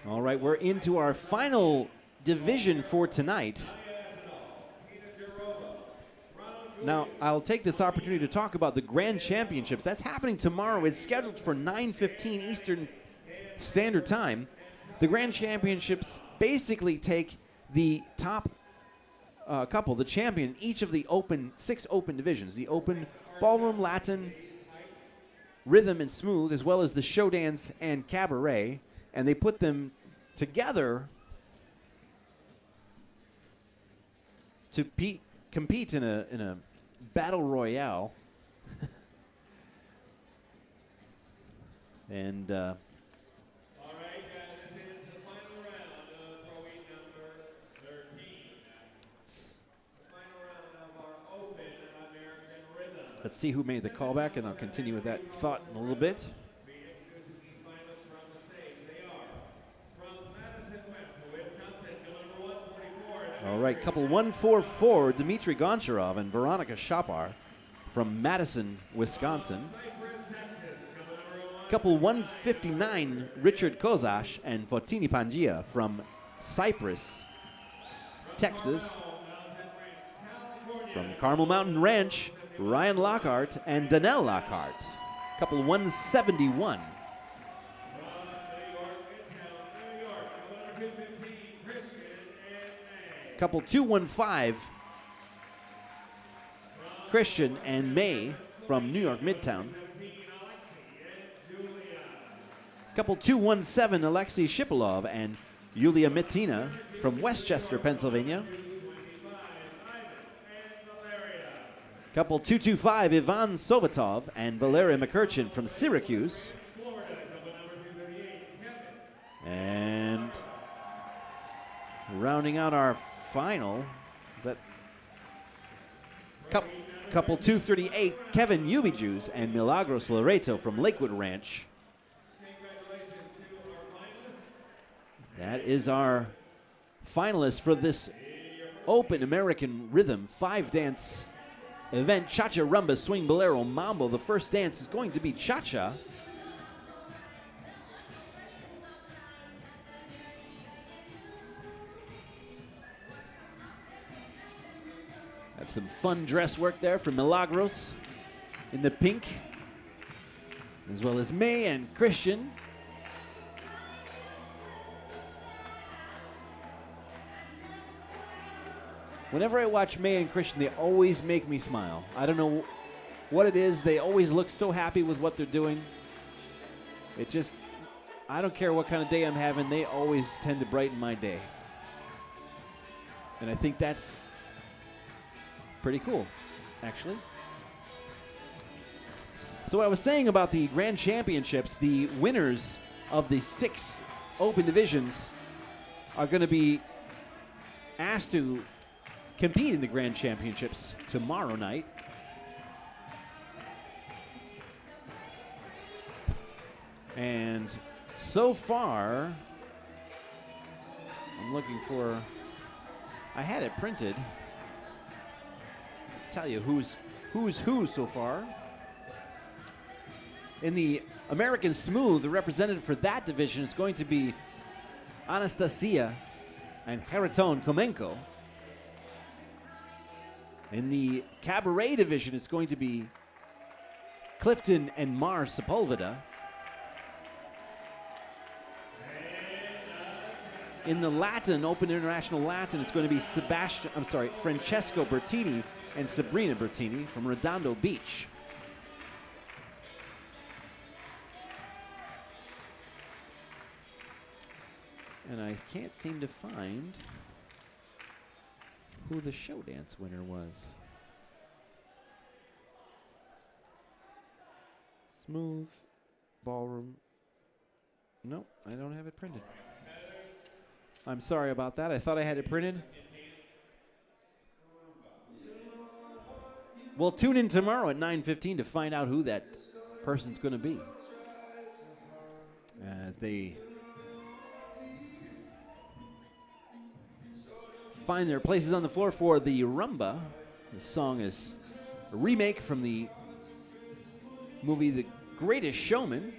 All right, we're into our final division for tonight. Now, I'll take this opportunity to talk about the Grand Championships. That's happening tomorrow. It's scheduled for 9:15 Eastern Standard Time. The Grand Championships basically take the top couple, the champion, each of the six open divisions, the open ballroom, Latin, rhythm, and smooth, as well as the show dance and cabaret, and they put them together to compete in a battle royale. And All right, this is the final round of throwing number 13. The final round of our open American rhythm. let's see who made the callback, and I'll continue with that thought in a little bit. Introducing these finalists from the stage. They are from Madison, Wisconsin, number 144. All right, couple 144, Dmitry Goncharov and Veronica Shapar from Madison, Wisconsin. Couple 159, Richard Kozash and Fotini Pangia from Cypress, Texas. From Carmel Mountain Ranch, Ryan Lockhart and Danelle Lockhart. Couple 171. Couple 215, Christian and May from New York Midtown. Couple 217, Alexei Shipilov and Yulia Mitina from Westchester, Pennsylvania. Couple 225, Ivan Sovatov and Valeria McCurchin from Syracuse. And rounding out our final, is that couple 238, Kevin Ubijus and Milagros Loreto from Lakewood Ranch. That is our finalists for this Open American Rhythm 5-dance event. Cha-Cha, Rumba, Swing, Bolero, Mambo. The first dance is going to be Cha-Cha. Have some fun dress work there from Milagros in the pink, as well as May and Christian. Whenever I watch May and Christian, they always make me smile. I don't know what it is. They always look so happy with what they're doing. It just, I don't care what kind of day I'm having, they always tend to brighten my day. And I think that's pretty cool, actually. So what I was saying about the Grand Championships, the winners of the 6 open divisions are going to be asked to compete in the Grand Championships tomorrow night. And so far, I'm looking for, I had it printed. I'll tell you who's who so far. In the American Smooth, the representative for that division is going to be Anastasia and Hariton Komenko. In the Cabaret division, it's going to be Clifton and Mar Sepulveda. In the Latin, Open International Latin, it's going to be Francesco Bertini and Sabrina Bertini from Redondo Beach. And I can't seem to find who the show dance winner was. Smooth, ballroom. Nope, I don't have it printed. I'm sorry about that. I thought I had it printed. Well, tune in tomorrow at 9:15 to find out who that person's going to be. They find their places on the floor for the rumba. The song is a remake from the movie The Greatest Showman.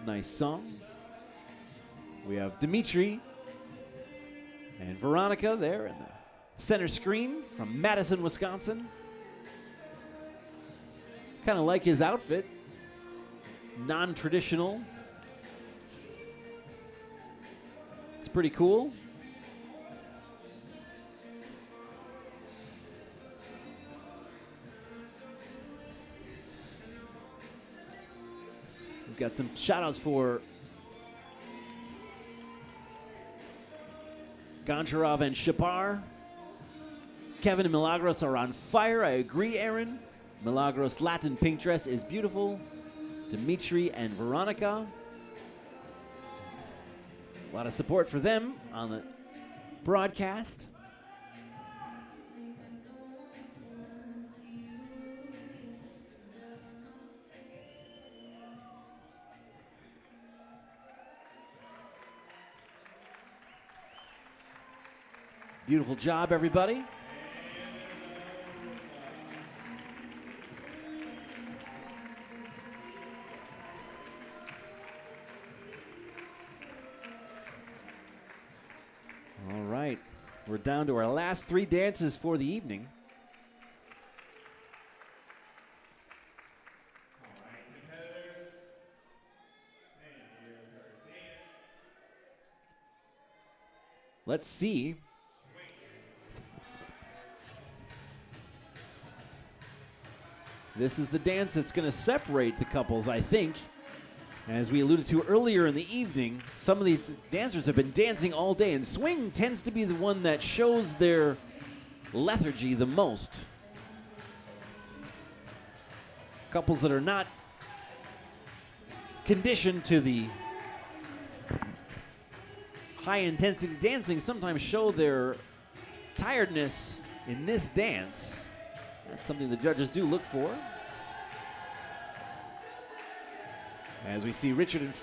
Nice song. We have Dimitri and Veronica there in the center screen from Madison, Wisconsin. Kind of like his outfit. Non-traditional. It's pretty cool. We've got some shout-outs for Goncharov and Shapar. Kevin and Milagros are on fire. I agree, Aaron. Milagros' Latin pink dress is beautiful. Dimitri and Veronica. A lot of support for them on the broadcast. Beautiful job, everybody. All right, we're down to our last 3 dances for the evening. All right, competitors. And your third dance. Let's see. This is the dance that's going to separate the couples, I think. As we alluded to earlier in the evening, some of these dancers have been dancing all day, and swing tends to be the one that shows their lethargy the most. Couples that are not conditioned to the high-intensity dancing sometimes show their tiredness in this dance. That's something the judges do look for. As we see Richard and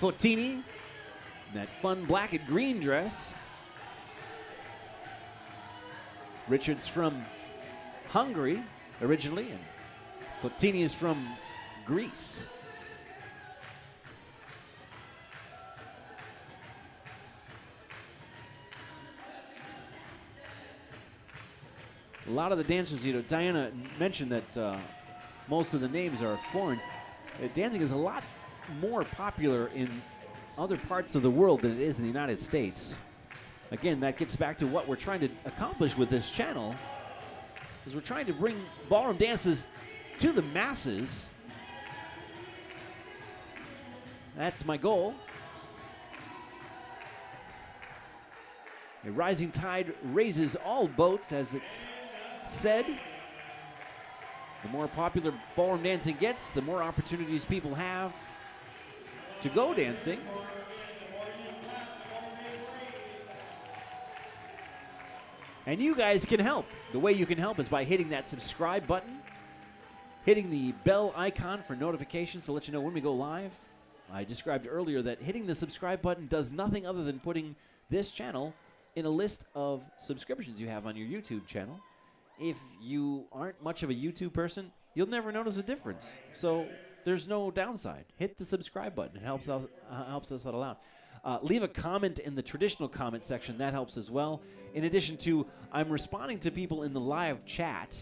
Fottini in that fun black and green dress. Richard's from Hungary originally, and Fottini is from Greece. A lot of the dancers, Diana mentioned that most of the names are foreign. Dancing is a lot more popular in other parts of the world than it is in the United States. Again, that gets back to what we're trying to accomplish with this channel, is we're trying to bring ballroom dances to the masses. That's my goal. A rising tide raises all boats, as it's said. The more popular ballroom dancing gets, the more opportunities people have to go dancing. And you guys can help. The way you can help is by hitting that subscribe button, hitting the bell icon for notifications to let you know when we go live. I described earlier that hitting the subscribe button does nothing other than putting this channel in a list of subscriptions you have on your YouTube channel. If you aren't much of a YouTube person, you'll never notice a difference. So there's no downside. Hit the subscribe button. It helps us out a lot. Leave a comment in the traditional comment section. That helps as well. In addition to, I'm responding to people in the live chat.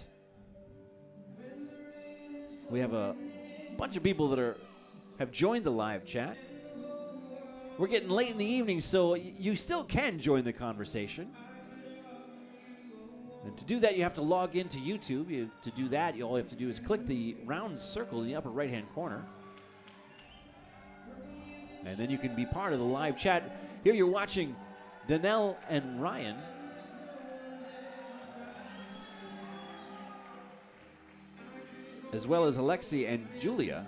We have a bunch of people that have joined the live chat. We're getting late in the evening, so you still can join the conversation. And to do that, you have to log into YouTube. To do that, all you have to do is click the round circle in the upper right-hand corner. And then you can be part of the live chat. Here you're watching Danelle and Ryan. As well as Alexi and Julia.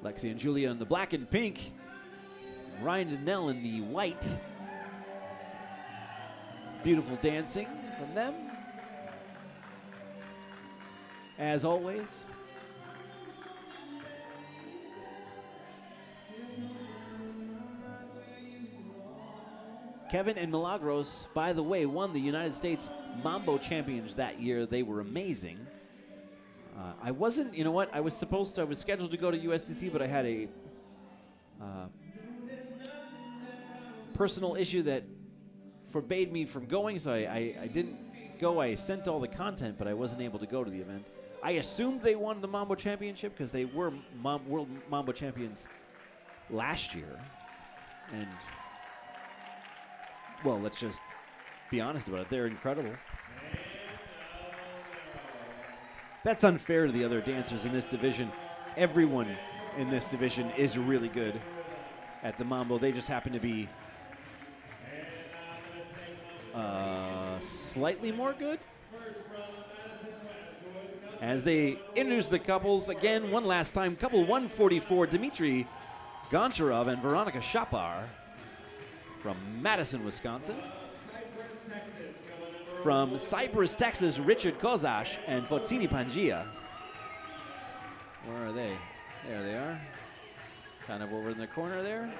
Lexi and Julia in the black and pink. Ryan and Nell in the white. Beautiful dancing from them. As always. Kevin and Milagros, by the way, won the United States Mambo Champions that year. They were amazing. I wasn't, you know what? I was scheduled to go to USDC, but I had a personal issue that forbade me from going, so I didn't go. I sent all the content, but I wasn't able to go to the event. I assumed they won the Mambo Championship because they were World Mambo Champions last year. And, well, let's just be honest about it. They're incredible. That's unfair to the other dancers in this division. Everyone in this division is really good at the Mambo. They just happen to be slightly more good. As they introduce the couples, again, one last time, couple 144, Dmitry Goncharov and Veronica Shapar from Madison, Wisconsin. From Cypress, Texas, Richard Kozash and Fotini Pangia. Where are they? There they are. Kind of over in the corner there.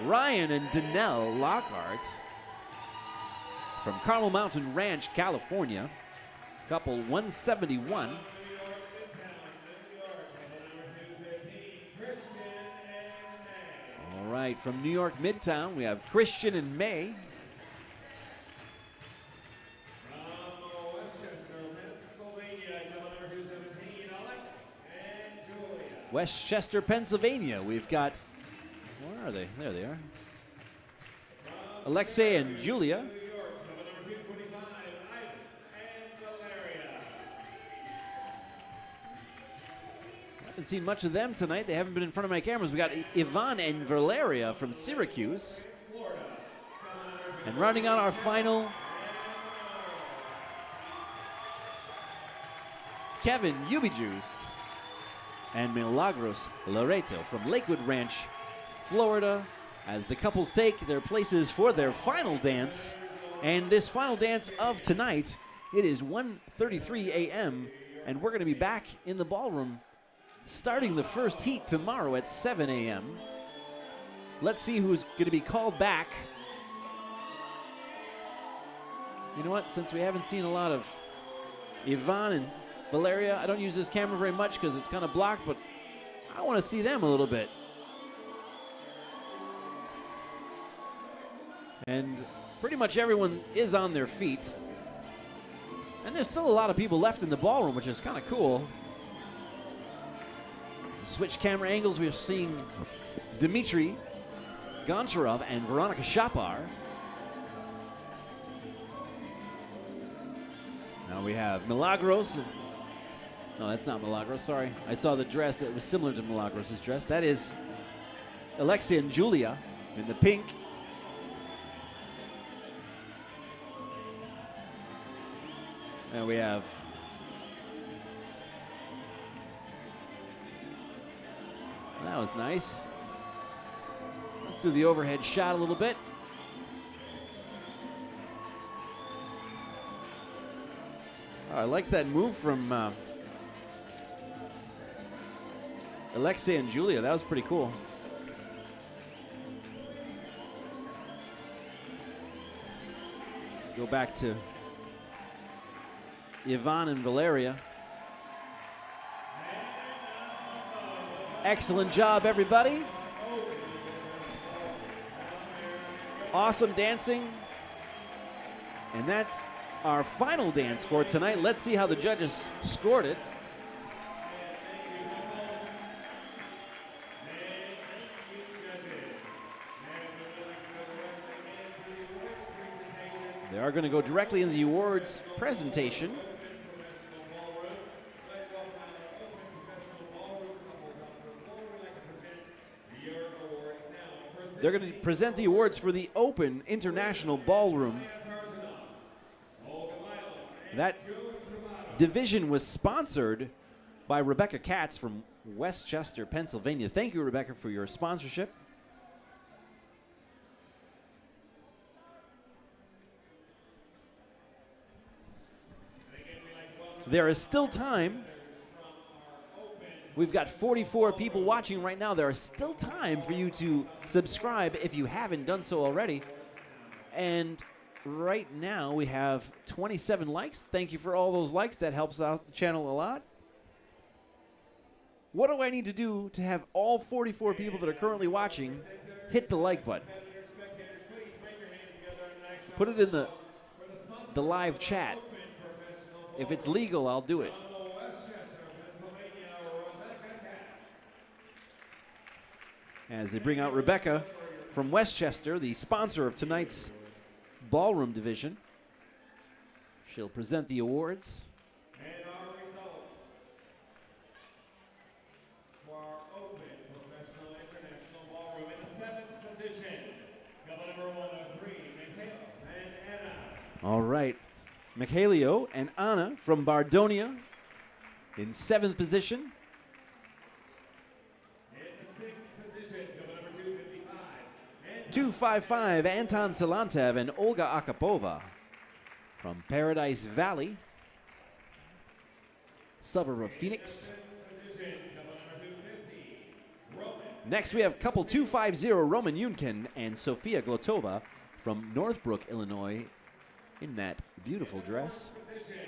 Ryan and Danelle Lockhart from Carmel Mountain Ranch, California. Couple 171. All right, from New York Midtown, we have Christian and May. Westchester, Pennsylvania, we've got, where are they? There they are. Alexei and Julia. I haven't seen much of them tonight. They haven't been in front of my cameras. We got Yvonne and Valeria from Syracuse. And rounding out our final, Kevin Juice and Milagros Loreto from Lakewood Ranch, Florida, as the couples take their places for their final dance. And this final dance of tonight, it is 1:33 a.m., and we're going to be back in the ballroom starting the first heat tomorrow at 7 a.m. Let's see who's going to be called back. You know what? Since we haven't seen a lot of Yvonne and Valeria, I don't use this camera very much because it's kind of blocked, but I want to see them a little bit. And pretty much everyone is on their feet. And there's still a lot of people left in the ballroom, which is kind of cool. Switch camera angles, we're seeing Dmitry Goncharov and Veronica Shapar. Now we have Milagros. No, that's not Milagros, sorry. I saw the dress that was similar to Milagros' dress. That is Alexia and Julia in the pink. And we have that was nice. Let's do the overhead shot a little bit. Oh, I like that move from Alexei and Julia. That was pretty cool. Go back to Yvonne and Valeria. Excellent job, everybody. Awesome dancing. And that's our final dance for tonight. Let's see how the judges scored it. They are going to go directly into the awards presentation. They're going to present the awards for the Open International Ballroom. That division was sponsored by Rebecca Katz from Westchester, Pennsylvania. Thank you, Rebecca, for your sponsorship. There is still time. We've got 44 people watching right now. There is still time for you to subscribe if you haven't done so already. And right now we have 27 likes. Thank you for all those likes. That helps out the channel a lot. What do I need to do to have all 44 people that are currently watching hit the like button? Put it in the live chat. If it's legal, I'll do it. As they bring out Rebecca from Westchester, the sponsor of tonight's Ballroom division. She'll present the awards. And our results for our Open Professional International Ballroom in the 7th position. Couple number 103, Mikhail and Anna. All right. Mikhailio and Anna from Bardonia in 7th position. In the 6th position, couple number 255. And 255, Anton Salantev and Olga Akapova from Paradise Valley, suburb of Phoenix. position, couple number 250. Roman. Next, we have couple 250, Roman Yunkin and Sofia Glotova from Northbrook, Illinois, in that beautiful dress. Position,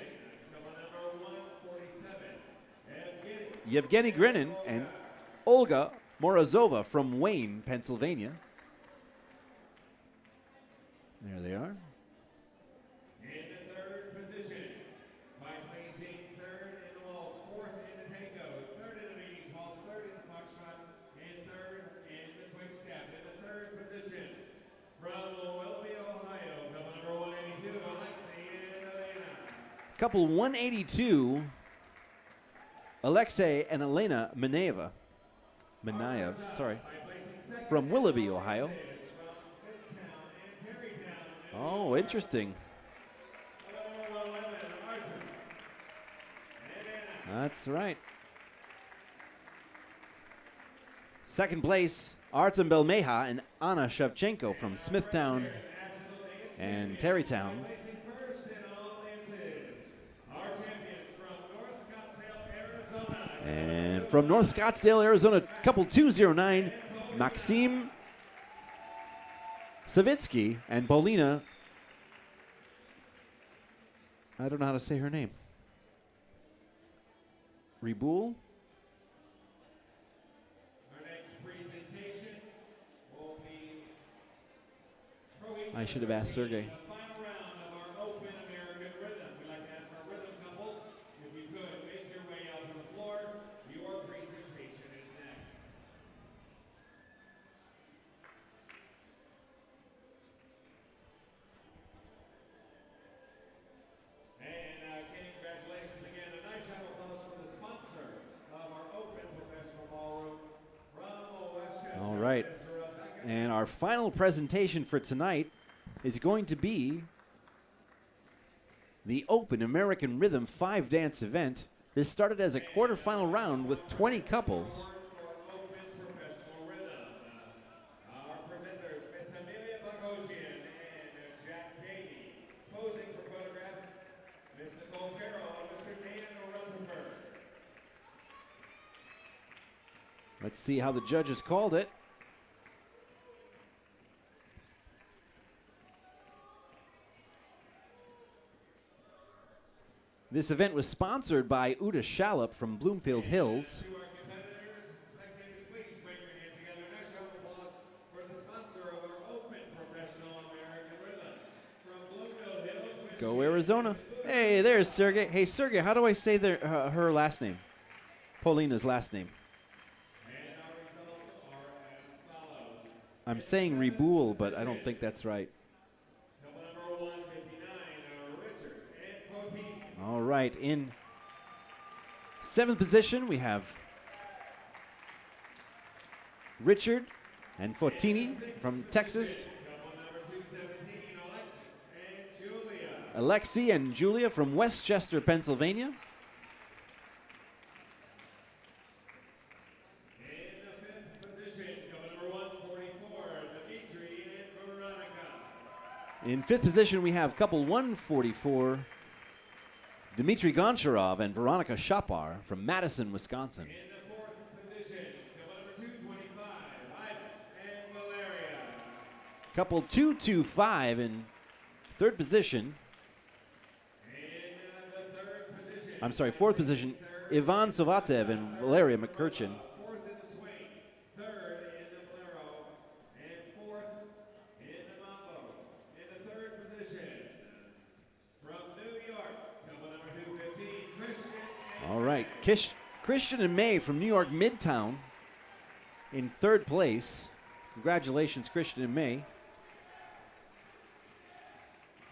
couple number 147. Yevgeny Grinin and Olga Morozova from Wayne, Pennsylvania. There they are. In the 3rd position, by placing 3rd in the waltz, 4th in the tango, 3rd in the meetings waltz, 3rd in the foxtrot, and 3rd in the quick step. In the 3rd position, from Willoughby, Ohio, couple number 182, Alexei and Elena. Couple 182, Alexei and Elena Minayev, sorry, By placing 2nd from Willoughby, Ohio. is from Smithtown and Terrytown. Oh, interesting. Couple number 111, Arthur and Anna. That's right. Second place, Artem Belmeha and Anna Shevchenko from Smithtown and Terrytown. Placing 1st in all dances, our champions from North Scottsdale, Arizona. And from North Scottsdale, Arizona, couple 209, Maxim Savitsky and Paulina. I don't know how to say her name. Riboul? Our next presentation will be I should have asked Sergey. the final round of our Open American Rhythm. We'd like to ask our rhythm couples, if you could, make your way out to the floor. Your presentation is next. And again, congratulations again. A nice round of applause for the sponsor of our Open Professional Ballroom from Westchester. All right. Ms. Rebecca. And our final presentation for tonight is going to be the Open American Rhythm 5-dance event. This started as a quarterfinal round with 20 couples. For Open Professional Rhythm. Our presenters, Miss Amelia Bogosian and Jack Davey. Posing for photographs, Miss Nicole Carroll and Mr. Dan Rutherford. Let's see how the judges called it. This event was sponsored by Uda Shalop from Bloomfield Hills. To our competitors, spectators, please bring your hands together. Nice round of applause for the sponsor of our Open Professional American Rhythm. From Bloomfield Hills, Michigan. Go Arizona. Hey, there's Sergey. Hey, Sergey, how do I say her last name? Paulina's last name. And our results are as follows. I'm saying Riboul, but I don't think that's right. Couple number 159, Richard and Poteet. All right, in 7th position, we have Richard and Fotini from Texas. Couple number 217, Alexis and Julia. Alexi and Julia from Westchester, Pennsylvania. In fifth position, we have couple 144, Dmitry Goncharov and Veronica Shapar from Madison, Wisconsin. In the fourth position, couple number 225, Ivan and Valeria. Couple 225 in third position. In the third position, I'm sorry, fourth position, Ivan Sovatev and Valeria McCurchin. fourth in the swing, third in the bolero, and fourth in the mambo. In the third position, from New York, couple number 215, Christian and All right, Christian and May from New York Midtown in third place. Congratulations, Christian and May.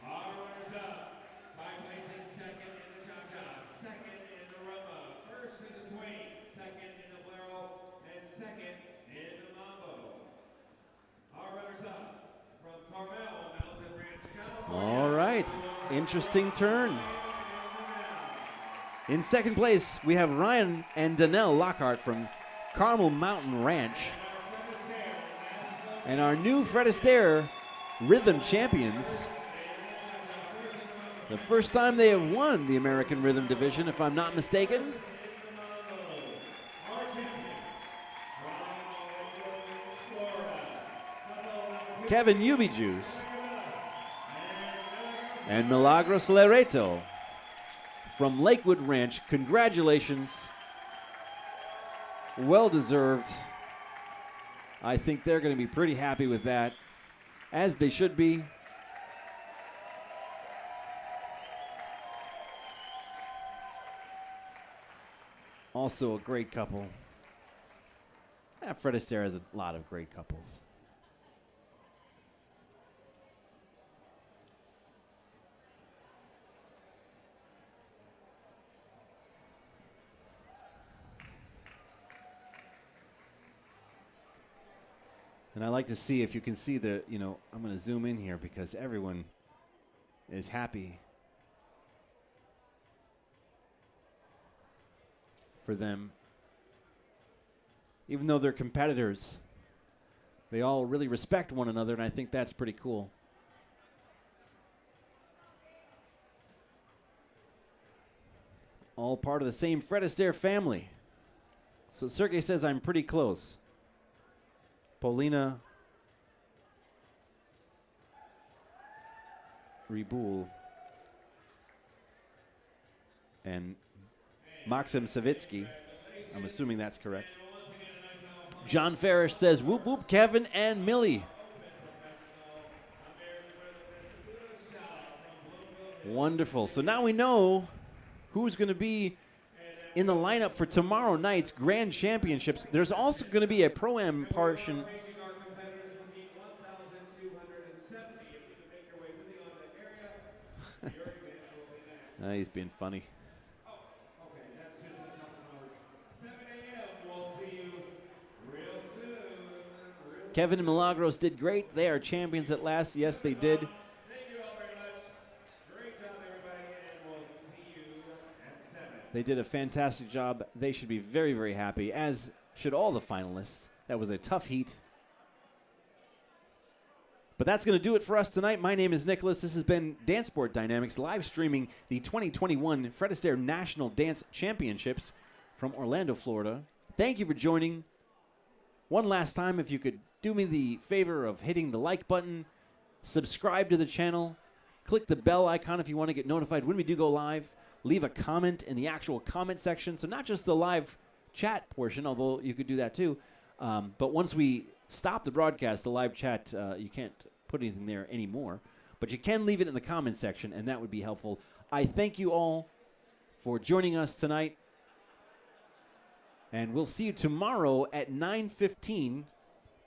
our runners up by placing second in the cha-cha, second in the rumba, first in the swing, second in the bolero, and second in the mambo. Our runners up from Carmel, Mountain Ranch, California. All right, interesting turn. In second place, we have Ryan and Danelle Lockhart from Carmel Mountain Ranch. And our new Fred Astaire Rhythm Champions. The first time they have won the American Rhythm Division, if I'm not mistaken. Kevin Juice and Milagros Loreto from Lakewood Ranch. Congratulations. Well deserved. I think they're going to be pretty happy with that, as they should be. Also a great couple. Fred Astaire has a lot of great couples. And I like to see if you can see the, I'm going to zoom in here because everyone is happy for them. Even though they're competitors, they all really respect one another, and I think that's pretty cool. All part of the same Fred Astaire family. So Sergey says I'm pretty close. Paulina Riboul and Maxim Savitsky. I'm assuming that's correct. John Farish says, whoop, whoop, Kevin and Millie. Wonderful. So now we know who's going to be in the lineup for tomorrow night's Grand Championships. There's also going to be a Pro-Am portion. He's being funny. Kevin and Milagros did great. They are champions at last. Yes, they did. Thank you all very much. Great job, everybody, and we'll see you at 7. They did a fantastic job. They should be very, very happy, as should all the finalists. That was a tough heat. But that's going to do it for us tonight. My name is Nicholas. This has been Dance Sport Dynamics, live streaming the 2021 Fred Astaire National Dance Championships from Orlando, Florida. Thank you for joining. One last time, if you could do me the favor of hitting the like button, subscribe to the channel, click the bell icon if you want to get notified when we do go live, leave a comment in the actual comment section. So not just the live chat portion, although you could do that too, but once we stop the broadcast, the live chat, you can't put anything there anymore. But you can leave it in the comment section, and that would be helpful. I thank you all for joining us tonight. And we'll see you tomorrow at 9:15.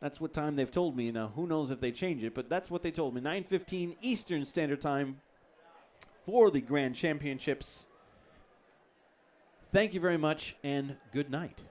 That's what time they've told me. Now, who knows if they change it, but that's what they told me. 9:15 Eastern Standard Time for the Grand Championships. Thank you very much, and good night.